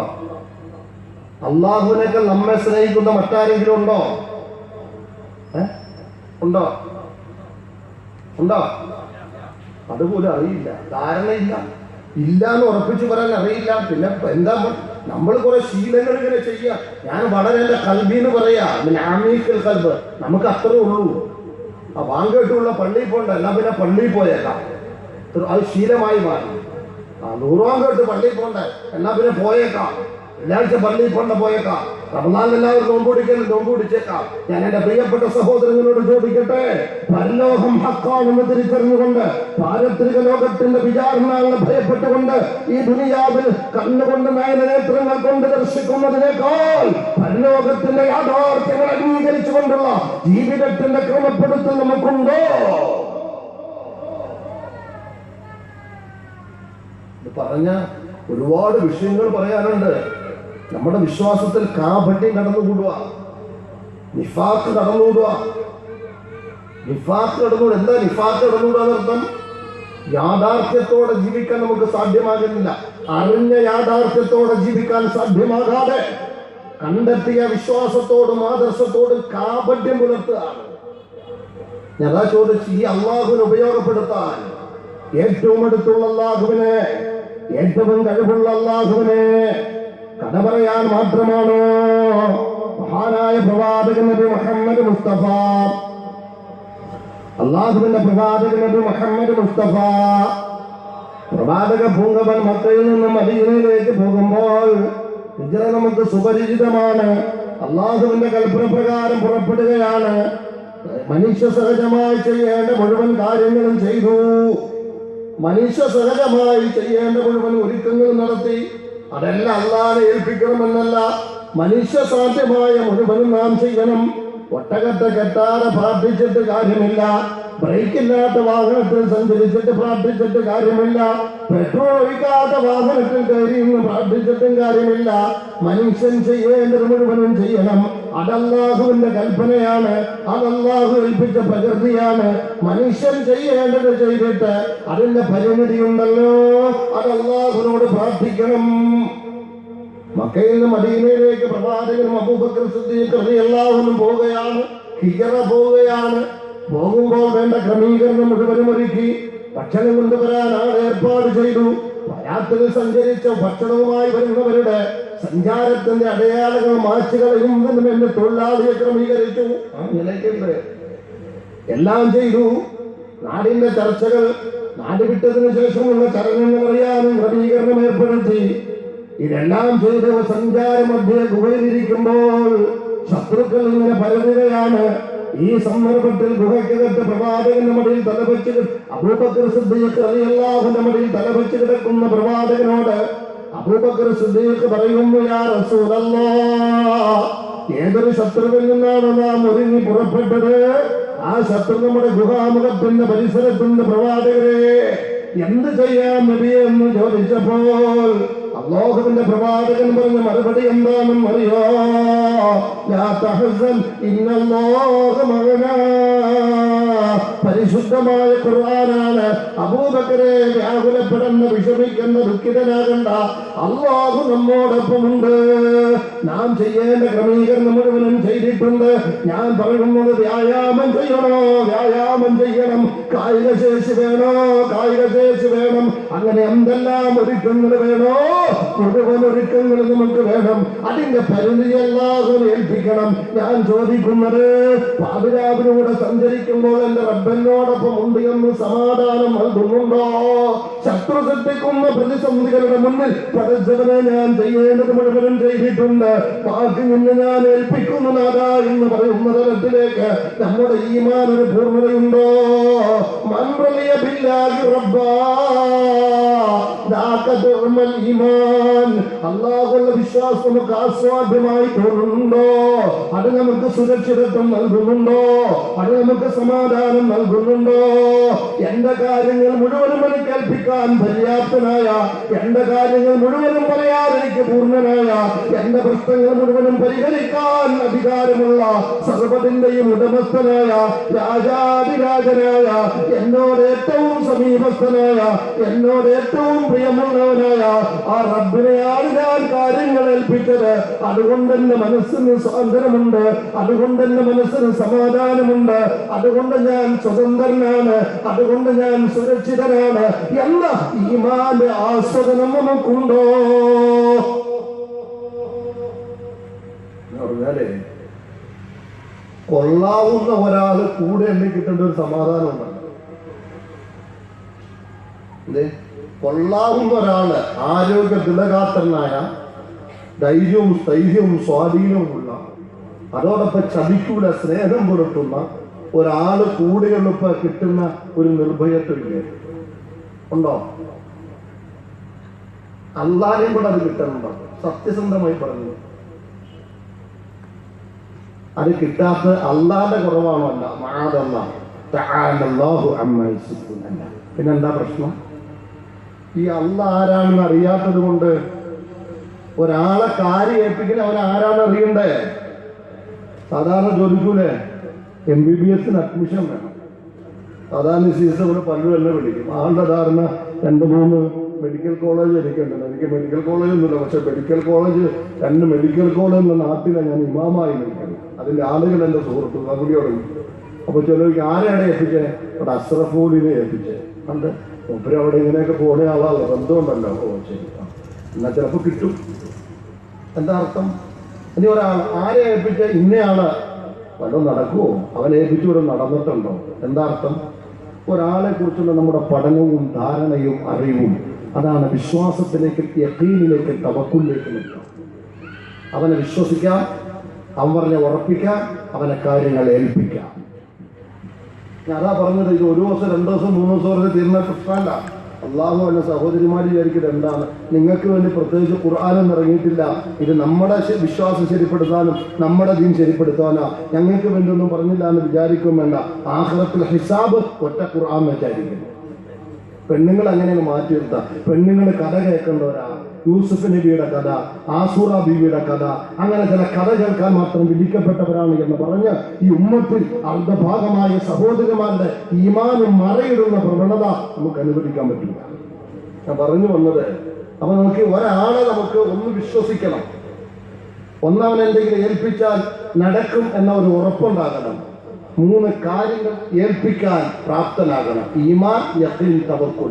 അള്ളാഹുവിനേക്കാൾ നമ്മെ സ്നേഹിക്കുന്ന മറ്റാരെങ്കിലും ഉണ്ടോ? ഉണ്ടോ? ഉണ്ടോ? അതുപോലും അറിയില്ല. ധാരണയില്ല. ഇല്ല എന്ന് ഉറപ്പിച്ചു പറയാൻ അറിയില്ല. പിന്നെ എന്താ, നമ്മൾ കുറെ ശീലങ്ങൾ ഇങ്ങനെ ചെയ്യാം. ഞാൻ വളരെ എന്റെ കൽബിന്ന് പറയാ, ആമീക്കൽ കൽബ്, നമുക്ക് അത്രേ ഉള്ളൂ. ആ വാങ്കേട്ടുള്ള പള്ളിയിൽ പോണ്ട, എന്നാ പിന്നെ പള്ളിയിൽ പോയേക്കാം. അത് ശീലമായി മാറി. 100 കേട്ട് പള്ളിയിൽ പോണ്ട, എന്നാ പിന്നെ പോയേക്കാം. വെള്ളിയാഴ്ച പള്ളിയിൽ പോണ്ട, പോയേക്കാം. റമദാൻ എല്ലാവരും നോമ്പ് പിടിച്ചേക്കാം. ഞാൻ എന്റെ പ്രിയപ്പെട്ട സഹോദരങ്ങളോട് ചോദിക്കട്ടെ, പരലോകം ഹക്കാണെന്ന് തിരിച്ചറിഞ്ഞുകൊണ്ട്, പാരത്രിക ലോകത്തിന്റെ വിചാരണകളെ ഭയപ്പെട്ടുകൊണ്ട് ഈ ദുനിയാവിൽ കണ്ണുകൊണ്ട് നയനേത്രങ്ങൾ കൊണ്ട് ദർശിക്കുന്നതിനേക്കാൾ പരലോകത്തിന്റെ യാഥാർത്ഥ്യങ്ങൾ അംഗീകരിച്ചുകൊണ്ടുള്ള ജീവിതത്തിന്റെ ക്രമപ്പെടുത്തൽ നമുക്കുണ്ടോ? പറഞ്ഞ ഒരുപാട് വിഷയങ്ങൾ പറയാനുണ്ട്. നമ്മുടെ വിശ്വാസത്തിൽ കാപട്യം കടന്നുകൂടുക, നിഫാഖ് കടന്നുകൂടുക. എന്താ നിഫാഖ് കടന്നുകൂടുക എന്നർത്ഥം? യാഥാർത്ഥ്യത്തോടെ ജീവിക്കാൻ നമുക്ക് സാധ്യമാകുന്നില്ല. അറിഞ്ഞ യാഥാർത്ഥ്യത്തോടെ ജീവിക്കാൻ സാധ്യമാകാതെ കണ്ടെത്തിയ വിശ്വാസത്തോടും ആദർശത്തോടും കാപട്യം പുലർത്തുകയാണ്. ഞാൻ ചോദിച്ചു, ഈ അള്ളാഹുവിനെ ഉപയോഗപ്പെടുത്താൻ ഏറ്റവും അടുത്തുള്ള അള്ളാഹുവിനെ, ഏറ്റവും കഴിവുള്ള അള്ളാഹുവിനെ കഥ പറയാൻ മാത്രമാണോ മഹാനായ പ്രവാചകൻ നബി മുഹമ്മദ് മുസ്തഫ, അള്ളാഹുവിന്റെ പ്രവാചകൻ നബി മുഹമ്മദ് മുസ്തഫ പ്രവാചക പൂങ്കവൻ മക്കയിൽ നിന്നും മദീനയിലേക്ക് പോകുമ്പോൾ ഹിജ്റ നമുക്ക് സുപരിചിതമാണ്. അള്ളാഹുവിന്റെ കൽപ്പന പ്രകാരം പുറപ്പെടുകയാണ്. മനുഷ്യ സഹജമായി ചെയ്യേണ്ട മുഴുവൻ കാര്യങ്ങളും ചെയ്തു. മനുഷ്യ സഹജമായി ചെയ്യേണ്ട മുഴുവൻ ഒരുക്കങ്ങളും നടത്തി. അതെല്ലാം അള്ളാഹനെ ഏൽപ്പിക്കണമെന്നല്ല, മനുഷ്യ സാധ്യമായ മുഴുവനും നാം ചെയ്യണം. ഒട്ടകത്തെ കെട്ടാതെ പ്രാർത്ഥിച്ചിട്ട് കാര്യമില്ല, ബ്രേക്കില്ലാത്ത വാഹനത്തിൽ സഞ്ചരിച്ചിട്ട് പ്രാർത്ഥിച്ചിട്ട് കാര്യമില്ല, പെട്രോൾ ഒഴിക്കാത്ത വാഹനത്തിൽ കയറി നിന്ന് പ്രാർത്ഥിച്ചിട്ടും കാര്യമില്ല. മനുഷ്യൻ ചെയ്യേണ്ടത് മുഴുവനും ചെയ്യണം. അതല്ലാഹുവിന്റെ കൽപ്പനയാണ്, അതല്ലാഹു ഏൽപ്പിച്ച പ്രകൃതിയാണ്. മനുഷ്യൻ ചെയ്യേണ്ടത് ചെയ്തിട്ട് അതിന്റെ പരിമിതിയുണ്ടല്ലോ, അതല്ലാഹുവിനോട് പ്രാർത്ഥിക്കണം. മക്കയിൽ നിന്ന് മദീനയിലേക്ക് പ്രവാചകനും അബൂബക്കർ സിദ്ദീഖ് റളിയല്ലാഹു അൻഹു പോവുകയാണ്, ഹിജ്റ പോവുകയാണ്. പോകുമ്പോൾ വേണ്ട ക്രമീകരണം മുഴുവനും ഒരുക്കി. ഭക്ഷണം കൊണ്ടുവരാൻ ആൾ ഏർപ്പാട് ചെയ്തു. യാത്രയിൽ സഞ്ചരിച്ച ഭക്ഷണവുമായി വരുന്നവരുടെ സഞ്ചാരത്തിന്റെ അടയാളങ്ങൾ മാച്ചുകളയും എന്റെ തൊഴിലാളിയെ ക്രമീകരിച്ചു. എല്ലാം ചെയ്തു. നാടിന്റെ ചർച്ചകൾ, നാട് വിട്ടതിനു ശേഷമുള്ള ചടങ്ങുകൾ അറിയാനും ക്രമീകരണം ഏർപ്പെടുത്തി. ഇതെല്ലാം ചെയ്ത് സഞ്ചാരമധ്യേ ഗുഹയിലിരിക്കുമ്പോൾ ശത്രുക്കൾ ഇങ്ങനെ പരതുകയാണ്. ഈ സന്ദർഭത്തിൽ ഗുഹയ്ക്കകത്ത് പ്രവാചകന്റെ മടിയിൽ തലവെച്ച്, അബൂബക്കർ സിദ്ദീഖ് റളിയല്ലാഹു അൻഹു മടിയിൽ തലവെച്ച് കിടക്കുന്ന പ്രവാചകനോട് അബൂബക്കർ സിദ്ദീഖ് പറയുന്നു, യാ റസൂലല്ലാഹ്, ഏതൊരു ശത്രുവിൽ നിന്നാണ് നാം ഒരുങ്ങി പുറപ്പെട്ടത്? ആ ശത്രു നമ്മുടെ ഗുഹാമുഖത്തിന്റെ പരിസരത്തുണ്ട്. പ്രവാചകരെ, എന്ത് ചെയ്യാൻ നബിയെ എന്ന് ചോദിച്ചപ്പോൾ അല്ലാഹുവിന്റെ പ്രവാചകൻ പറഞ്ഞ മറുപടി എന്താണെന്ന് അറിയോ? ലാ തഹ്സൻ ഇന്നല്ലാഹു മഅനാ. പരിശുദ്ധമായ ഖുർആനാണ്. അബൂബക്കറെ, വ്യാകുലപ്പെടുന്ന, വിഷമിക്കുന്ന, ദുഃഖിതനാകണ്ട, അല്ലാഹു നമ്മോടൊപ്പമുണ്ട്. നാം ചെയ്യേണ്ട ക്രമീകരണം മുഴുവനും ചെയ്തിട്ടുണ്ട്. ഞാൻ പറയുന്നത് വ്യായാമം ചെയ്യണോ? വ്യായാമം ചെയ്യണം. കായിക ശേഷി വേണോ? കായിക ശേഷി വേണം. അങ്ങനെ എന്തെല്ലാം ഒരുക്കങ്ങൾ വേണോ? മുഴുവൻ ഒരുക്കങ്ങൾ നമുക്ക് വേണം. അതിന്റെ പരിധി അല്ലാഹുവിനെ ഏൽപ്പിക്കണം. ഞാൻ ചോദിക്കുന്നത്, പാതിരാവിലൂടെ സഞ്ചരിക്കുമ്പോൾ എന്റെ റബ്ബനോടൊപ്പം ഉണ്ട് എന്ന് സമാധാനം നൽകുന്നുണ്ടോ? ശത്രു സൃഷ്ടിക്കുന്ന പ്രതിസന്ധികളുടെ മുന്നിൽ പരസ്പരം ഞാൻ ചെയ്യേണ്ടത് മുഴുവനും ചെയ്തിട്ടുണ്ട്. ബാക്കി നിന്ന് ഞാൻ ഏൽപ്പിക്കുന്നതാ എന്ന് പറയുന്ന തലത്തിലേക്ക് നമ്മുടെ ഈമാൻ ഒരു പൂർണ്ണതയുണ്ടോ? മൻ റളിയ ബില്ലാഹി റബ്ബാ ദാക തുഅമൽ ഈമാൻ. അല്ലാഹുവിന്റെ വിശ്വാസം നമുക്ക് ആസ്വാദ്യമായി തോന്നുന്നുണ്ടോ? അത് നമുക്ക് സുരക്ഷിതത്വം നൽകുന്നുണ്ടോ? അത് നമുക്ക് സമാധാനം നൽകുന്നുണ്ടോ? എന്റെ കാര്യങ്ങൾ മുഴുവനും എനിക്ക് ഏൽപ്പിക്കാൻ പര്യാപ്തനായ, എന്റെ കാര്യങ്ങൾ മുഴുവനും പറയാൻ എനിക്ക് പൂർണ്ണനായ, എന്റെ പ്രശ്നങ്ങൾ മുഴുവനും പരിഹരിക്കാൻ അധികാരമുള്ള സർവ്വതിന്റെയും ഉടമസ്ഥനായ രാജാതിരാജനായ എന്നോട് ഏറ്റവും സമീപസ്ഥനായ എന്നോട് ഏറ്റവും പ്രിയമുള്ളവനായ ആ റബ്ബിനെയാണ് ഞാൻ കാര്യങ്ങൾ ഏൽപ്പിച്ചത്. അതുകൊണ്ട് എന്റെ മനസ്സിന് സ്വാതന്ത്ര്യമുണ്ട്, അതുകൊണ്ട് എന്റെ മനസ്സിന് സമാധാനമുണ്ട്, അതുകൊണ്ട് ഞാൻ സ്വതന്ത്രനാണ്, അതുകൊണ്ട് ഞാൻ സുരക്ഷിതനാണ് എന്ന ഈമാന്റെ ആസ്വാദനം നമുക്കുണ്ടോ? പറഞ്ഞാലേ കൊള്ളാവുന്ന ഒരാള് കൂടെ എണ്ണി കിട്ടേണ്ട ഒരു സമാധാനം ഉണ്ടല്ലോ. കൊള്ളാവുന്ന ഒരാള് ആരോഗ്യ ദൃഢഗാത്രനായ ധൈര്യവും സ്ഥൈര്യവും സ്വാധീനവുമുള്ള അതോടൊപ്പം ചതിക്കൂല സ്നേഹം പുലർത്തുന്ന ഒരാള് കൂടെയുള്ളപ്പോ കിട്ടുന്ന ഒരു നിർഭയത്വമില്ലേ? ഉണ്ടോ? അള്ളാനെയും കൂടെ അത് കിട്ടുന്നുണ്ടോ? സത്യസന്ധമായി പറഞ്ഞു, അത് കിട്ടാത്ത അള്ളാന്റെ കുറവാണോ? അല്ല, മാതല്ല. പിന്നെന്താ പ്രശ്നം? ഈ അള്ള ആരാണെന്ന് അറിയാത്തത് കൊണ്ട് ഒരാളെ കാര്യം ഏൽപ്പിക്കുന്ന അവൻ ആരാണെന്ന് അറിയണ്ടേ? സാധാരണ ചോദിക്കൂലേ, MBBS അഡ്മിഷൻ വേണം. സാധാരണ സീസൺ പലരും എന്നെ വിളിക്കും. ആളുടെ ധാരണ 2-3 മെഡിക്കൽ കോളേജ് എനിക്കുണ്ട്. എനിക്ക് മെഡിക്കൽ കോളേജ് ഒന്നുമില്ല, പക്ഷെ മെഡിക്കൽ കോളേജ് 2 മെഡിക്കൽ കോളേജ് എന്ന നാട്ടിലാണ് ഞാൻ ഇമാമായി നിൽക്കുന്നത്. അതിന്റെ ആളുകൾ എന്റെ സുഹൃത്തു കൂടിയോട്. അപ്പൊ ചിലർക്ക് ആരെയാണ് ഏൽപ്പിച്ചേ? അവിടെ അസ്രഫൂലിനെ ഏൽപ്പിച്ചേ. ഉണ്ട് ഒപ്പരും അവിടെ ഇങ്ങനെയൊക്കെ പോണ ആളാണല്ലോ, ബന്ധമുണ്ടല്ലോ. ഓ ശരി, എന്നാൽ ചിലപ്പോൾ കിട്ടും. എന്താ അർത്ഥം? ഇനി ഒരാൾ ആരെ ഏൽപ്പിച്ച ഇന്നയാള് വല്ലതും നടക്കുമോ? അവനെ ഏൽപ്പിച്ചുകൂടെ നടന്നിട്ടുണ്ടോ? എന്താ അർത്ഥം? ഒരാളെ കുറിച്ചുള്ള നമ്മുടെ പഠനവും ധാരണയും അറിവും അതാണ് വിശ്വാസത്തിലേക്ക്, യഖീനിലേക്ക്, തവക്കുലിലേക്ക് നിൽക്കുക. അവനെ വിശ്വസിക്കാം, അവൻ പറഞ്ഞ ഉറപ്പിക്കാം, അവനെ കാര്യങ്ങൾ ഏൽപ്പിക്കാം. ഞാൻ അതാ പറഞ്ഞത്, ഇത് 1 ദിവസം 2 ദിവസം 3 ദിവസം വരെ തീരുന്ന പ്രശ്നമല്ല. അള്ളാഹു എന്ന സഹോദരിമാർ വിചാരിക്കുന്നത് എന്താണ്? നിങ്ങൾക്ക് വേണ്ടി പ്രത്യേകിച്ച് ഖുർആനൊന്നും ഇറങ്ങിയിട്ടില്ല. ഇത് നമ്മുടെ വിശ്വാസം ശരിപ്പെടുത്താനും നമ്മുടെ ദീൻ ശരിപ്പെടുത്താനോ ഞങ്ങൾക്ക് വേണ്ടി ഒന്നും പറഞ്ഞില്ല എന്ന് വിചാരിക്കും വേണ്ട. ആഖിറത്തിൽ ഹിസാബ് ഒറ്റ ഖുർആൻ വെച്ചായിരിക്കും. പെണ്ണുങ്ങൾ അങ്ങനെ മാറ്റി നിർത്താം. പെണ്ണുങ്ങൾ കഥ കേൾക്കേണ്ടവരാ. യൂസുഫ് നബിയുടെ കഥ, ആസൂറ ബീവിയുടെ കഥ, അങ്ങനെ ചില കഥ കേൾക്കാൻ മാത്രം വിധിക്കപ്പെട്ടവരാണ് എന്ന് പറഞ്ഞ് ഈ ഉമ്മത്തിൽ അർദ്ധഭാഗമായ സഹോദരന്മാരുടെ ഈമാനും മറയിടുന്ന പ്രവണത നമുക്ക് അനുവദിക്കാൻ പറ്റില്ല. ഞാൻ പറഞ്ഞു വന്നത്, അപ്പൊ നമുക്ക് ഒരാളെ നമുക്ക് ഒന്ന് വിശ്വസിക്കണം, ഒന്നവൻ എന്തെങ്കിലും ഏൽപ്പിച്ചാൽ നടക്കും എന്ന ഒരു ഉറപ്പുണ്ടാകണം. 3 കാര്യങ്ങൾ ഏൽപ്പിക്കാൻ പ്രാപ്തനാകണം. ഈമാൻ, യഖീൻ, തവക്കുൽ.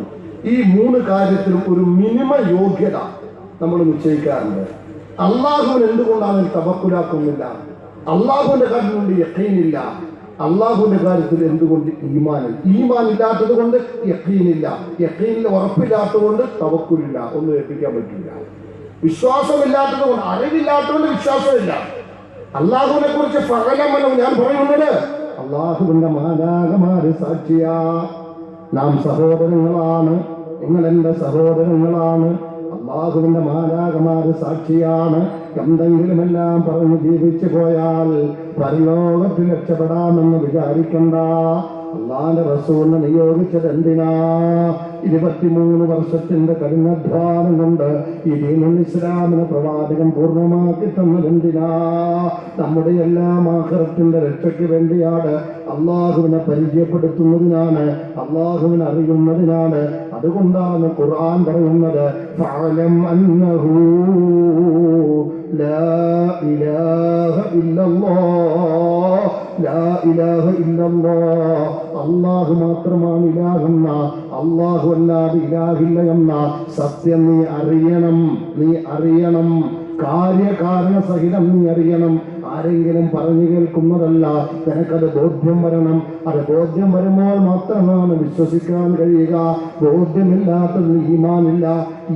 ഈ 3 കാര്യത്തിലും ഒരു മിനിമം യോഗ്യത നമ്മൾ നിശ്ചയിക്കാറുണ്ട്. അള്ളാഹുവിന് എന്തുകൊണ്ടാണ് തവക്കുലാക്കുന്നില്ല? അള്ളാഹുവിന്റെ കാര്യത്തിൽ കൊണ്ട് യഖീനില്ല. അള്ളാഹുവിന്റെ കാര്യത്തിൽ എന്തുകൊണ്ട് ഈമാൻ ഇല്ലാത്തത് കൊണ്ട് യഖീനില്ല. യഖീനിൽ ഉറപ്പില്ലാത്തത് കൊണ്ട് തവക്കുലില്ല. ഒന്നും ഏൽപ്പിക്കാൻ പറ്റില്ല. വിശ്വാസമില്ലാത്തത് കൊണ്ട്, അറിവില്ലാത്തതുകൊണ്ട് വിശ്വാസമില്ല. അള്ളാഹുവിനെ കുറിച്ച് ഫഅലമനു ഞാൻ പറയുന്നത്, അള്ളാഹുവിന്റെ മാലാഖമാര് സാക്ഷിയാ. നാം സഹോദരങ്ങളാണ്, നിങ്ങൾ എന്റെ സഹോദരങ്ങളാണ്. അള്ളാഹുവിന്റെ മാലാഖമാര് സാക്ഷിയാണ്. എന്തെങ്കിലുമെല്ലാം പറഞ്ഞ് ജീവിച്ചു പോയാൽ പരലോകത്തിൽ രക്ഷപ്പെടാമെന്ന് വിചാരിക്കണ്ട. അള്ളാന്റെ റസൂലിനെ നിയോഗിച്ചത് എന്തിനാ? 23 വർഷത്തിന്റെ കഠിനാധ്വാനം കൊണ്ട് ഈ ദീനുൽ ഇസ്ലാമിനെ പ്രവാചകൻ പൂർണ്ണമാക്കി തന്നത് എന്തിനാ? നമ്മുടെ എല്ലാം ആഖിറത്തിന്റെ രക്ഷയ്ക്ക് വേണ്ടിയാണ്. അള്ളാഹുവിനെ പരിചയപ്പെടുത്തുന്നതിനാണ്, അള്ളാഹുവിനെ അറിയുന്നതിനാണ്. അതുകൊണ്ടാണ് ഖുർആൻ പറയുന്നത്, ഫഅലം അന്നഹു ലാ ഇലാഹ ഇല്ലല്ലാഹ്, ലാ ഇലാഹ ഇല്ലല്ലാഹ്. അള്ളാഹു മാത്രമാണ് ഇലാഹെന്ന, അള്ളാഹു അല്ലാതെ ഇലാഹില്ല എന്ന സത്യം നീ അറിയണം. നീ അറിയണം, കാര്യകാരണ സഹിതം നീ അറിയണം. ആരെങ്കിലും പറഞ്ഞു കേൾക്കുന്നതല്ല, നിനക്കത് ബോധ്യം വരണം. അത് ബോധ്യം വരുമ്പോൾ മാത്രമാണ് വിശ്വസിക്കാൻ കഴിയുക. ബോധ്യമില്ലാത്തത് ഈമാനില്ല.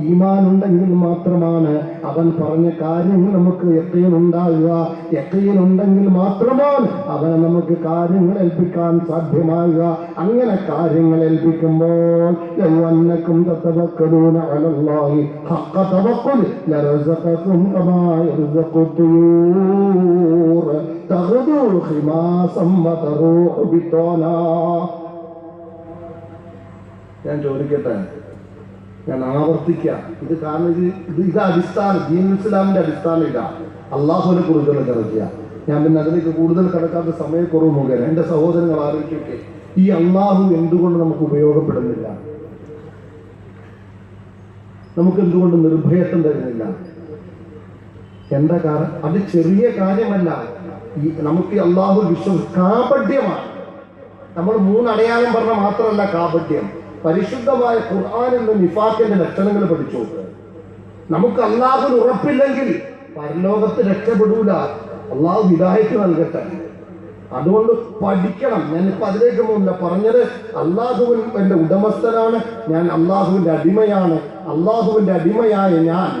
ഈമാൻ ഉണ്ടെങ്കിൽ മാത്രമാണ് അവൻ പറഞ്ഞ കാര്യങ്ങൾ നമുക്ക് യഖീൻ ഉണ്ടാകുക. യഖീൻ ഉണ്ടെങ്കിൽ മാത്രമാണ് അവനെ നമുക്ക് കാര്യങ്ങൾ ഏൽപ്പിക്കാൻ സാധ്യമാകുക. അങ്ങനെ കാര്യങ്ങൾ ഏൽപ്പിക്കുമ്പോൾ യൗവന്നക്കും തതവക്കലൂന അലല്ലാഹി ഹഖ്ഖ തവക്കുൽ ലറസഖകും കമാ യർസഖു തുയൂർ തഗ്ദു ഖിമാസം വതറൂഹു ബിതാനാ. ഞാൻ ചോദിക്കട്ടെ, ഞാൻ ആവർത്തിക്കാം, ഇത് കാരണം ഇത് അടിസ്ഥാനം, ദീനുൽ ഇസ്ലാമിന്റെ അടിസ്ഥാനം ഇല്ല. അള്ളാഹുവിനെ കൂടുതൽ കിടക്കുക. ഞാൻ പിന്നെ അതിലേക്ക് കൂടുതൽ കിടക്കാത്ത സമയക്കുറവ് മുഖേന എൻ്റെ സഹോദരങ്ങൾ ആലോചിക്കൊക്കെ ഈ അള്ളാഹു എന്തുകൊണ്ട് നമുക്ക് ഉപയോഗപ്പെടുന്നില്ല? നമുക്ക് എന്തുകൊണ്ട് നിർഭയത്വം തരുന്നില്ല? എന്താ കാരണം? അത് ചെറിയ കാര്യമല്ല. നമുക്ക് ഈ അള്ളാഹു കാപട്യമാണ്. നമ്മൾ 3 അടയാളം പറഞ്ഞ മാത്രമല്ല കാപട്യം. പരിശുദ്ധമായ ഖുർആനിൽ നിന്ന് നിഫാഖിന്റെ ലക്ഷണങ്ങൾ പഠിച്ചു നോക്കുക. നമുക്ക് അള്ളാഹുവിന് ഉറപ്പില്ലെങ്കിൽ പരലോകത്ത് രക്ഷപ്പെടൂല. അള്ളാഹു ഹിദായത്ത് നൽകട്ടെ. അതുകൊണ്ട് പഠിക്കണം. ഞാനിപ്പോ അതിലേക്ക് പോകുന്നില്ല. പറഞ്ഞത് അള്ളാഹുവിൻ എന്റെ ഉടമസ്ഥനാണ്, ഞാൻ അള്ളാഹുവിന്റെ അടിമയാണ്. അള്ളാഹുവിന്റെ അടിമയായ ഞാൻ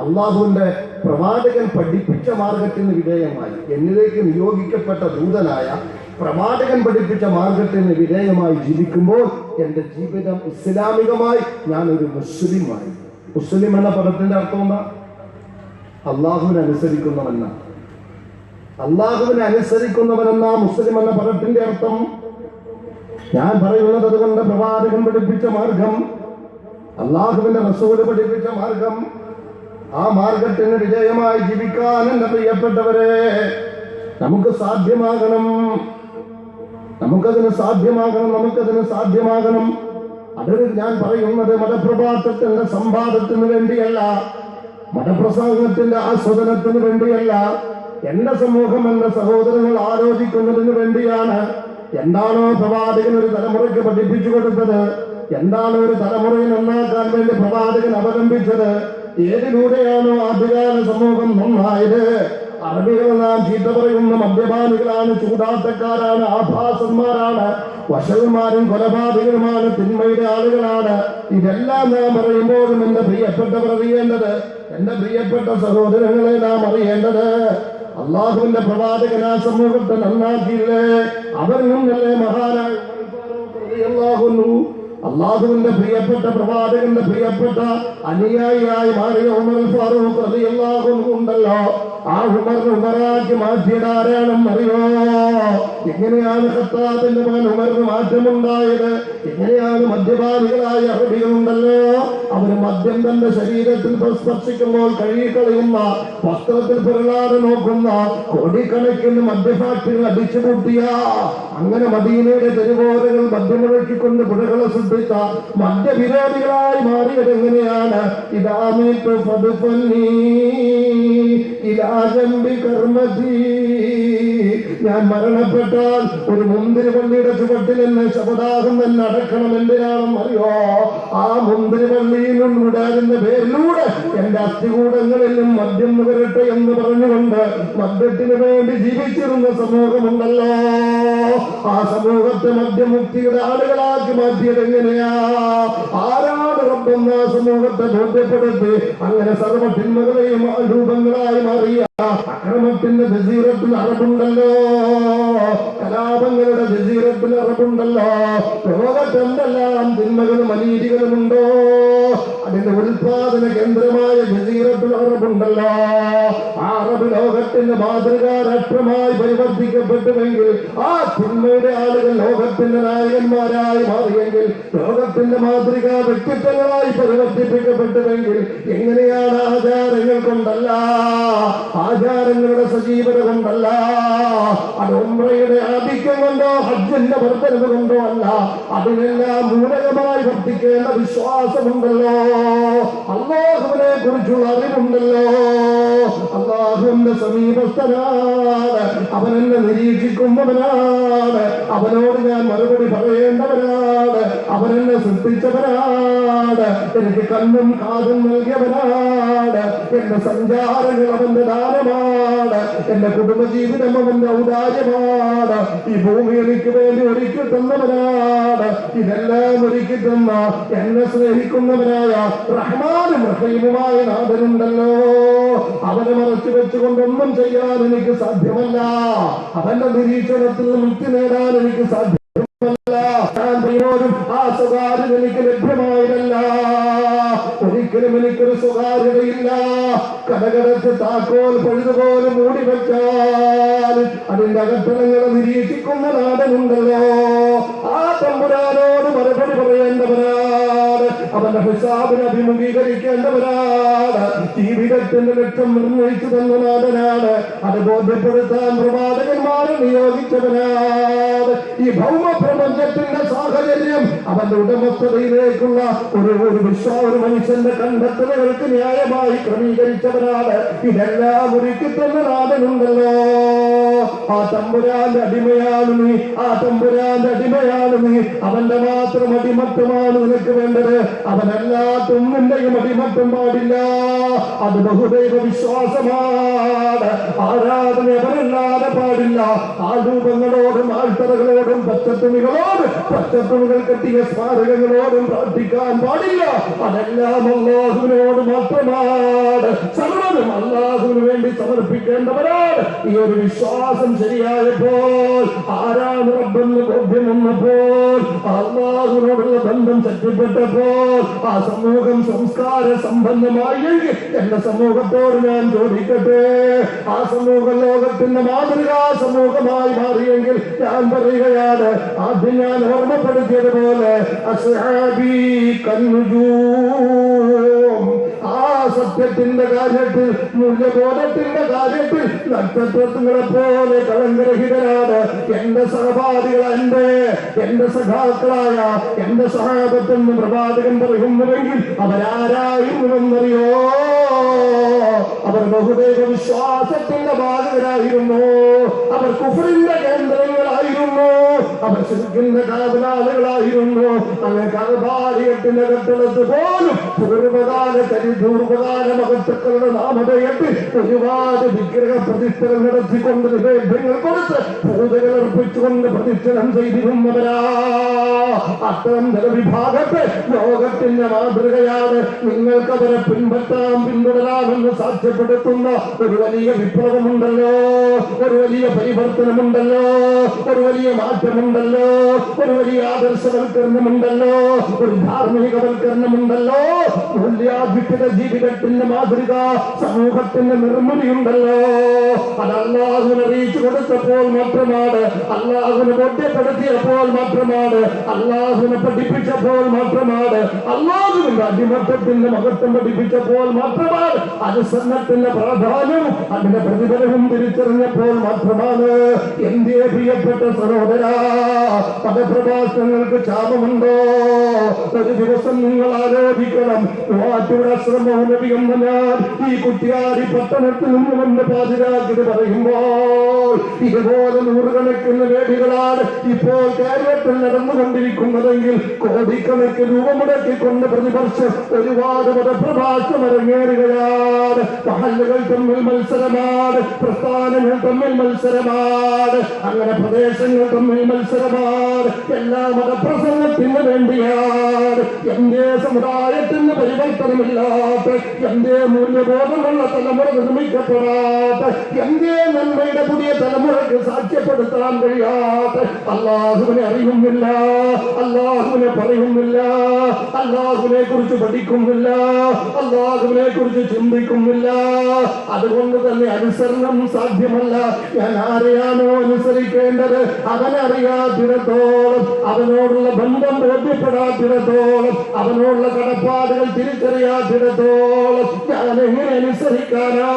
അള്ളാഹുവിന്റെ പ്രവാചകൻ പഠിപ്പിച്ച മാർഗത്തിന് വിധേയമായി, എന്നിലേക്ക് നിയോഗിക്കപ്പെട്ട ദൂതനായ പ്രവാചകൻ പഠിപ്പിച്ച മാർഗത്തിന് വിധേയമായി ജീവിക്കുമ്പോൾ എന്റെ ജീവിതം ഇസ്ലാമികമായി ഞാനൊരു മുസ്ലിമായി. മുസ്ലിം എന്ന പദത്തിന്റെ അർത്ഥം എന്താ? അള്ളാഹുവിനെ അനുസരിക്കുന്നവനാ. അള്ളാഹുവിനെ അനുസരിക്കുന്നവനെന്നാ മുസ്ലിം എന്ന പദത്തിന്റെ അർത്ഥം. ഞാൻ പറയുന്നത് അതുകൊണ്ട് പ്രവാചകൻ പഠിപ്പിച്ച മാർഗം, അള്ളാഹുവിന്റെ റസൂല് പഠിപ്പിച്ച മാർഗം, ആ മാർഗത്തിന് വിജയമായി ജീവിക്കാൻ എന്റെ പ്രിയപ്പെട്ടവരെ നമുക്ക് സാധ്യമാകണം. നമുക്കതിന് സാധ്യമാകണം. അതിന് ഞാൻ പറയുന്നത് മതപ്രഭാഷത്തിന്റെ സമ്പാദത്തിന് വേണ്ടിയല്ല, മതപ്രസംഗത്തിന്റെ ആസ്വദനത്തിന് വേണ്ടിയല്ല. എന്റെ സമൂഹം, എന്റെ സഹോദരങ്ങൾ ആലോചിക്കുന്നതിന് വേണ്ടിയാണ്. എന്താണോ പ്രവാചകൻ ഒരു തലമുറയ്ക്ക് പഠിപ്പിച്ചു കൊടുത്തത്, എന്താണ് ഒരു തലമുറയെ നന്നാക്കാൻ വേണ്ടി പ്രവാചകൻ അവലംബിച്ചത്, ഏതിലൂടെയാണോ ആദ്യകാല സമൂഹം നന്നായത്? അറബികൾ നാം ചീത്ത പറയുന്ന മദ്യപാനികളാണ്, ചൂടാട്ടക്കാരാണ്, ആഭാസന്മാരാണ്, വശവന്മാരും കൊലപാതകരുമാണ്, തിന്മയുടെ ആളുകളാണ്. ഇതെല്ലാം നാം പറയുമ്പോഴും എന്റെ പ്രിയപ്പെട്ടവർ അറിയേണ്ടത്, എന്റെ പ്രിയപ്പെട്ട സഹോദരങ്ങളെ നാം അറിയേണ്ടത്, അള്ളാഹുവിന്റെ പ്രവാചകൻ ആ സമൂഹത്തെ നന്നാക്കിയില്ലേ? അവരിലും നല്ല മഹാനായ അള്ളാഹുവിന്റെ പ്രിയപ്പെട്ട പ്രവാചകന്റെ പ്രിയപ്പെട്ട അനുയായിയായി മാറിയ ഉമർ ഫാറൂഖ് റളിയല്ലാഹു അൻഹു ഉണ്ടല്ലോ. ആ ഉമറാക്കി മാറ്റിയത് ആരാണെന്ന് അറിയോ? എങ്ങനെയാണ് ഖത്താബിന്റെ മകൻ ഉമറിന് മാറ്റമുണ്ടായത്? എങ്ങനെയാണ് മദ്യപാനികളായ അറബികളുണ്ടല്ലോ, അവര് മദ്യം തന്റെ ശരീരത്തിൽ സ്പർശിക്കുമ്പോൾ കഴുകിക്കളയുന്ന, വസ്ത്രത്തിൽ പിറളാതെ നോക്കുന്ന, കോടിക്കണക്കിന് മദ്യഫാക്ടറികൾ അടിച്ചുകൂട്ടിയ, അങ്ങനെ മദീനയുടെ തെരുവോരങ്ങൾ മദ്യമുഴക്കിക്കൊണ്ട് പുഴകളെ സൃഷ്ടിച്ച മദ്യവിരോധികളായി മാറിയത് എങ്ങനെയാണ്? ഇതാമീത്തു ഫദ്ഫന്നീ ഇലാ ജംബി കർമതി. ഞാൻ മരണപ്പെട്ടാൽ ഒരു മുന്തിരി പള്ളിയുടെ ചുവട്ടിൽ എന്നെ ശപഥാഹം തന്നെ അടക്കണം. എന്തിനാണെന്ന് അറിയോ? ആ മുന്തിരി പള്ളിയിൽ ഉണ്ടാകുന്ന പേരിലൂടെ എന്റെ അസ്ഥികൂടങ്ങളിലും മദ്യം നുകരട്ടെ എന്ന് പറഞ്ഞുകൊണ്ട് മദ്യത്തിന് വേണ്ടി ജീവിച്ചിരുന്ന സമൂഹമുണ്ടല്ലോ. ആ സമൂഹത്തെ മദ്യമുക്തിയുടെ ആളുകളാക്കി മാറ്റിയത് എങ്ങനെയാ? ആരാണ് റബ്ബെന്ന സമൂഹത്തെ ബോധ്യപ്പെടുത്തി അങ്ങനെ സർവ്വ തിന്മകളെയും രൂപങ്ങളായി മാറിയ അക്രമത്തിന്റെ ജസീറത്തിൽ അറബുണ്ടല്ലോ, കലാപങ്ങളുടെ ജസീറത്തിൽ അറബുണ്ടല്ലോ. ലോകത്തെന്തെല്ലാം തിന്മകളും അനീതികളുമുണ്ടോ അതിന്റെ ഉൽപാദന കേന്ദ്രമായ ജസീറത്തുൽ അറബുണ്ടല്ലോ. ആ അറബ് ലോകത്തിന്റെ മാതൃകാ രാഷ്ട്രമായി പരിവർത്തിക്കപ്പെട്ടുവെങ്കിൽ, ആ തിന്മയുടെ ആളുകൾ ലോകത്തിന്റെ നായകന്മാരായി മാറിയെങ്കിൽ, ലോകത്തിന്റെ മാതൃകാ വ്യക്തിത്വങ്ങളായി പരിവർത്തിപ്പിക്കപ്പെട്ടുവെങ്കിൽ, എങ്ങനെയാണ്? ആചാരങ്ങൾ കൊണ്ടല്ല, ആചാരങ്ങളുടെ സജീവത കൊണ്ടല്ല, അത് ഉംറയുടെ ആധിക്യം കൊണ്ടോ ഹജ്ജിന്റെ വർദ്ധനവ് കൊണ്ടോ അല്ല. അതിനെല്ലാം മൂലകമായി വർത്തിക്കേണ്ട വിശ്വാസമുണ്ടല്ലോ, അല്ലാഹുവിനെ കുറിച്ചുള്ള അറിവുണ്ടല്ലോ, അല്ലാഹുവിന്റെ സമീപസ്ഥനാണ്, അവനെന്നെ നിരീക്ഷിക്കുന്നവനാണ്, അവനോട് ഞാൻ മറുപടി പറയേണ്ടവനാണ്, അവനെന്നെ സൃഷ്ടിച്ചവനാണ്, എനിക്ക് കണ്ണും കാതും നൽകിയവനാണ്, എന്റെ സഞ്ചാരങ്ങൾ അവന്റെ ദാനമാണ്, എന്റെ കുടുംബജീവിതം അവന്റെ ഔദാര്യമാണ്, ഈ ഭൂമി എനിക്ക് വേണ്ടി ഒരുക്കി തന്നവനാണ്. ഇതെല്ലാം ഒരുക്കി തന്ന എന്നെ സ്നേഹിക്കുന്നവനായ റഹ്മാനും റഹീമുമായ നാഥനുണ്ടല്ലോ. അവനെ മറച്ചു വെച്ചുകൊണ്ടൊന്നും ചെയ്യാൻ എനിക്ക് സാധ്യമല്ല. അവന്റെ നിരീക്ഷണത്തിൽ മുക്തി നേടാൻ എനിക്ക് സാധ്യമല്ല. ഞാൻ പോലും ആ സ്വകാര്യത എനിക്ക് ലഭ്യമായതല്ല. ഒരിക്കലും എനിക്കൊരു സ്വകാര്യതയില്ല. കടകടച്ച് താക്കോൽ പഴുതുപോലെ മൂടി വെച്ചാൽ അതിന്റെ അകത്തളങ്ങളെ നിരീക്ഷിക്കുന്ന നാടനുണ്ടല്ലോ. ആ തമ്പുരാനോട് മറുപടി പറയേണ്ടവനാണ്. അവന്റെ ഹിസാബിനെ അഭിമുഖീകരിക്കേണ്ടവരാണ്. ജീവിതത്തിന്റെ ലക്ഷ്യം നിർണയിച്ചു തന്ന നാഥനാണ്. അത് ബോധ്യപ്പെടുത്താൻ പ്രവാചകന്മാരെ നിയോഗിച്ചവനാണ്. ഈ ഭൗമ പ്രപഞ്ചത്തിന്റെ സാഹചര്യം അവന്റെ ഉടമസ്ഥതയിലേക്കുള്ള ഒരു മനുഷ്യന്റെ കണ്ടെത്തലുകൾക്ക് ന്യായമായി ക്രമീകരിച്ചവനാണ്. ഇതെല്ലാം ഒരുക്കി തന്നെ നാഥനുണ്ടല്ലോ. ആ തമ്പുരാന്റെ അടിമയാണ് നീ, ആ തമ്പുരാന്റെ അടിമയാണ് നീ. അവന്റെ മാത്രം അടിമത്തമാണ് നിനക്ക് വേണ്ടത്. അവനല്ലാത്തും നിന്റെയും അടിമത്തം പാടില്ല. അത് ബഹുദൈവ വിശ്വാസമാണ്. ആരാധന അവനല്ലാതെ പാടില്ല. ആൾരൂപങ്ങളോടും ആൾത്തറകളോടും പച്ചത്തുണികളോടും പച്ചത്തുണികൾ കെട്ടിയ സ്മാരകങ്ങളോടും പ്രാർത്ഥിക്കാൻ പാടില്ല. അതെല്ലാം അല്ലാഹുവിനോട് മാത്രമാണ്. സർവ്വതും അല്ലാഹുവിന് വേണ്ടി സമർപ്പിക്കേണ്ടവരാണ്. ഈ ഒരു വിശ്വാസം ശരിയായപ്പോൾ, ആരാണ് റബ്ബെന്ന് ബോധ്യം വന്നപ്പോൾ, അല്ലാഹുവിനോടുള്ള ബന്ധം ശക്തിപ്പെട്ടപ്പോൾ, ആ സമൂഹം സംസ്കാര സമ്പന്നമായെങ്കിൽ എന്റെ സമൂഹത്തോട് ഞാൻ ചോദിക്കട്ടെ, ആ സമൂഹം ലോകത്തിന്റെ മാതൃകാ സമൂഹമായി മാറിയെങ്കിൽ ഞാൻ പറയുകയാണ്, ആദ്യം ഞാൻ ഓർമ്മപ്പെടുത്തിയതുപോലെ അസ്ഹാബി കന്നുജൂം, ആ സത്യത്തിന്റെ കാര്യത്തിൽ, മൂല്യബോധത്തിന്റെ കാര്യത്തിൽ നക്ഷത്രങ്ങളെ പോലെ കളങ്കരഹിതരാണ് എന്റെ സഹപാഠികൾ. എന്റെ സഖാക്കളായ എന്റെ സഹാബത്തെന്ന് പ്രവാചകൻ പറയുന്നുവെങ്കിൽ അവരാരായിരുന്നുവെന്നറിയോ? അവർ ബഹുദൈവ വിശ്വാസത്തിന്റെ ബാധകരായിരുന്നു. അവർ കുഫറിന്റെ കേന്ദ്രങ്ങളായിരുന്നു. അവർ ശിർക്കിന്റെ കാവലാളുകളായിരുന്നു. അങ്ങനെ കർബാലയത്തിന്റെ കെട്ടിടത്ത് പോലും പൂർവകാല പൂർവകാല മഹത്തുക്കളുടെ നാമധേയത്തിൽ ഒരുപാട് വിഗ്രഹ പ്രതിഷ്ഠകൾ നടത്തിക്കൊണ്ട് നിവേദ്യങ്ങൾ കൊടുത്ത് പൂജകൾ അർപ്പിച്ചുകൊണ്ട് പ്രതിഷ്ഠനം ചെയ്തിരുന്നവരാ. അത്തരം ജനവിഭാഗത്തെ ലോകത്തിന്റെ മാതൃകയാണ്. നിങ്ങൾക്ക് അവരെ പിൻപറ്റാം, പിന്തുടരാമെന്ന് സാക്ഷ്യപ്പെടുത്തുന്ന ഒരു വലിയ വിപ്ലവമുണ്ടല്ലോ, ഒരു വലിയ പരിവർത്തനമുണ്ടല്ലോ, ഒരു വലിയ മാറ്റമുണ്ടല്ലോ, ഒരു വലിയ ആദർശവൽക്കരണമുണ്ടല്ലോ, ഒരു ധാർമ്മികവൽക്കരണമുണ്ടല്ലോ, മൂല്യാധിഷ്ഠിത ജീവിതത്തിന്റെ മാതൃക, സമൂഹത്തിന്റെ നിർമ്മിതിയുണ്ടല്ലോ. അത് അല്ലാഹുവിനെ അറിയിച്ചു കൊടുത്തപ്പോൾ മാത്രമാണ്, അല്ലാഹുവിനെ ബോധ്യപ്പെടുത്തിയപ്പോൾ മാത്രമാണ്, അല്ലാഹുവിനെ പഠിപ്പിച്ചപ്പോൾ മാത്രമാണ്, അല്ലാഹുവിന്റെ അടിമത്തത്തിന്റെ മഹത്വം പഠിപ്പിച്ചപ്പോൾ മാത്രമാണ്, അനുസരണത്തിന്റെ പ്രാധാന്യവും അതിന്റെ പ്രതിഫലവും തിരിച്ചറിഞ്ഞപ്പോൾ മാത്രമാണ്. എന്തേ പ്രിയപ്പെട്ട സഹോദരാ, പദപ്രഭാഷണങ്ങൾക്ക് ക്ഷാമമുണ്ടോ? ഒരു ദിവസം നിങ്ങൾ ആലോചിക്കണം. എന്ന ഞാൻ ഈ കുറ്റിയാടി പട്ടണത്തിൽ നിന്നും എന്റെ പാതിരാക്കിത് പറയുമ്പോൾ ഇതുപോലെ നൂറുകണക്കിന് വേദികളാണ് ഇപ്പോൾ കേരളത്തിൽ നടന്നുകൊണ്ടിരിക്കുന്നതെങ്കിൽ കോടിക്കണക്കിന് രൂപ മുടക്കിക്കൊണ്ട് പ്രതിവർഷം ഒരുപാട് മതപ്രഭാഷണം അരങ്ങേറുകയാണ്. മഹല്ലുകൾ തമ്മിൽ മത്സരമാണ്, പ്രസ്ഥാനങ്ങൾ തമ്മിൽ മത്സരമാണ്, അങ്ങനെ പ്രദേശങ്ങൾ തമ്മിൽ മത്സരമാണ്. എല്ലാ മതപ്രസംഗത്തിന് വേണ്ടിയാണ്. എന്റെ സമുദായത്തിന് പരിവർത്തനമില്ലാത്ത, എന്റെ മൂല്യബോധമുള്ള തലമുറ നിർമ്മിക്കപ്പെടാത്ത, എന്റെ നന്മയുടെ പുതിയ തലമുറയ്ക്ക് സാക്ഷ്യപ്പെടുത്താൻ കഴിയാത്ത, അല്ലാഹുവിനെ അറിയുന്നില്ല, അല്ലാഹുവിനെ പറയുന്നില്ല, അല്ലാഹുവിനെ കുറിച്ച് പഠിക്കുന്നില്ല, അല്ലാഹുവിനെ കുറിച്ച് ചിന്തിക്കുന്നില്ല. അതുകൊണ്ട് തന്നെ അനുസരണം സാധ്യമല്ല. ഞാൻ ആരെയാണോ അനുസരിക്കേണ്ടത് അവനറിയാത്തിടത്തോളം, അവനോടുള്ള ബന്ധം ബോധ്യപ്പെടാത്തിടത്തോളം, അവനോടുള്ള കടപ്പാടുകൾ തിരിച്ചറിയാത്തിടത്തോളം ഞാൻ എങ്ങനെ അനുസരിക്കാനാ?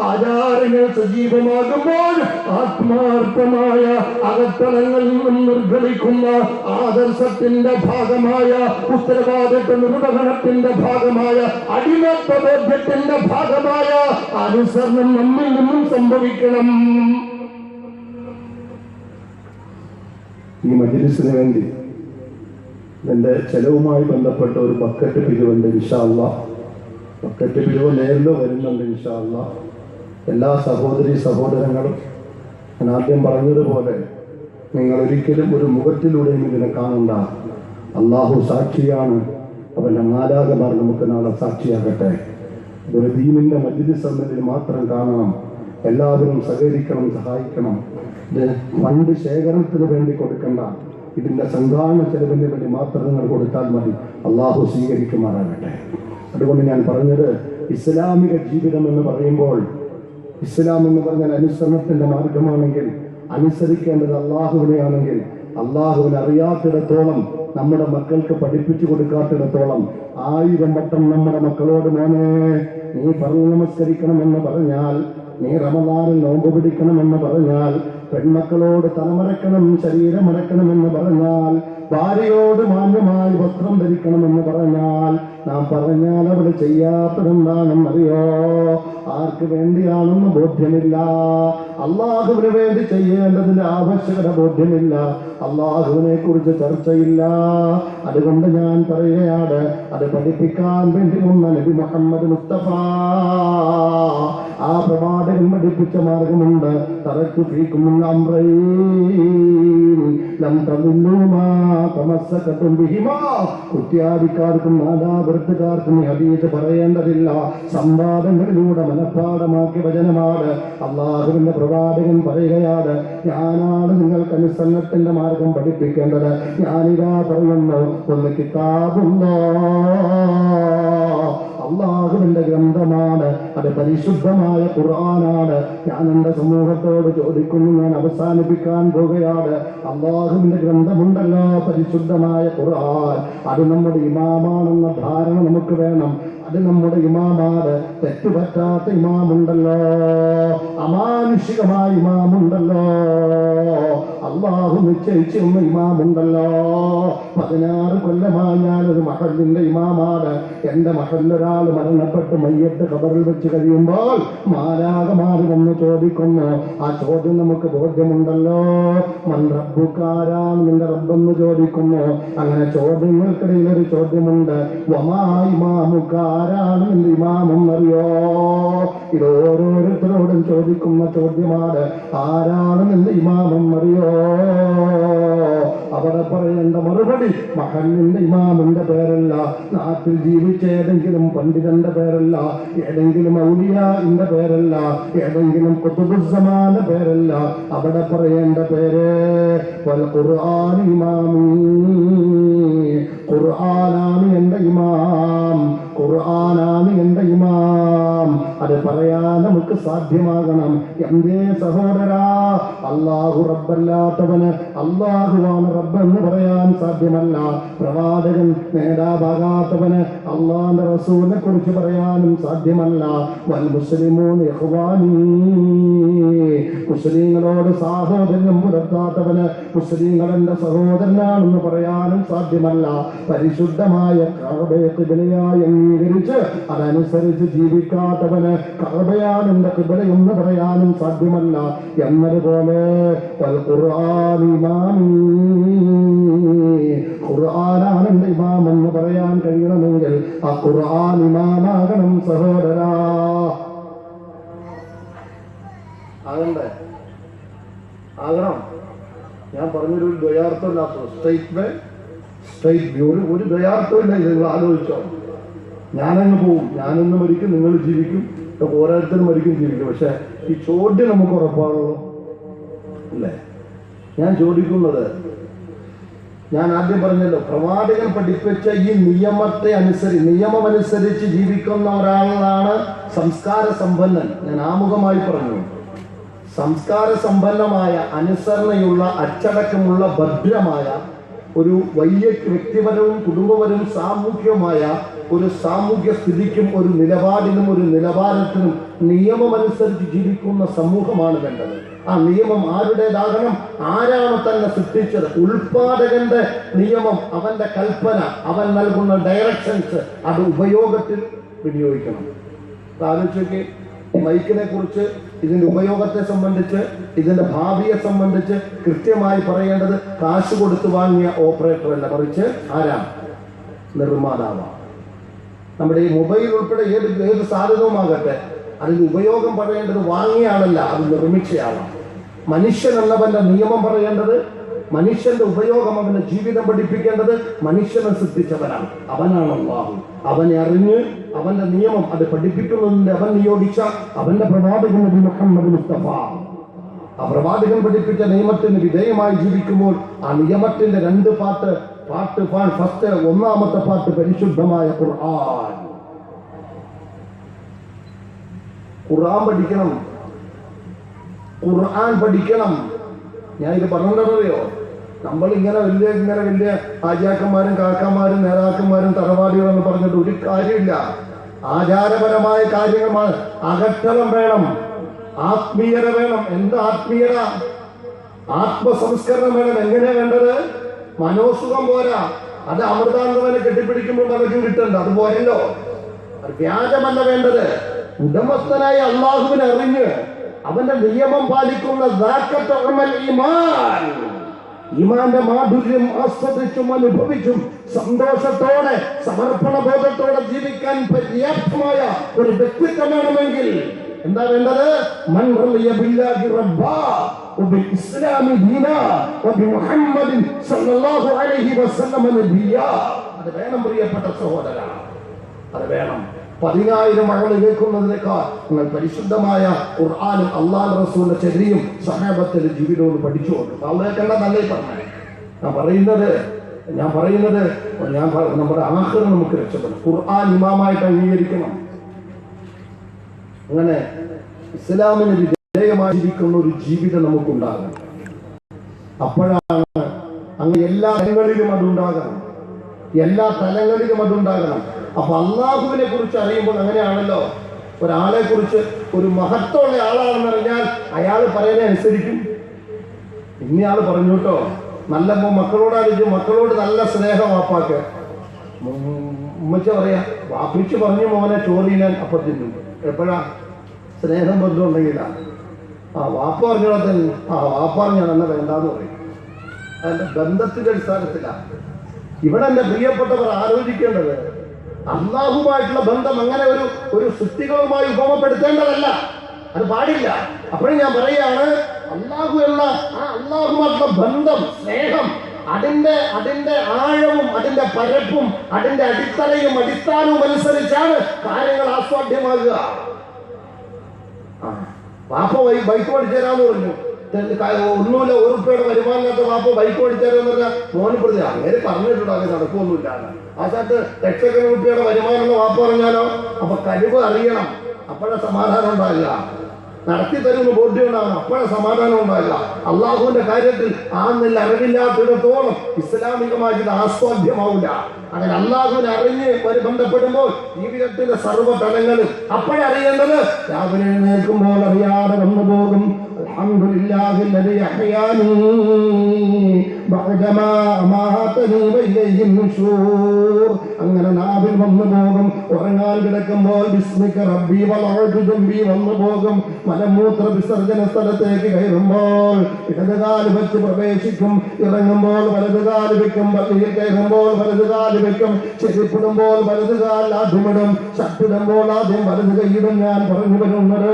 ആചാരങ്ങൾ സജീവമാകുമ്പോൾ ആത്മാർത്ഥമായ അകത്തളങ്ങളിൽ നിന്നും നിർഗളിക്കുന്ന ആദർശത്തിന്റെ ഭാഗമായ, ഉത്തരവാദിത്വ നിർവഹണത്തിന്റെ ഭാഗമായ, അടിമത്ത ബോധ്യത്തിന്റെ ഭാഗമായ അനുസരണം നമ്മിൽ നിന്നും സംഭവിക്കണം. ഈ മജ്‌ലിസിന് വേണ്ടി എന്റെ ചെലവുമായി ബന്ധപ്പെട്ട ഒരു ബക്കറ്റ് പിരിവുണ്ട് ഇൻഷാ അല്ലാഹ്. ബക്കറ്റ് പിരിവ് നേരിലോ വരുന്നുണ്ട് ഇൻഷാ അല്ലാഹ്. എല്ലാ സഹോദരി സഹോദരങ്ങളും ഞാൻ ആദ്യം പറഞ്ഞതുപോലെ നിങ്ങൾ ഒരിക്കലും ഒരു മുഖത്തിലൂടെയും ഇതിനെ കാണണ്ട. അള്ളാഹു സാക്ഷിയാണ്. അവന്റെ മാലാഖമാർ നമുക്ക് നാളെ സാക്ഷിയാകട്ടെ. ഇതൊരു ദീനിന്റെ മജ്‌ലിസ് എന്നതിൽ മാത്രം കാണണം. എല്ലാവരും സഹകരിക്കണം, സഹായിക്കണം. ഇത് ഫണ്ട് ശേഖരണത്തിന് വേണ്ടി കൊടുക്കണ്ട. ഇതിന്റെ സംഘാടന ചെലവിന് വേണ്ടി മാത്രം നിങ്ങൾ കൊടുത്താൽ മതി. അള്ളാഹു സ്വീകരിക്കുമാറാകട്ടെ. അതുകൊണ്ട് ഞാൻ പറഞ്ഞത്, ഇസ്ലാമിക ജീവിതം എന്ന് പറയുമ്പോൾ, ഇസ്ലാം എന്ന് പറഞ്ഞാൽ അനുസരണത്തിന്റെ മാർഗമാണെങ്കിൽ, അനുസരിക്കേണ്ടത് അള്ളാഹുവിനെയാണെങ്കിൽ, അള്ളാഹുവിനെ അറിയാത്തിടത്തോളം നമ്മുടെ മക്കൾക്ക് പഠിപ്പിച്ചു കൊടുക്കാത്തിടത്തോളം 1000 വട്ടം നമ്മുടെ മക്കളോട് മോനെ നീ ഫർള് നമസ്കരിക്കണമെന്ന് പറഞ്ഞാൽ, നീ റമദാനിൽ നോമ്പ് പിടിക്കണമെന്ന് പറഞ്ഞാൽ, പെൺമക്കളോട് തലമറക്കണം ശരീരമടക്കണമെന്ന് പറഞ്ഞാൽ, ഭാര്യയോട് മാന്യമായി വസ്ത്രം ധരിക്കണമെന്ന് പറഞ്ഞാൽ, നാം പറഞ്ഞാൽ അവിടെ ചെയ്യാത്തതെന്താണെന്നറിയോ? ആർക്ക് വേണ്ടിയാണെന്ന് ബോധ്യമില്ല. അള്ളാഹുവിന് വേണ്ടി ചെയ്യേണ്ടതിന്റെ ആവശ്യകത ബോധ്യമില്ല. അള്ളാഹുവിനെ കുറിച്ച് ചർച്ചയില്ല. അതുകൊണ്ട് ഞാൻ പറയുകയാണ്, അത് പഠിപ്പിക്കാൻ വേണ്ടി വന്ന നബി മുഹമ്മദ് മുസ്തഫ ആ പ്രവാചകൻ പഠിപ്പിച്ച മാർഗമുണ്ട്. തറക്കു ഫീക്കും അംറൈൻ ലം തദില്ലൂ മാ തമസ്സകതും ബിഹിമാ. കുറ്റ്യാദിക്കാർക്കും നാദാവൃത്തുകാർക്കും ഹദീസ് പറയേണ്ടതില്ല. സംവാദങ്ങളിലൂടെ മനഃപ്പാഠമാക്കിയ വചനമാണ്. അള്ളാഹുവിന്റെ പ്രവാചകൻ പറയുകയാണ്, ഞാനാണ് നിങ്ങൾക്ക് അനുസരണത്തിന്റെ മാർഗം പഠിപ്പിക്കേണ്ടത്. ഞാനിതാ പറയുന്നു, ഒന്ന് കിതാബുണ്ടോ, അള്ളാഹുവിന്റെ ഗ്രന്ഥമാണ്, അത് പരിശുദ്ധമായ ഖുർആനാണ്. ഞാൻ എന്റെ സമൂഹത്തോട് ചോദിക്കുന്നു, ഞാൻ അവസാനിപ്പിക്കാൻ പോവുകയാണ്. അള്ളാഹുവിന്റെ ഗ്രന്ഥമുണ്ടല്ലോ, പരിശുദ്ധമായ ഖുർആൻ, അത് നമ്മുടെ ഇമാമാണെന്ന ധാരണ നമുക്ക് വേണം. അത് നമ്മുടെ ഇമാമാണ്. തെറ്റുപറ്റാത്ത ഇമാമുണ്ടല്ലോ, അമാനുഷികമായ ഇമാമുണ്ടല്ലോ, അള്ളാഹു നിശ്ചയിച്ചിരുന്ന ഇമാമുണ്ടല്ലോ. 16 കൊല്ലമായി ഞാനൊരു മഹലിന്റെ ഇമാമാണ്. എന്റെ മഹലിലൊരാൾ മരണപ്പെട്ട് മയ്യത്ത് ഖബറിൽ വെച്ച് കഴിയുമ്പോൾ മാലാഖമാര് വന്ന് ചോദിക്കുന്നു. ആ ചോദ്യം നമുക്ക് ബോധ്യമുണ്ടല്ലോ. മൻ റബ്ബുക്കാരാണ് നിന്റെ റബ്ബെന്ന് ചോദിക്കുന്നു. അങ്ങനെ ചോദ്യങ്ങൾക്കിടയിൽ ഒരു ചോദ്യമുണ്ട്, വമാ ഇമാമുക്കാരാണ് നിന്റെ ഇമാമെന്നറിയോ? ഇത് ഓരോരുത്തരോടും ചോദിക്കുന്ന ചോദ്യമാണ്. ആരാണ് നിന്റെ ഇമാമെന്നറിയോ? അവിടെ പറയേണ്ട മറുപടി, മഹല്ലിന്റെ ഇമാമിന്റെ പേരല്ല, നാട്ടിൽ ജീവിച്ച ഏതെങ്കിലും പണ്ഡിതന്റെ പേരല്ല, ഏതെങ്കിലും ഔലിയാന്റെ പേരല്ല, ഏതെങ്കിലും ഖുതുബുസ്സമാന്റെ പേരല്ല. അവിടെ പറയേണ്ട പേര് വൽ ഖുർആൻ ഇമാമി, ഖുർആനാണ് എന്റെ ഇമാം, ഖുർആനാണ് എന്റെ ഇമാം. അത് പറയാൻ നമുക്ക് സാധ്യമാകണം. എന്തേ സഹോദരാ, അള്ളാഹു റബ്ബല്ലാത്തവന് അള്ളാഹുവാണ് റബ്ബെന്ന് പറയാൻ സാധ്യമല്ല. പ്രവാചകൻ നേതാവാകാത്തവന് അള്ളാഹുവിന്റെ റസൂലിനെ കുറിച്ച് പറയാനും സാധ്യമല്ല. വൽ മുസ്ലിമൂൻ ഇഖ്വാനി, മുസ്ലിങ്ങളോട് സാഹോദര്യം പുലർത്താത്തവന് മുസ്ലിങ്ങൾ എന്റെ സഹോദരനാണെന്ന് പറയാനും സാധ്യമല്ല. പരിശുദ്ധമായ കഅബയെ ഖിബ്ലയായി അംഗീകരിച്ച് അതനുസരിച്ച് ജീവിക്കാത്തവന് കഅബയാണ് എന്റെ ഖിബ്ലയെന്ന് പറയാനും സാധ്യമല്ല. എന്നതുപോലെ വൽ ഖുർആൻ ഇമാമി, ഖുർആനാണ് എന്റെ ഇമാം എന്ന് പറയാൻ കഴിയണമെങ്കിൽ ആ ഖുർആൻ ഇമാമാകണം സഹോദരാ. ആകണ്ടേ? ആകണം. ഞാൻ പറഞ്ഞൊരു ദ്വയാർത്ഥമില്ലാത്ത സ്ട്രൈറ്റ് വ്യൂ, ഒരു ദ്വയാർത്ഥമില്ല. ഇത് നിങ്ങൾ ആലോചിച്ചോ. ഞാനങ്ങ് പോവും, ഞാനൊന്ന് മരിക്കും, നിങ്ങൾ ജീവിക്കും, ഓരോരുത്തരും മരിക്കും, ജീവിക്കും. പക്ഷെ ഈ ചോദ്യം നമുക്ക് ഉറപ്പാണല്ലോ, അല്ലേ? ഞാൻ ചോദിക്കുന്നത്, ഞാൻ ആദ്യം പറഞ്ഞല്ലോ, പ്രവാചകൻ പഠിപ്പിച്ച ഈ നിയമമനുസരിച്ച് ജീവിക്കുന്ന ഒരാളാണ് സംസ്കാര സമ്പന്നൻ. ഞാൻ ആമുഖമായി പറഞ്ഞു, സംസ്കാര സമ്പന്നമായ, അനുസരണയുള്ള, അച്ചടക്കമുള്ള, ഭദ്രമായ ഒരു വലിയ വ്യക്തിപരവും കുടുംബപരവും സാമൂഹ്യമായ ഒരു സാമൂഹ്യ സ്ഥിതിക്കും ഒരു നിലപാടിനും ഒരു നിലവാരത്തിനും നിയമമനുസരിച്ച് ജീവിക്കുന്ന സമൂഹമാണ് വേണ്ടത്. ആ നിയമം ആരുടേതാകണം? ആരാണ് തന്നെ സൃഷ്ടിച്ചത്? ഉൽപാദകന്റെ നിയമം, അവന്റെ കൽപ്പന, അവൻ നൽകുന്ന ഡയറക്ഷൻസ്, അത് ഉപയോഗത്തിൽ വിനിയോഗിക്കണം. ആലോചിച്ചൊക്കെ ഈ മൈക്കിനെ കുറിച്ച്, ഇതിന്റെ ഉപയോഗത്തെ സംബന്ധിച്ച്, ഇതിന്റെ ഭാവിയെ സംബന്ധിച്ച് കൃത്യമായി പറയേണ്ടത് കാശ് കൊടുത്തു വാങ്ങിയ ഓപ്പറേറ്റർ അല്ല, മറിച്ച് ആരാണ്? നിർമ്മാതാവാണ്. നമ്മുടെ ഈ മൊബൈൽ ഉൾപ്പെടെ ഏത് സാധനവുമാകട്ടെ, അതിന്റെ ഉപയോഗം പറയേണ്ടത് വാങ്ങിയ ആളല്ല, അത് നിർമ്മിച്ചയാളാണ്. മനുഷ്യൻ എന്നവന്റെ നിയമം പറയേണ്ടത്, മനുഷ്യന്റെ ഉപയോഗം, അവന്റെ ജീവിതം പഠിപ്പിക്കേണ്ടത് മനുഷ്യനെ സൃഷ്ടിച്ചവനാണ്. അവനാണ് അല്ലാഹു. അവനെ അറിഞ്ഞ് അവന്റെ നിയമം അത് പഠിപ്പിക്കുന്നതിന്റെ അവൻ നിയോഗിച്ച അവന്റെ പ്രവാചകൻ നബി മുഹമ്മദ് മുസ്തഫ, ആ പ്രവാചകൻ പഠിപ്പിച്ച നിയമത്തിന് വിധേയമായി ജീവിക്കുമ്പോൾ ആ നിയമത്തിന്റെ 2 പാർട്ട്, ഫസ്റ്റ് ഒന്നാമത്തെ പാർട്ട് പരിശുദ്ധമായ ഖുർആൻ. ഖുർആൻ പഠിക്കണം, ഖുർആൻ പഠിക്കണം. ഞാൻ ഇത് പറഞ്ഞതറിയോ? നമ്മളിങ്ങനെ വലിയ ആചാക്കന്മാരും കാക്കന്മാരും നേതാക്കന്മാരും തറവാടികളെന്ന് പറഞ്ഞിട്ട് ഒരു കാര്യമില്ല. ആചാരപരമായ കാര്യങ്ങൾ അകറ്റളം വേണം, ആത്മീയത വേണം. എന്താ ആത്മീയത? ആത്മസംസ്കരണം വേണം. എങ്ങനെയാ വേണ്ടത്? മനോസുഖം പോരാ, അത് അമൃതാന്തവനെ കെട്ടിപ്പിടിക്കുമ്പോൾ പലർക്കും കിട്ടണ്ട, അത് പോരല്ലോ. വ്യാജമല്ല വേണ്ടത്. ഉടമസ്ഥനായ അള്ളാഹുവിനെ അറിഞ്ഞ് അവന്റെ നിയമം പാലിക്കുന്ന ഈമാന്റെ മാധുര്യം ആസ്വദിച്ചും അനുഭവിച്ചും സന്തോഷത്തോടെ സമർപ്പണ ബോധത്തോടെ ജീവിക്കാൻ പര്യാപ്തമായ ഒരു വ്യക്തിത്വം വേണമെങ്കിൽ എന്താ വേണ്ടത്? മൻ റളിയ ബില്ലാഹി റബ്ബാ വബിൽ ദീനാ വബിമുഹമ്മദിൻ സ്വല്ലല്ലാഹു അലൈഹി വസല്ലം നബിയാ. അത് വേണം പ്രിയപ്പെട്ട സഹോദരാ, അത് വേണം. 10,000 മഴകൾ കേൾക്കുന്നതിനേക്കാൾ നിങ്ങൾ പരിശുദ്ധമായ ഖുർആനും അല്ലാഹു റസൂലിന്റെ ചര്യയും സഹാബത്തിന്റെ ജീവിതവും പഠിച്ചു നോക്കും. അള്ളേക്കണ്ട നല്ലേ പറഞ്ഞു. ഞാൻ പറയുന്നത് നമ്മുടെ ആഖിറ നമുക്ക് രക്ഷപ്പെടണം. ഖുർആൻ ഇമാമായിട്ട് അംഗീകരിക്കണം. അങ്ങനെ ഇസ്ലാമിന് വിധേയമായിരിക്കുന്ന ഒരു ജീവിതം നമുക്കുണ്ടാകണം. അപ്പോഴാണ് അങ്ങനെ എല്ലാ തലങ്ങളിലും അതുണ്ടാകണം, എല്ലാ തലങ്ങളിലും അതുണ്ടാകണം. അപ്പൊ അള്ളാഹുവിനെ കുറിച്ച് അറിയുമ്പോൾ അങ്ങനെയാണല്ലോ. ഒരാളെ കുറിച്ച് ഒരു മഹത്വമുള്ള ആളാണെന്ന് അറിഞ്ഞാൽ അയാൾ പറയുന്നത് അനുസരിക്കും. ഇന്നയാൾ പറഞ്ഞു കേട്ടോ, നല്ല മക്കളോടായിരിക്കും, മക്കളോട് നല്ല സ്നേഹം. വാപ്പാക്ക് ഉമ്മച്ച പറയാ, വാപ്പിച്ച് പറഞ്ഞു മോനെ ചോറിനാൻ അപ്പത്തിന്നു. എപ്പോഴാ? സ്നേഹം ബന്ധം ഉണ്ടെങ്കിലാണ്. വാപ്പ പറഞ്ഞോളെ തന്നെ വാപ്പ ഞാൻ എന്നെ വേണ്ടാന്ന് പറയും. അതിന്റെ ബന്ധത്തിന്റെ അടിസ്ഥാനത്തിലാണ്. ഇവിടെ എന്റെ പ്രിയപ്പെട്ടവർ ആലോചിക്കേണ്ടത്, അള്ളാഹുമായിട്ടുള്ള ബന്ധം അങ്ങനെ ഒരു സൃഷ്ടികളുമായി ഉപമപ്പെടുത്തേണ്ടതല്ല, അത് പാടില്ല. അപ്പോഴും ഞാൻ പറയുകയാണ്, അള്ളാഹുമായിട്ടുള്ള ബന്ധം, സ്നേഹം, അതിന്റെ ആഴവും അതിന്റെ പരപ്പും അതിന്റെ അടിത്തറയും അടിസ്ഥാനവും അനുസരിച്ചാണ് കാര്യങ്ങൾ ആസ്വാദ്യമാകുക. വാപ്പ ബൈക്ക് ഓടിച്ചേരാന്ന് പറഞ്ഞു. ഒന്നുമില്ല, ₹1 വരുമാനമില്ലാത്ത വാപ്പ ബൈക്ക് ഓടിച്ചേരാന്ന് പറഞ്ഞാൽ മോനിപ്പെടുത്തി അങ്ങനെ പറഞ്ഞിട്ടുണ്ടോ? അത് നടക്കുമൊന്നുമില്ല. ആ സ്ഥലത്ത് ലക്ഷക്കണക്കിന് രൂപയുടെ വരുമാനം വാപ്പ പറഞ്ഞാലോ? അപ്പൊ കഴിവ് അറിയണം, അപ്പോഴേ സമാധാനം ഉണ്ടാകില്ല. നടത്തി തരുന്ന ബോധ്യം ഉണ്ടാകണം, അപ്പോഴേ സമാധാനം ഉണ്ടാകില്ല. അള്ളാഹുവിന്റെ കാര്യത്തിൽ ആന്നിൽ അറിവില്ലാത്തിടത്തോളം ഇസ്ലാമികമായിട്ട് ആസ്വാദ്യമാവില്ല. അങ്ങനെ അള്ളാഹുവിനെ അറിഞ്ഞ് ബന്ധപ്പെടുമ്പോൾ ജീവിതത്തിന്റെ സർവ്വ തലങ്ങളും അപ്പോഴറിയേണ്ടത് രാവിലെ എഴുന്നേൽക്കുമ്പോൾ അറിയാതെ വന്നു പോകും. അൽഹംദുലില്ലാഹി അൽദി അഹ്യാനി ബഅദമാ അമാതനി വഇലൈഹി നുശൂർ. അങ്ങനെ നാവിൽ വന്നു പോകും. ഉറങ്ങാൻ കിടക്കുമ്പോൾ ബിസ്മിക റബ്ബി വലഅദു ദംബി വന്നു പോകും. മലമൂത്ര വിസർജന സ്ഥലത്തേക്ക് കയറുമ്പോൾ ഇടതുകാല് വെച്ച് പ്രവേശിക്കും. ഇറങ്ങുമ്പോൾ വലതുകാല് വെക്കും. പള്ളിയിൽ കയറുമ്പോൾ വലതുകാല് വെക്കും. ചെരുപ്പിടുമ്പോൾ വലതുകാൽ ആദ്യമിടും. ഷട്ടിടുമ്പോൾ ആദ്യം വലതു കൈയിടും. ഞാൻ പറഞ്ഞു വരുന്നത്,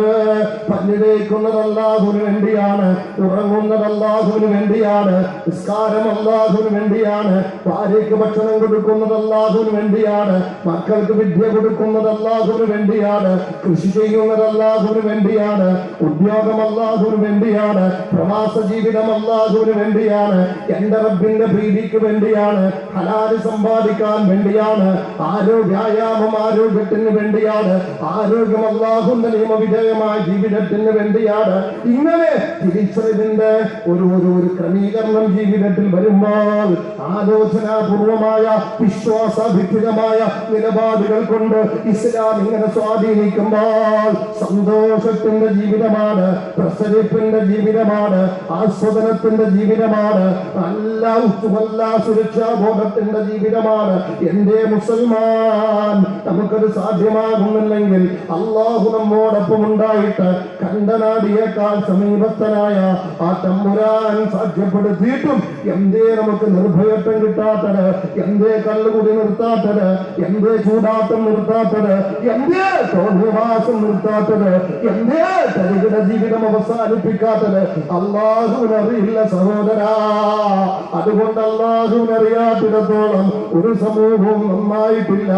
പല്ലിടേക്കുന്നത് അല്ലാഹുവിന് വേണ്ടിയാണ്, ഉറങ്ങുന്നത് അല്ലാഹുവിന് വേണ്ടിയാണ്, നിസ്കാരം അല്ലാഹുവിന് വേണ്ടിയാണ്, ഭാര്യയ്ക്ക് ഭക്ഷണം കൊടുക്കുന്നത് അല്ലാഹുവിന് വേണ്ടിയാണ്, മക്കൾക്ക് വിദ്യ കൊടുക്കുന്നത് അല്ലാഹുവിന് വേണ്ടിയാണ്, കൃഷി ചെയ്യുന്നത് അല്ലാഹുവിന് വേണ്ടിയാണ്, ഉദ്യോഗം അല്ലാഹുവിന് വേണ്ടിയാണ്, പ്രവാസ ജീവിതം അല്ലാഹുവിന് വേണ്ടിയാണ്, എന്റെ റബ്ബിന്റെ പ്രീതിക്ക് വേണ്ടിയാണ്, ഹലാല് സമ്പാദിക്കാൻ വേണ്ടിയാണ്, വ്യായാമം ആരോഗ്യത്തിന് വേണ്ടിയാണ്, ആരോഗ്യം അല്ലാഹുവിന്റെ നിയമവിധേയമായ ജീവിതത്തിന് വേണ്ടിയാണ്. ഇങ്ങനെ തിരിച്ചറിവിന്റെ ഒരു ക്രമീകരണം ജീവിതത്തിൽ വരുമ്പോൾ ആലോചനാപൂർവമായ വിശ്വാസാധിഷ്ഠിതമായ നിലപാടുകൾ കൊണ്ട് ഇസ്ലാം ഇങ്ങനെ സ്വാധീനിക്കുമ്പോൾ സന്തോഷത്തിന്റെ ജീവിതമാണ്, പ്രസരിപ്പിന്റെ ജീവിതമാണ്, ആസ്വാദനത്തിന്റെ ജീവിതമാണ്, നല്ല സുരക്ഷാബോധത്തിന്റെ ജീവിതമാണ്. എന്റെ മുസൽമാൻ, നമുക്കത് സാധ്യമാകുന്നില്ലെങ്കിൽ അള്ളാഹു നമ്മോടൊപ്പം ഉണ്ടായിട്ട് കണ്ടനാടിയേക്കാൾ സമീപസ്ഥനായ ആ തമ്പുരാൻ സാധ്യപ്പെടുത്തിയിട്ടും എന്തേ നമുക്ക് നിർഭയത്വം കിട്ടാത്തത്? എന്തേ കള്ളുകുടി നിർത്താത്തത്? എന്തേ ചൂടാട്ടം നിർത്താത്തത്? എന്തേ തോന്നിവാസം നിർത്താത്തത്? എന്തേ തരികിട ജീവിതം അവസാനിപ്പിക്കാത്തത്? അള്ളാഹുവിനറിയില്ല സഹോദരാ. അതുകൊണ്ട് അള്ളാഹുവിനറിയാത്തിടത്തോളം ഒരു സമൂഹവും നന്നായിട്ടില്ല,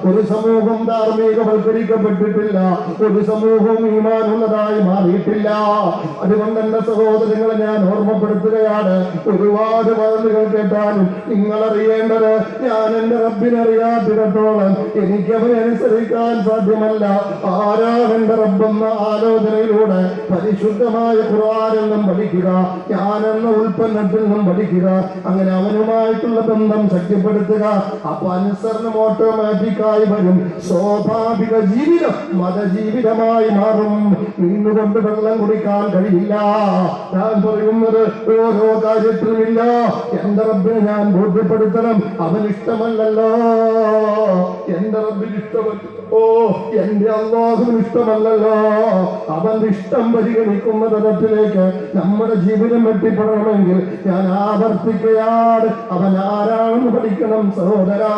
ഒരു സമൂഹം ധാർമ്മികവൽക്കരിക്കപ്പെട്ടിട്ടില്ല, ഒരു സമൂഹവും ഈമാനുള്ളതായി മാറിയിട്ടില്ല. അതുകൊണ്ട് എന്റെ സഹോദരങ്ങളെ ഞാൻ ഓർമ്മപ്പെടുത്തുകയാണ്, ഒരുപാട് ഒരുപാട് വാളുകൾ കേട്ടാലും നിങ്ങൾ അറിയേണ്ടത്, ഞാൻ എന്റെ റബ്ബിനറിയാത്തിടത്തോളം എനിക്ക് അവനെ അനുസരിക്കാൻ സാധ്യമല്ല. ആരാണ് എന്റെ റബ്ബെന്ന ആലോചനയിലൂടെ പരിശുദ്ധമായ ഖുർആനിൽ നിന്നും പഠിക്കുക, ഞാൻ എന്ന ഉൽപ്പന്നത്തിൽ നിന്നും പഠിക്കുക, അങ്ങനെ അവനുമായിട്ടുള്ള ബന്ധം ശക്തിപ്പെടുത്തുക. അപ്പൊ അനുസരണം ഓട്ടോമാറ്റിക്കായി വരും. സ്വാഭാവിക ജീവിതം മതജീവിതമായി മാറും. നിന്നുകൊണ്ട് വെള്ളം കുടിക്കാൻ കഴിയില്ല. ഞാൻ പറയുന്നത് ഓരോ കാര്യത്തിലുമില്ല. എന്റെ റബ്ബിനെ ഞാൻ ബോധ്യപ്പെടുത്തണം. അവൻ ഇഷ്ടമല്ലല്ലോ, എന്റെ റബ്ബിന് ഇഷ്ടമല്ല. എന്റെ അല്ലാഹുവിന് ഇഷ്ടമല്ലല്ലോ. അവന്റെ ഇഷ്ടം പരിഗണിക്കുന്ന തരത്തിലേക്ക് നമ്മുടെ ജീവിതം എത്തിപ്പെടണമെങ്കിൽ ഞാൻ ആവർത്തിക്കുകയാണ്, അവൻ ആരാണെന്ന് പഠിക്കണം സഹോദരാ.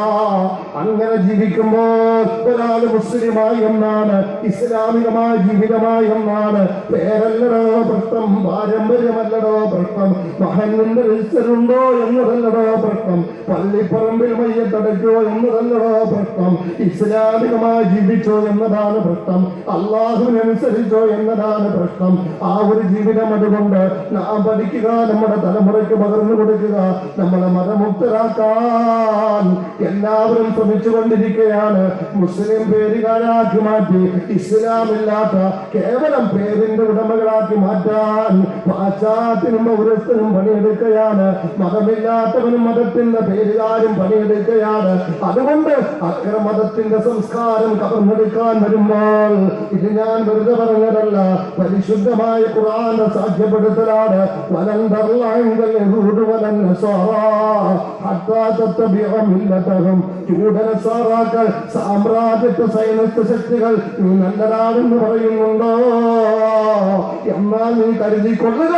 അങ്ങനെ ജീവിക്കുമ്പോൾ ഒരാൾ മുസ്ലിമായി എന്നാണ്, ഇസ്ലാമികമായ ജീവിതമായി എന്നാണ്. പേരല്ലടോ പ്രശ്നം, പാരമ്പര്യമല്ലടോ പ്രശ്നം, മഹലിന്റെ രജിസ്റ്ററുണ്ടോ എന്നതല്ലടോ പ്രശ്നം, പള്ളിപ്പറമ്പിൽ മയ്യത്തടയ്ക്കോ എന്നതല്ലടോ പ്രശ്നം. ഇസ്ലാമികമായി ജീവിച്ചോ എന്നതാണ് പ്രശ്നം, അള്ളാഹുവിനനുസരിച്ചോ എന്നതാണ് പ്രശ്നം. ആ ഒരു ജീവിതം അതുകൊണ്ട് നാം പഠിക്കുക, നമ്മുടെ തലമുറയ്ക്ക് പകർന്നു കൊടുക്കുക, നമ്മളെ മതമുക്തരാക്കാൻ എല്ലാവരും ശ്രമിച്ചുകൊണ്ടിരിക്കുകയാണ്. മുസ്ലിം പേരുകാരാക്കി മാറ്റി ഇസ്ലാമില്ലാത്ത കേവലം പേരിന്റെ ഉടമകളാക്കി മാറ്റാൻ പാശ്ചാത്യനും പൗരസ്ഥനും പണിയെടുക്കുകയാണ്. മതമില്ലാത്തവനും മതത്തിന്റെ പേരുകാരും പണിയെടുക്കുകയാണ്. അതുകൊണ്ട് അക്രമതത്തിന്റെ സംസ്കാരം കവർന്നെടുക്കാൻ വരുമ്പോൾ, ഇത് ഞാൻ വെറുതെ പറഞ്ഞതല്ല, പരിശുദ്ധമായ ഖുർആന്റെ സാധ്യപ്പെടുത്തലാണ്. ചൂടനസാറാക്കൾ, സാമ്രാജ്യത്വ സൈനിക ശക്തികൾ നീ നല്ലതാണെന്ന് പറയുന്നുണ്ടോ? എന്നാൽ നീ കരുതിക്കൊള്ളുക,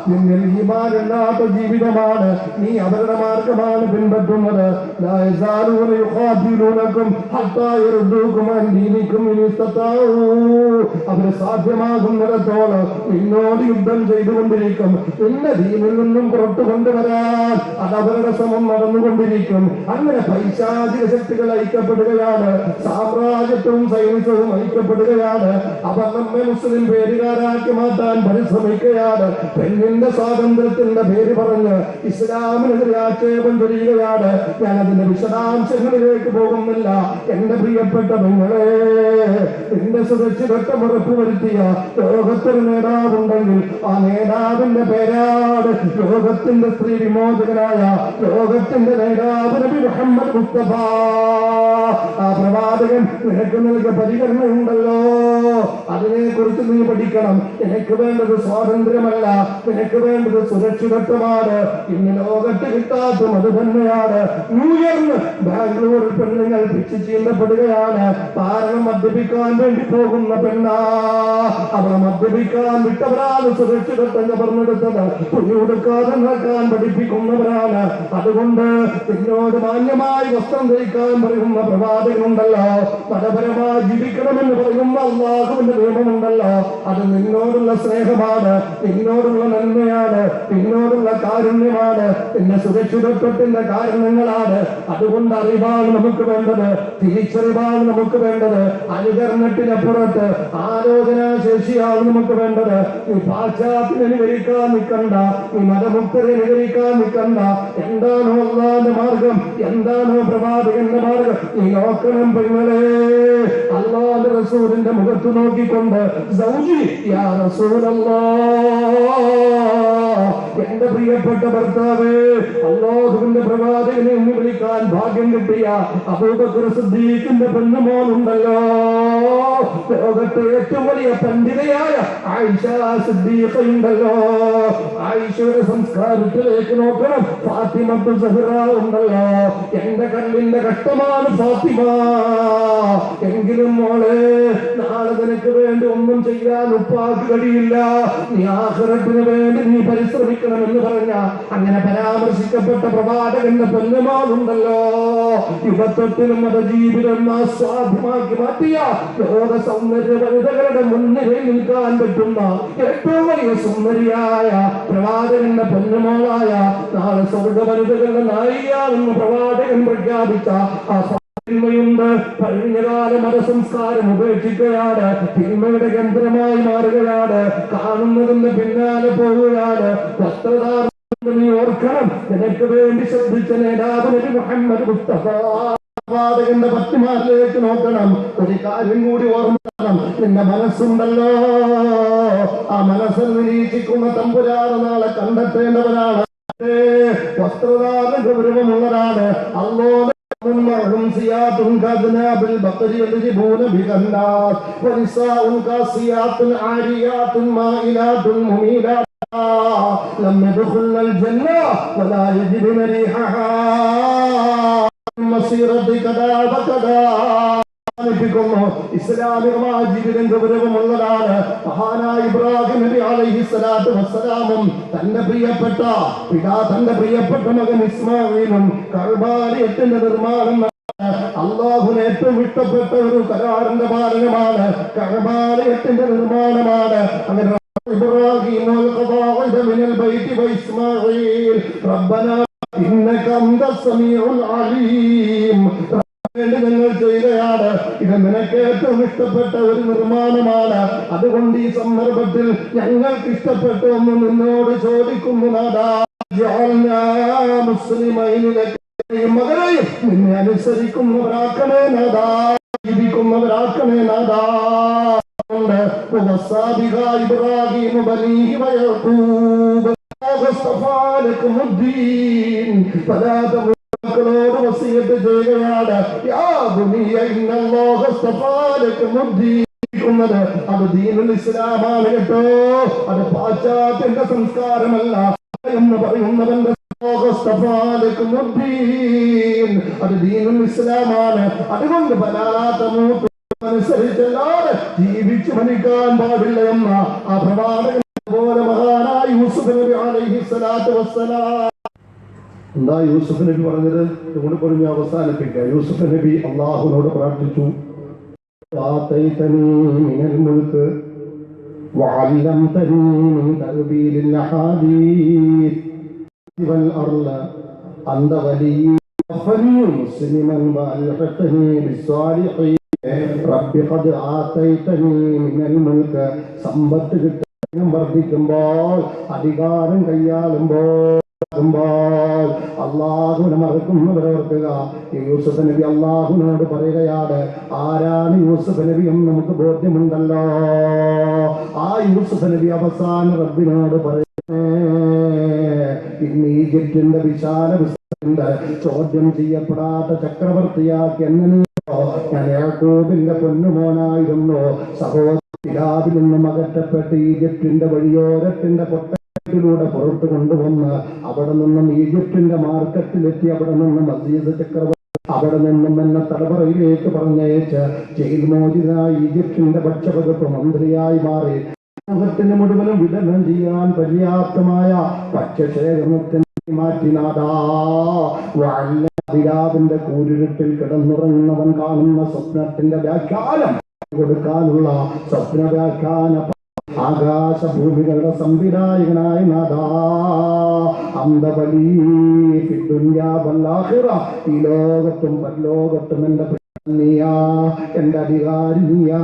നിന്നിൽ ഈമാനില്ലാത്ത ജീവിതമാണ്, നീ അവരുടെ മാർഗമാണ് പിൻപറ്റുന്നത്. അവര് സാധ്യമാകുന്നിടത്തോളം നിന്നോട് യുദ്ധം ചെയ്തുകൊണ്ടിരിക്കും. നിന്നെ ദീനിൽ നിന്നും പുറത്തു കൊണ്ടുവരാൻ അതവരുടെ ശ്രമം നടന്നുകൊണ്ടിരിക്കും. അങ്ങനെ പൈശാചിക ശക്തികൾ ഐക്യപ്പെടുകയാണ്, സാമ്രാജ്യത്വവും സൈനികവും ഐക്യപ്പെടുകയാണ്. അവർ നമ്മെ മുസ്ലിം പേരുകാരാക്കി മാറ്റാൻ പരിശ്രമിക്കുകയാണ്. പെണ്ണിന്റെ സ്വാതന്ത്ര്യത്തിന്റെ പേര് പറഞ്ഞ് ഇസ്ലാമിനെതിരെ ആക്ഷേപം ചൊരിയുകയാണ്. ഞാൻ അതിന്റെ വിശദാംശങ്ങളിലേക്ക് പോകുന്നില്ല. എന്റെ പ്രിയപ്പെട്ട നിങ്ങളെ, എന്റെ സുരക്ഷിതത്വം ഉറപ്പുവരുത്തിയ ലോകത്തൊരു നേതാവുണ്ടെങ്കിൽ ആ നേതാവിന്റെ പേരാണ് ലോകത്തിന്റെ സ്ത്രീ വിമോചകനായ ലോകത്തിന്റെ നേതാവ് നബി മുഹമ്മദ് മുസ്തഫ. ആ പ്രവാചകൻ നിനക്ക് നൽകിയ പരിഗണനയുണ്ടല്ലോ, അതിനെ കുറിച്ച് നീ പഠിക്കണം. നിനക്ക് വേണ്ടത് സ്വാതന്ത്ര്യമല്ല, നിനക്ക് വേണ്ടത് സുരക്ഷിതത്വമാണ്. ഇന്ന് ലോകത്ത് കിട്ടാത്തതും അത് തന്നെയാണ്. ന്യൂഇയറിന് ബാംഗ്ലൂരിൽ പെണ്ണുങ്ങൾ പിച്ചു ചീന്തപ്പെടുകയാണ്. കാരണം മദ്യപിക്കാൻ വേണ്ടി പോകുന്ന പെണ്ണാ. അവളെ മദ്യപിക്കാൻ വിട്ടവരാണ് സുരക്ഷിതത്വം പറഞ്ഞെടുത്തത്. കുഞ്ഞുകൊടുക്കാതെ നടക്കാൻ പഠിപ്പിക്കുന്നവരാണ്. അതുകൊണ്ട് നിന്നോട് മാന്യമായി വസ്ത്രം ധരിക്കാൻ പറയുന്ന പ്രവാചകനുണ്ടല്ലോ, മതപരമായി ജീവിക്കണമെന്ന് പറയുന്ന അല്ലാഹുവിന്റെ നിയമമുണ്ടല്ലോ, അത് നിന്നോടുള്ള സ്നേഹമാണ്, നിന്നോടുള്ള നന്മയാണ്, നിന്നോടുള്ള കാരുണ്യമാണ്, നിന്നെ സുരക്ഷിതത്വത്തിന്റെ കാരണങ്ങളാണ്. അതുകൊണ്ട് അറിവാണ് നമുക്ക് വേണ്ടത്, തിരിച്ചറിവാണ് നമുക്ക് വേണ്ടത്, അനുകരണത്തിനപ്പുറത്ത് ആലോചനാ ശേഷിയാണ് നമുക്ക് വേണ്ടത്. നീ പാശ്ചാത്യം അനുകരിക്കാൻ നിൽക്കണ്ട, നീ മതമുക്തരെ അനുകരിക്കാൻ നിൽക്കണ്ട. എന്താണോ അല്ലാഹുവിന്റെ മാർഗം, എന്താണോ പ്രവാചകന്റെ മാർഗം, നീ നോക്കണം പെങ്ങളെ. അല്ലാഹുവിന്റെ റസൂലിന്റെ മുഖത്ത് നോക്കിക്കൊണ്ട് സൗജി യാ റസൂലല്ലാഹ്, എന്റെ പ്രിയപ്പെട്ട ഭർത്താവ്, അല്ലാഹുവിന്റെ പ്രവാചകനെ എന്ന് വിളിക്കാൻ ഭാഗ്യം കിട്ടിയ അബൂബക്കർ സിദ്ദീഖിന്റെ പെണ്ണുമോനുണ്ടല്ലോ, ലോകത്തെ ഏറ്റവും വലിയ പണ്ഡിതയായ ആയിഷ സിദ്ദീഖ ഉണ്ടല്ലോ. ആയിഷയുടെ സംസ്കാരത്തിലേക്ക് നോക്കണം. ഫാത്തിമത്തു സഹ്റ ഉണ്ടല്ലോ. എന്റെ കണ്ണിന്റെ കഷ്ടമാണ് ഫാത്തിമ. എങ്കിലും മോളെ, നാളെ നിനക്ക് വേണ്ടി ഒന്നും ചെയ്യാൻ ഉപ്പാക്ക് കഴിയില്ല. നീ ആഖിറത്തിന് വേണ്ടി നീ പരിശ്രമിക്കണമെന്ന് പറഞ്ഞ അങ്ങനെ പരാമർശിക്കപ്പെട്ട പ്രവാചകന്റെ പെണ്ണുമോനുണ്ടല്ലോ. യുഗത്വത്തിലും മതജീവിതം ആസ്വാദ്യമാക്കി മാറ്റിയ ലോക സൗന്ദര്യ വനിതകളുടെ മുന്നിൽ നിൽക്കാൻ പറ്റുന്ന ഏറ്റവും വലിയ സുന്ദരിയായ പ്രവാചകന്റെ പെണ്ണുമോളായ നാളെ സ്വർഗ വനിതകളുടെ നായികയാണെന്ന് പ്രവാചകൻ പ്രഖ്യാപിച്ച ആ തിന്മയുണ്ട്. കഴിഞ്ഞകാല മതസംസ്കാരം ഉപേക്ഷിക്കുകയാണ്, തിന്മയുടെ കേന്ദ്രമായി മാറുകയാണ്, കാണുന്നതിന് പിന്നാലെ പോവുകയാണ്, വസ്ത്രധാരണം നീ ഓർക്കണം, നിനക്ക് വേണ്ടി ശ്രദ്ധിച്ച നേതാവ് നബി മുഹമ്മദ് മുസ്തഫ പ്രവാചകന്റെ പത്നിമാരിലേക്ക് നോക്കണം. ഒരു കാര്യം കൂടി ഓർമ്മണം, നിന്റെ മനസ്സുണ്ടല്ലോ, ആ മനസ്സിൽ നിരീക്ഷിക്കുന്ന തമ്പുരാനെ നാളെ കണ്ടെത്തേണ്ടവരാണ്. വസ്ത്രധാരണ ഗൗരവമുള്ളവരാണ്. അല്ലാഹു سيات كأذناب البقر يضربون بغنات ونساء كاسيات عاريات مائلات مميلات لم يدخلن الجنة ولا يجدن ريحها مسيرة كذا وكذا. ഇസ്ലാമികമായ ജീവിതം ഗൗരവമുള്ളതാണ്. മഹാനായ ഇബ്രാഹിം നബി അലൈഹിസ്സലാത്തു വസ്സലാമും തന്റെ പ്രിയപ്പെട്ട മകൻ ഇസ്മാഈലും കഅബയുടെ നിർമ്മാണം അല്ലാഹുവിന് ഏറ്റവും ഇഷ്ടപ്പെട്ട ഒരു കരാറിന്റെ പാലനമാണ്, കഅബയുടെ നിർമ്മാണമാണ്. അങ്ങനെ ഇബ്രാഹിം വൽഖവാഇദ മിനൽ ബൈതി വഇസ്മാഈൽ റബ്ബനാ ഇന്നക അൻതസ് സമീഉൽ അലീം. ഞങ്ങൾ ചെയ്യുകയാണ്, ഇത് നിനക്ക് ഏറ്റവും ഇഷ്ടപ്പെട്ട ഒരു നിർമ്മാണമാണ്. അതുകൊണ്ട് ഈ സന്ദർഭത്തിൽ ഞങ്ങൾക്ക് ഇഷ്ടപ്പെട്ട ഒന്ന് നിന്നോട് ചോദിക്കുന്നു, നാദാ മകനെയും നിന്നെ അനുസരിക്കുന്നവരാക്കണേ നാദാ, ജീവിക്കുന്നവരാക്കണേ നാദാ. ഇബ്രാഹിം ബനീഹി വയഖൂബ് മക്കളോട് വസിയത്ത് ചെയ്യുകയാണ്. അത് ദീനുൽ ഇസ്ലാമാണ് കേട്ടോ, അത് പാശ്ചാത്യന്റെ സംസ്കാരമല്ല എന്ന് പറയുന്നവന്റെ അത് ദീനുൽ ഇസ്ലാമാണ്. അതുകൊണ്ട് അനുസരിച്ചല്ലാതെ ജീവിച്ചു മരിക്കാൻ പാടില്ല എന്ന ആ പ്രവാചകൻ പോലെ മഹാനായ യൂസുഫ് നബി അലൈഹിസ്സലാത്തു വസ്സലാം. എന്താ യൂസുഫ് നബി പറഞ്ഞത്? ഇതുകൊണ്ട് പറഞ്ഞ് അവസാനിപ്പിക്കുക. യൂസുഫ് നബി അള്ളാഹുവിനോട് പ്രാർത്ഥിച്ചു, സമ്പത്ത് കിട്ടാൻ വർദ്ധിക്കുമ്പോൾ, അധികാരം കൈയാളുമ്പോൾ അള്ളാഹുവിനെ മറക്കുന്നവരെ ഓർക്കുക. യൂസുഫ് നബി അള്ളാഹുവിനോട് പറയുകയാണ്, ആരാണ് യൂസുഫ് നബി എന്ന് നമുക്ക് ബോധ്യമുണ്ടല്ലോ. ആ യൂസുഫ് നബി അവസാന റബ്ബിനോട് പറയുന്നേ, ഇന്ന് ഈജിപ്തിന്റെ വിശാല വിസ്തൃതിന്റെ ചോദ്യം ചെയ്യപ്പെടാത്ത ചക്രവർത്തിയാക്കി എന്നെ ഞാൻ യാക്കോബിന്റെ പൊന്നുമോനായിരുന്നു. സഹോദരത്തിൽ നിന്നും അകറ്റപ്പെട്ട് ഈജിപ്തിന്റെ വഴിയോരത്തിന്റെ ിലൂടെ പുറത്തു കൊണ്ടുവന്ന് അവിടെ നിന്നും ഈജിപ്തിന്റെ മാർക്കറ്റിലെത്തി അവിടെ നിന്നും മസീദ് ചക്രവർത്തി അവിടെ നിന്നും എന്നെ തലമുറയിലേക്ക് പറഞ്ഞയച്ച് ജയിൽ മോചിതനായി ഈജിപ്തിന്റെ ഭക്ഷ്യവകുപ്പ് മന്ത്രിയായി മാറി സമൂഹത്തിന് മുഴുവനും വിതരണം ചെയ്യാൻ പര്യാപ്തമായ ഭക്ഷ്യശേഖരണത്തിന് മാറ്റിനാടാ. പിതാവിന്റെ കൂരിരുട്ടിൽ കിടന്നുറങ്ങുന്നവൻ കാണുന്ന സ്വപ്നത്തിന്റെ വ്യാഖ്യാനം കൊടുക്കാനുള്ള സ്വപ്ന വ്യാഖ്യാന ആകാശഭൂമികളുടെ സംവിധായകനായ നാഥാ, ഈ ലോകത്തും പരലോകത്തും എന്റെ നീയാ, എന്റെ അധികാരി നീയാ.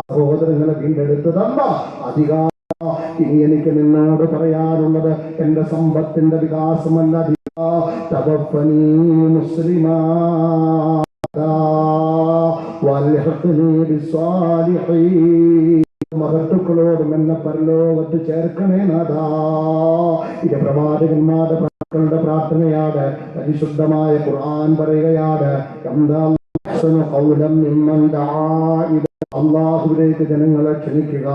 സഹോദരങ്ങളെ വീണ്ടെടുത്ത് തന്ന അധികാരം. ഇനി എനിക്ക് നിന്നോട് പറയാനുള്ളത് എന്റെ സമ്പത്തിന്റെ വികാസമല്ല, തവഫനി മുസ്ലിമാ വൽഹിഖ്നി ബിസ്സാലിഹീൻ. മഹത്തുക്കളോടും എന്നെ പരലോകത്ത് ചേർക്കണേ നാഥാ. ഇത് പ്രവാചകന്മാരുടെ മക്കളുടെ പ്രാർത്ഥനയാണ്. പരിശുദ്ധമായ ഖുർആൻ പറയുകയാണ്, അല്ലാഹുവിലേക്ക് ജനങ്ങളെ ക്ഷണിക്കുക,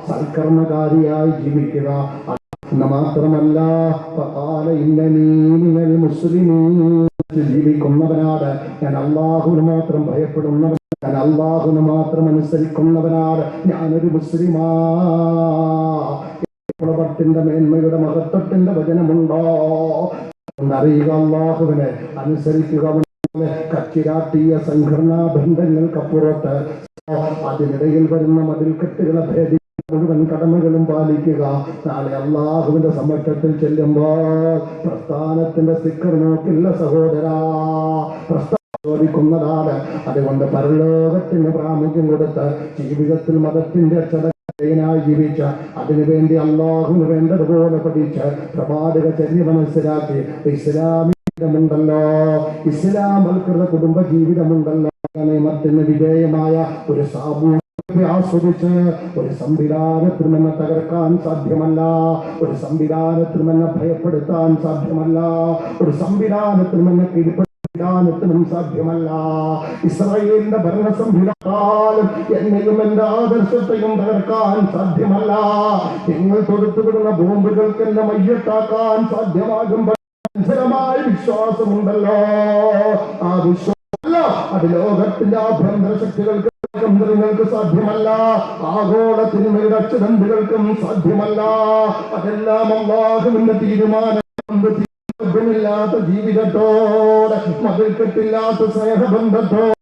സൽക്കർമ്മകാരിയായി ജീവിക്കുക എന്ന് മാത്രമല്ല, ജീവിക്കുന്നവനാണ് ഞാൻ, അല്ലാഹുവിനെ മാത്രം ഭയപ്പെടുന്നവൻ, ഞാൻ അല്ലാഹുവിനെ മാത്രം അനുസരിക്കുന്നവനാണ്, ഞാനൊരു മുസ്ലിമാ. പ്രവർത്തിന്റെ മേന്മയുടെ മഹത്വത്തിന്റെ വചനമുണ്ടോ എന്നറിയുക. അല്ലാഹുവിനെ അനുസരിക്കുക. കച്ചിരാട്ടിയ സംഘടനാ ബന്ധങ്ങൾക്കപ്പുറത്ത് അതിനിടയിൽ വരുന്ന മതിൽക്കെട്ടുകളെ ഭേദിക്കുക, മുഴുവൻ കടമകളും പാലിക്കുക. നാളെ അല്ലാഹുവിന്റെ സമക്ഷത്തിൽ ചെല്ലുമ്പോൾ പ്രസ്ഥാനത്തിന്റെ സ്റ്റിക്കർ നോക്കില്ല സഹോദരാ, ചോദിക്കുന്നതാണ്. അതുകൊണ്ട് പരലോകത്തിന് പ്രാമുഖ്യം കൊടുത്ത് ജീവിതത്തിൽ മതത്തിന്റെ ജീവിച്ച അതിനുവേണ്ടി അള്ളാഹുവിന് വേണ്ടതുപോലെ പഠിച്ച് പ്രവാചക ചര്യ മനസ്സിലാക്കി ഇസ്ലാമികമുണ്ടല്ലോ, ഇസ്ലാമൽകൃത കുടുംബ ജീവിതമുണ്ടല്ലോ. നിയമത്തിന് വിധേയമായ ഒരു സാമൂഹ്യ ആസ്വദിച്ച് ഒരു സംവിധാനത്തിൽ നിന്ന് തകർക്കാൻ സാധ്യമല്ല, ഒരു സംവിധാനത്തിൽ നിന്ന് ഭയപ്പെടുത്താൻ സാധ്യമല്ല, ഒരു സംവിധാനത്തിൽ നിന്ന് ത്തിനും സാധ്യമല്ല. ഇസ്രായേലിന്റെ ഭരണ സംവിധാനം എന്നെയും എന്റെ ആദർശത്തെയും തകർക്കാൻ സാധ്യമല്ല. നിങ്ങൾ തൊടുത്തുവിടുന്ന ബോംബുകൾക്ക് എന്നെ മയ്യത്താക്കാൻ സാധ്യമാകുമ്പോൾ വിശ്വാസമുണ്ടല്ലോ. ആ വിശ്വാസമല്ല അത് ലോകത്തിന്റെ ആഭ്യന്തര ശക്തികൾക്ക് ങ്ങൾക്ക് സാധ്യമല്ല, ആഗോള തിന്മയുടെ അച്ചുതണ്ടുകൾക്കും സാധ്യമല്ല. അതെല്ലാം അല്ലാഹുവിന്റെ തീരുമാനം. ില്ലാത്ത ജീവിതത്തോടെ മതിൽക്കെട്ടില്ലാത്ത സ്നേഹബന്ധത്തോടെ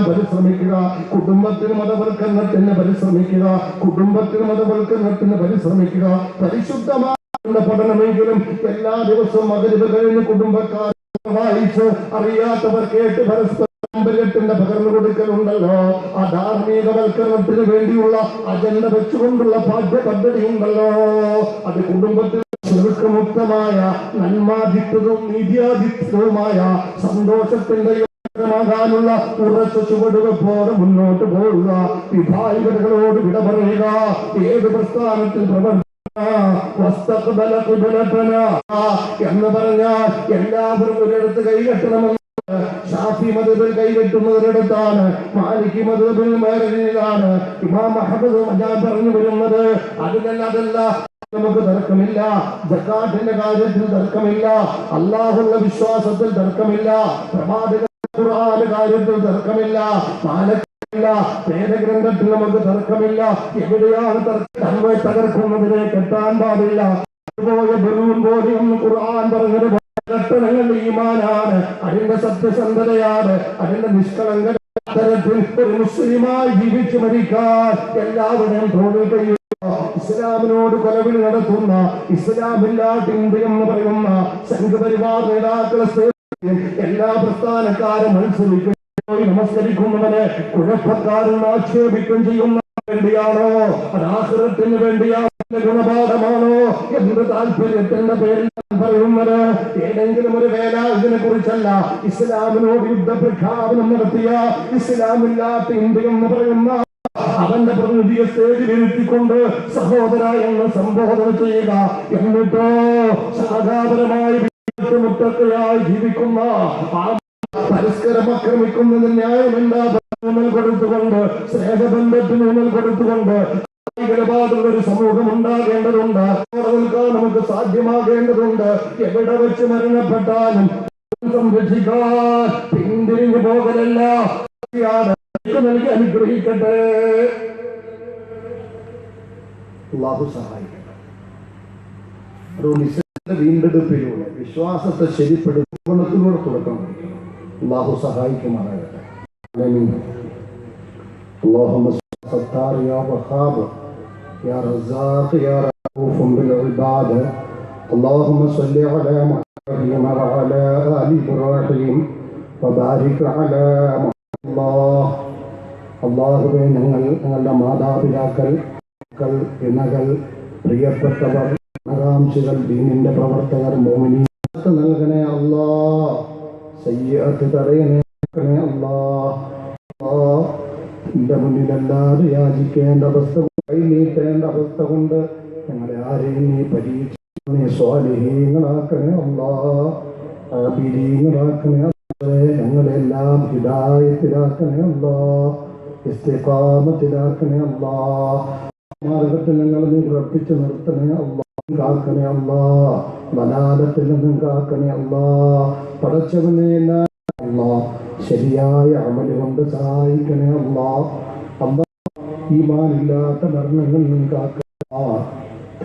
പരിശ്രമിക്കുക. കുടുംബത്തിന് മതവൽക്കരണത്തിന് പരിശ്രമിക്കുക, കുടുംബത്തിന് മതവൽക്കരണത്തിന് പരിശ്രമിക്കുക. പരിശുദ്ധമായ പഠനമെങ്കിലും എല്ലാ ദിവസവും മഗ്‌രിബ് കഴിഞ്ഞ് കുടുംബക്കാർ വായിച്ച് അറിയാത്തവർ കേട്ട് പരസ്പരം ത്തിന്റെ പകർന്നു കൊടുക്കലുണ്ടല്ലോ. ആ ധാർമ്മികവൽക്കരണത്തിന് വേണ്ടിയുള്ള അജണ്ട വെച്ചുകൊണ്ടുള്ള പാഠ്യപദ്ധതി ഉണ്ടല്ലോ. അത് കുടുംബത്തിൽ മുക്തമായ നന്മാധിഷ്ഠിതവും നീതിയാധിഷ്ഠിതവുമായ സന്തോഷത്തിന്റെ ാകാനുള്ള ഉറച്ച ചുവടുവെപ്പോടെ മുന്നോട്ട് പോവുക. വിഭാഗികളോട് വിട പറയുക. ഏത് പ്രസ്ഥാനത്തിൽ എന്ന് പറഞ്ഞാൽ എല്ലാവരും ഒരിടത്ത് കൈകെട്ടണമെന്ന് ഷാഫി മദ്ഹബിൽ കൈകെട്ടുന്നവരിടത്താണ്, മാലികി മദ്ഹബിൽ മേഖലയിലാണ് ഇമാം അഹ്മദ് ഞാൻ പറഞ്ഞു വരുന്നത്. അതല്ല നമുക്ക് തർക്കമില്ല, സക്കാത്തിന്റെ കാര്യത്തിൽ തർക്കമില്ല, അല്ലാഹുവിന്റെ വിശ്വാസത്തിൽ തർക്കമില്ല, പ്രവാചക ഖുർആന്റെ കാര്യത്തിൽ തർക്കമില്ല, മാലക്കില്ല, വേദഗ്രന്ഥത്തിൽ നമുക്ക് തർക്കമില്ല. എവിടെയാണ് തർക്കം? തകർക്കുന്നതിനെ കെട്ടാൻ പാടില്ല. ബലൂൺ പോലെയൊന്നും ഖുർആൻ പറഞ്ഞത് ഘട്ടനങ്ങളുടെ ഈമാനാണ്, അതിന്റെ സത്യസന്ധതയാണ്, അതിന്റെ നിഷ്കളങ്കത. തരത്തിൽ ഒരു മുസ്ലിമായി ജീവിച്ചു മരിക്കാൻ എല്ലാവരുടെയും തോന്നിൽ കഴിയും. ഇസ്ലാമിനോട് കൊലവിളി നടത്തുന്ന ഇസ്ലാമില്ലാത്ത ഇന്ത്യ എന്ന് പറയുന്ന സംഘപരിവാർ നേതാക്കളെ എല്ലാ പ്രസ്ഥാനക്കാരും മത്സരിക്കും, നമസ്കരിക്കുന്നവനെ കുഴപ്പക്കാരൻ ആക്ഷേപിക്കും ചെയ്യുന്ന വേണ്ടിയാണോ? അത് ആഖിറത്തിന് വേണ്ടിയാണോ? ഗുണപാഠമാണോ? എന്ത് താല്പര്യത്തിന്റെ പേരിൽ പറയുന്നത്? ഏതെങ്കിലും ഒരു വേല ഇതിനെ കുറിച്ചല്ല. ഇസ്ലാമിനോട് യുദ്ധപ്രഖ്യാപനം നടത്തിയ ഇസ്ലാമില്ലാത്ത ഇന്ത്യ എന്ന് പറയുന്ന അവന്റെ പ്രതിനിധിയെ സ്റ്റേജിൽ ഇരുത്തിക്കൊണ്ട് സഹോദര എന്ന് സംബോധന ചെയ്യുക. എന്നിട്ടോ സഹജാപരമായി മുത്തക്കയായി ജീവിക്കുന്ന പരസ്പരം ആക്രമിക്കുന്നതിന് ന്യായമെന്താ? ഊന്നൽ കൊടുത്തുകൊണ്ട്, സ്നേഹബന്ധത്തിന് ഊന്നൽ കൊടുത്തുകൊണ്ട് ഒരു സമൂഹം ഉണ്ടാകേണ്ടതുണ്ട്. നിൽക്കാൻ നമുക്ക് സാധ്യമാകേണ്ടതുണ്ട്. എവിടെ വെച്ച് മരണപ്പെട്ടാലും സംരക്ഷിക്കാൻ പിന്തിരിഞ്ഞു പോകലല്ല. നൽകി അനുഗ്രഹിക്കട്ടെ. അല്ലാഹു സഹായിക്കട്ടെ. വീണ്ടെടുപ്പിലൂടെ വിശ്വാസത്തെ ശരിപ്പെടുത്തുന്നതിലൂടെ തുടക്കം കുറിക്കണം. അല്ലാഹു സഹായിക്കുമാറാകട്ടെ. اللهم ستار يا وهاب يا رزاق يا رؤوف بالعباد. اللهم صل على محمد وعلى آل إبراهيم وبارك على محمد. അല്ലാഹുവേ, ഞങ്ങളുടെ മാതാപിതാക്കൾ, മക്കൾ, ഇണകൾ, പ്രിയപ്പെട്ടവർ, ആകാംക്ഷികൾ, ദീനിന്റെ പ്രവർത്തകർ, മുഅ്മിനീൻ നൽകണേ അല്ലാഹ്. സയ്യിഅത്ത് തടയണേ അല്ലാഹ്. എന്റെ മുന്നിലല്ലാതെ യാചിക്കേണ്ട അവസ്ഥ, കൈനീട്ടേണ്ട അവസ്ഥ കൊണ്ട് ഞങ്ങളെ ആരെയും നീ പരീക്ഷിക്കണേ. സ്വാലിഹീങ്ങളാക്കണേ അല്ലാഹ്, ആബിദീങ്ങളാക്കണേ അല്ലാഹ്. ഞങ്ങളെല്ലാം ഹിദായത്തിലാക്കണേ അല്ലാഹ്, ഇസ്തിഖാമത്തിലാക്കണേ അല്ലാഹ്. മാർഗത്തിൽ ഞങ്ങൾ നീ ഉറപ്പിച്ചു നിർത്തണേ അല്ലാഹ്, കാക്കണേ അല്ലാഹ്. ദലാലത്തിൽ നിന്നും കാക്കണേ അല്ലാഹ്. പടച്ചവനെ അല്ലാഹ് ശരിയായ അമല് കൊണ്ട് സഹായിക്കണേ അല്ലാഹ്. ഈമാനില്ലാത്ത മരണങ്ങളിൽ നിന്നും കാക്കണേ.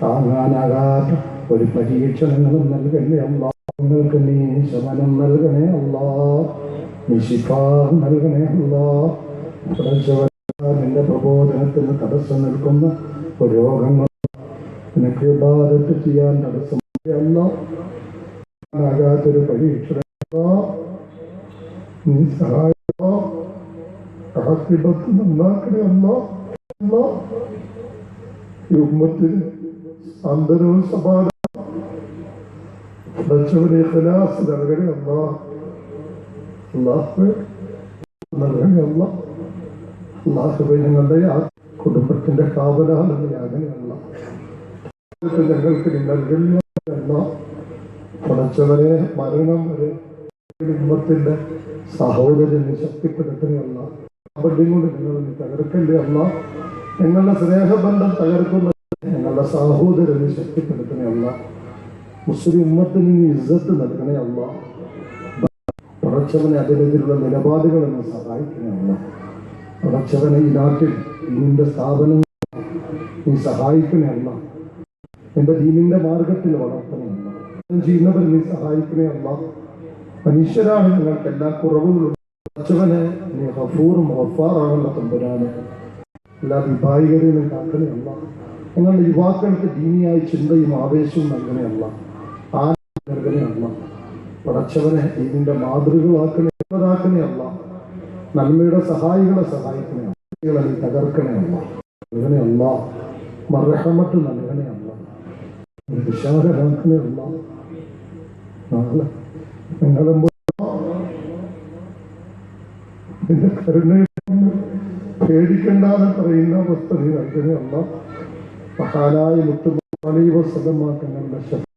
താങ്ങാനാകാത്ത ഒരു പരീക്ഷണങ്ങളും നൽകണേ അല്ലാഹ്. നിങ്ങൾക്ക് നീ ശമനം നൽകണേ അല്ലാഹ്, നീ ശിഫ നൽകണേ അല്ലാഹ്. നിന്റെ പ്രബോധനത്തിന് തടസ്സം നിൽക്കുന്ന രോഗങ്ങൾ നിനക്ക് ഇബാദത്ത് ചെയ്യാൻ തടസ്സമാകാത്തൊരു പരീക്ഷണ നീ സഹായിക്കോ. നന്നാക്കണേ അല്ലാഹ്. ഈ ഉമ്മത്തിന് സാന്ത്വനവും സമാധാനം പഠിച്ചവനെ ഖലാസ് നൽകണേ അല്ലാ. അല്ലാഹുവേ നൽകണേ അല്ലാ. അല്ലാഹുവേ ഞങ്ങളുടെ ആ കുടുംബത്തിന്റെ കാവലാണെന്ന് ഞങ്ങൾക്ക് നൽകണേ അല്ലാ. പഠിച്ചവനെ മരണം വരെ കുടുംബത്തിന്റെ സഹോദരനെ ശക്തിപ്പെടുത്തണേ അല്ലാ. അവരുടെയും കൊണ്ട് നിങ്ങൾ തകർക്കല്ലേ അല്ലാ. ഞങ്ങളുടെ സ്നേഹബന്ധം തകർക്കുന്ന ഞങ്ങളുടെ സഹോദരനെ ശക്തിപ്പെടുത്തണേ അല്ലാ. മുസ്ലിം ഉമ്മത്തിന് നീ ഇസ്സത്ത് നൽകണേ അല്ലാ. പടച്ചവനെ അതിനെതിരുള്ള നിലപാടുകൾ എന്നെ സഹായിക്കണേ അല്ലാ. പടച്ചവനെ ഈ നാട്ടിൽ നിന്റെ സ്ഥാപനം നീ സഹായിക്കണേ അല്ലാ. എന്റെ ദീനിന്റെ മാർഗത്തിൽ വളർത്തണേ അല്ലാ. ചെയ്യുന്നവർ നീ സഹായിക്കണേ അല്ലാ. മനുഷ്യരാണ് നിങ്ങൾക്ക് എല്ലാ കുറവുകളും. പടച്ചവനെ നീ ഗഫൂറും ഗഫാറാണല്ലോ തമ്പുരാനെ. എല്ലാ വിഭാഗികരെയും കാക്കണേ അല്ലാ. ഞങ്ങളുടെ യുവാക്കൾക്ക് ദീനിയായി ചിന്തയും ആവേശവും നൽകണേ അല്ലാ. നൽകണേ അല്ല. പടച്ചവനെ ഇതിന്റെ മാതൃകകളാക്കണേ അല്ല. നന്മയുടെ സഹായികളെ സഹായിക്കണേ അല്ല. നീ തകർക്കണേ അല്ല. നൽകണേ അല്ല. മർഹമത്ത് നൽകണേ അല്ല. വിശാലമാക്കണേ അല്ല. നാളെ നിങ്ങളും നിന്റെ കരുണയിൽ പേടിക്കണ്ടാന്ന് പറയുന്ന അവസ്ഥ നീ നൽകണേ അല്ല. മഹാനായ മുത്തുമാലിവ സദമാക്കങ്ങളുടെ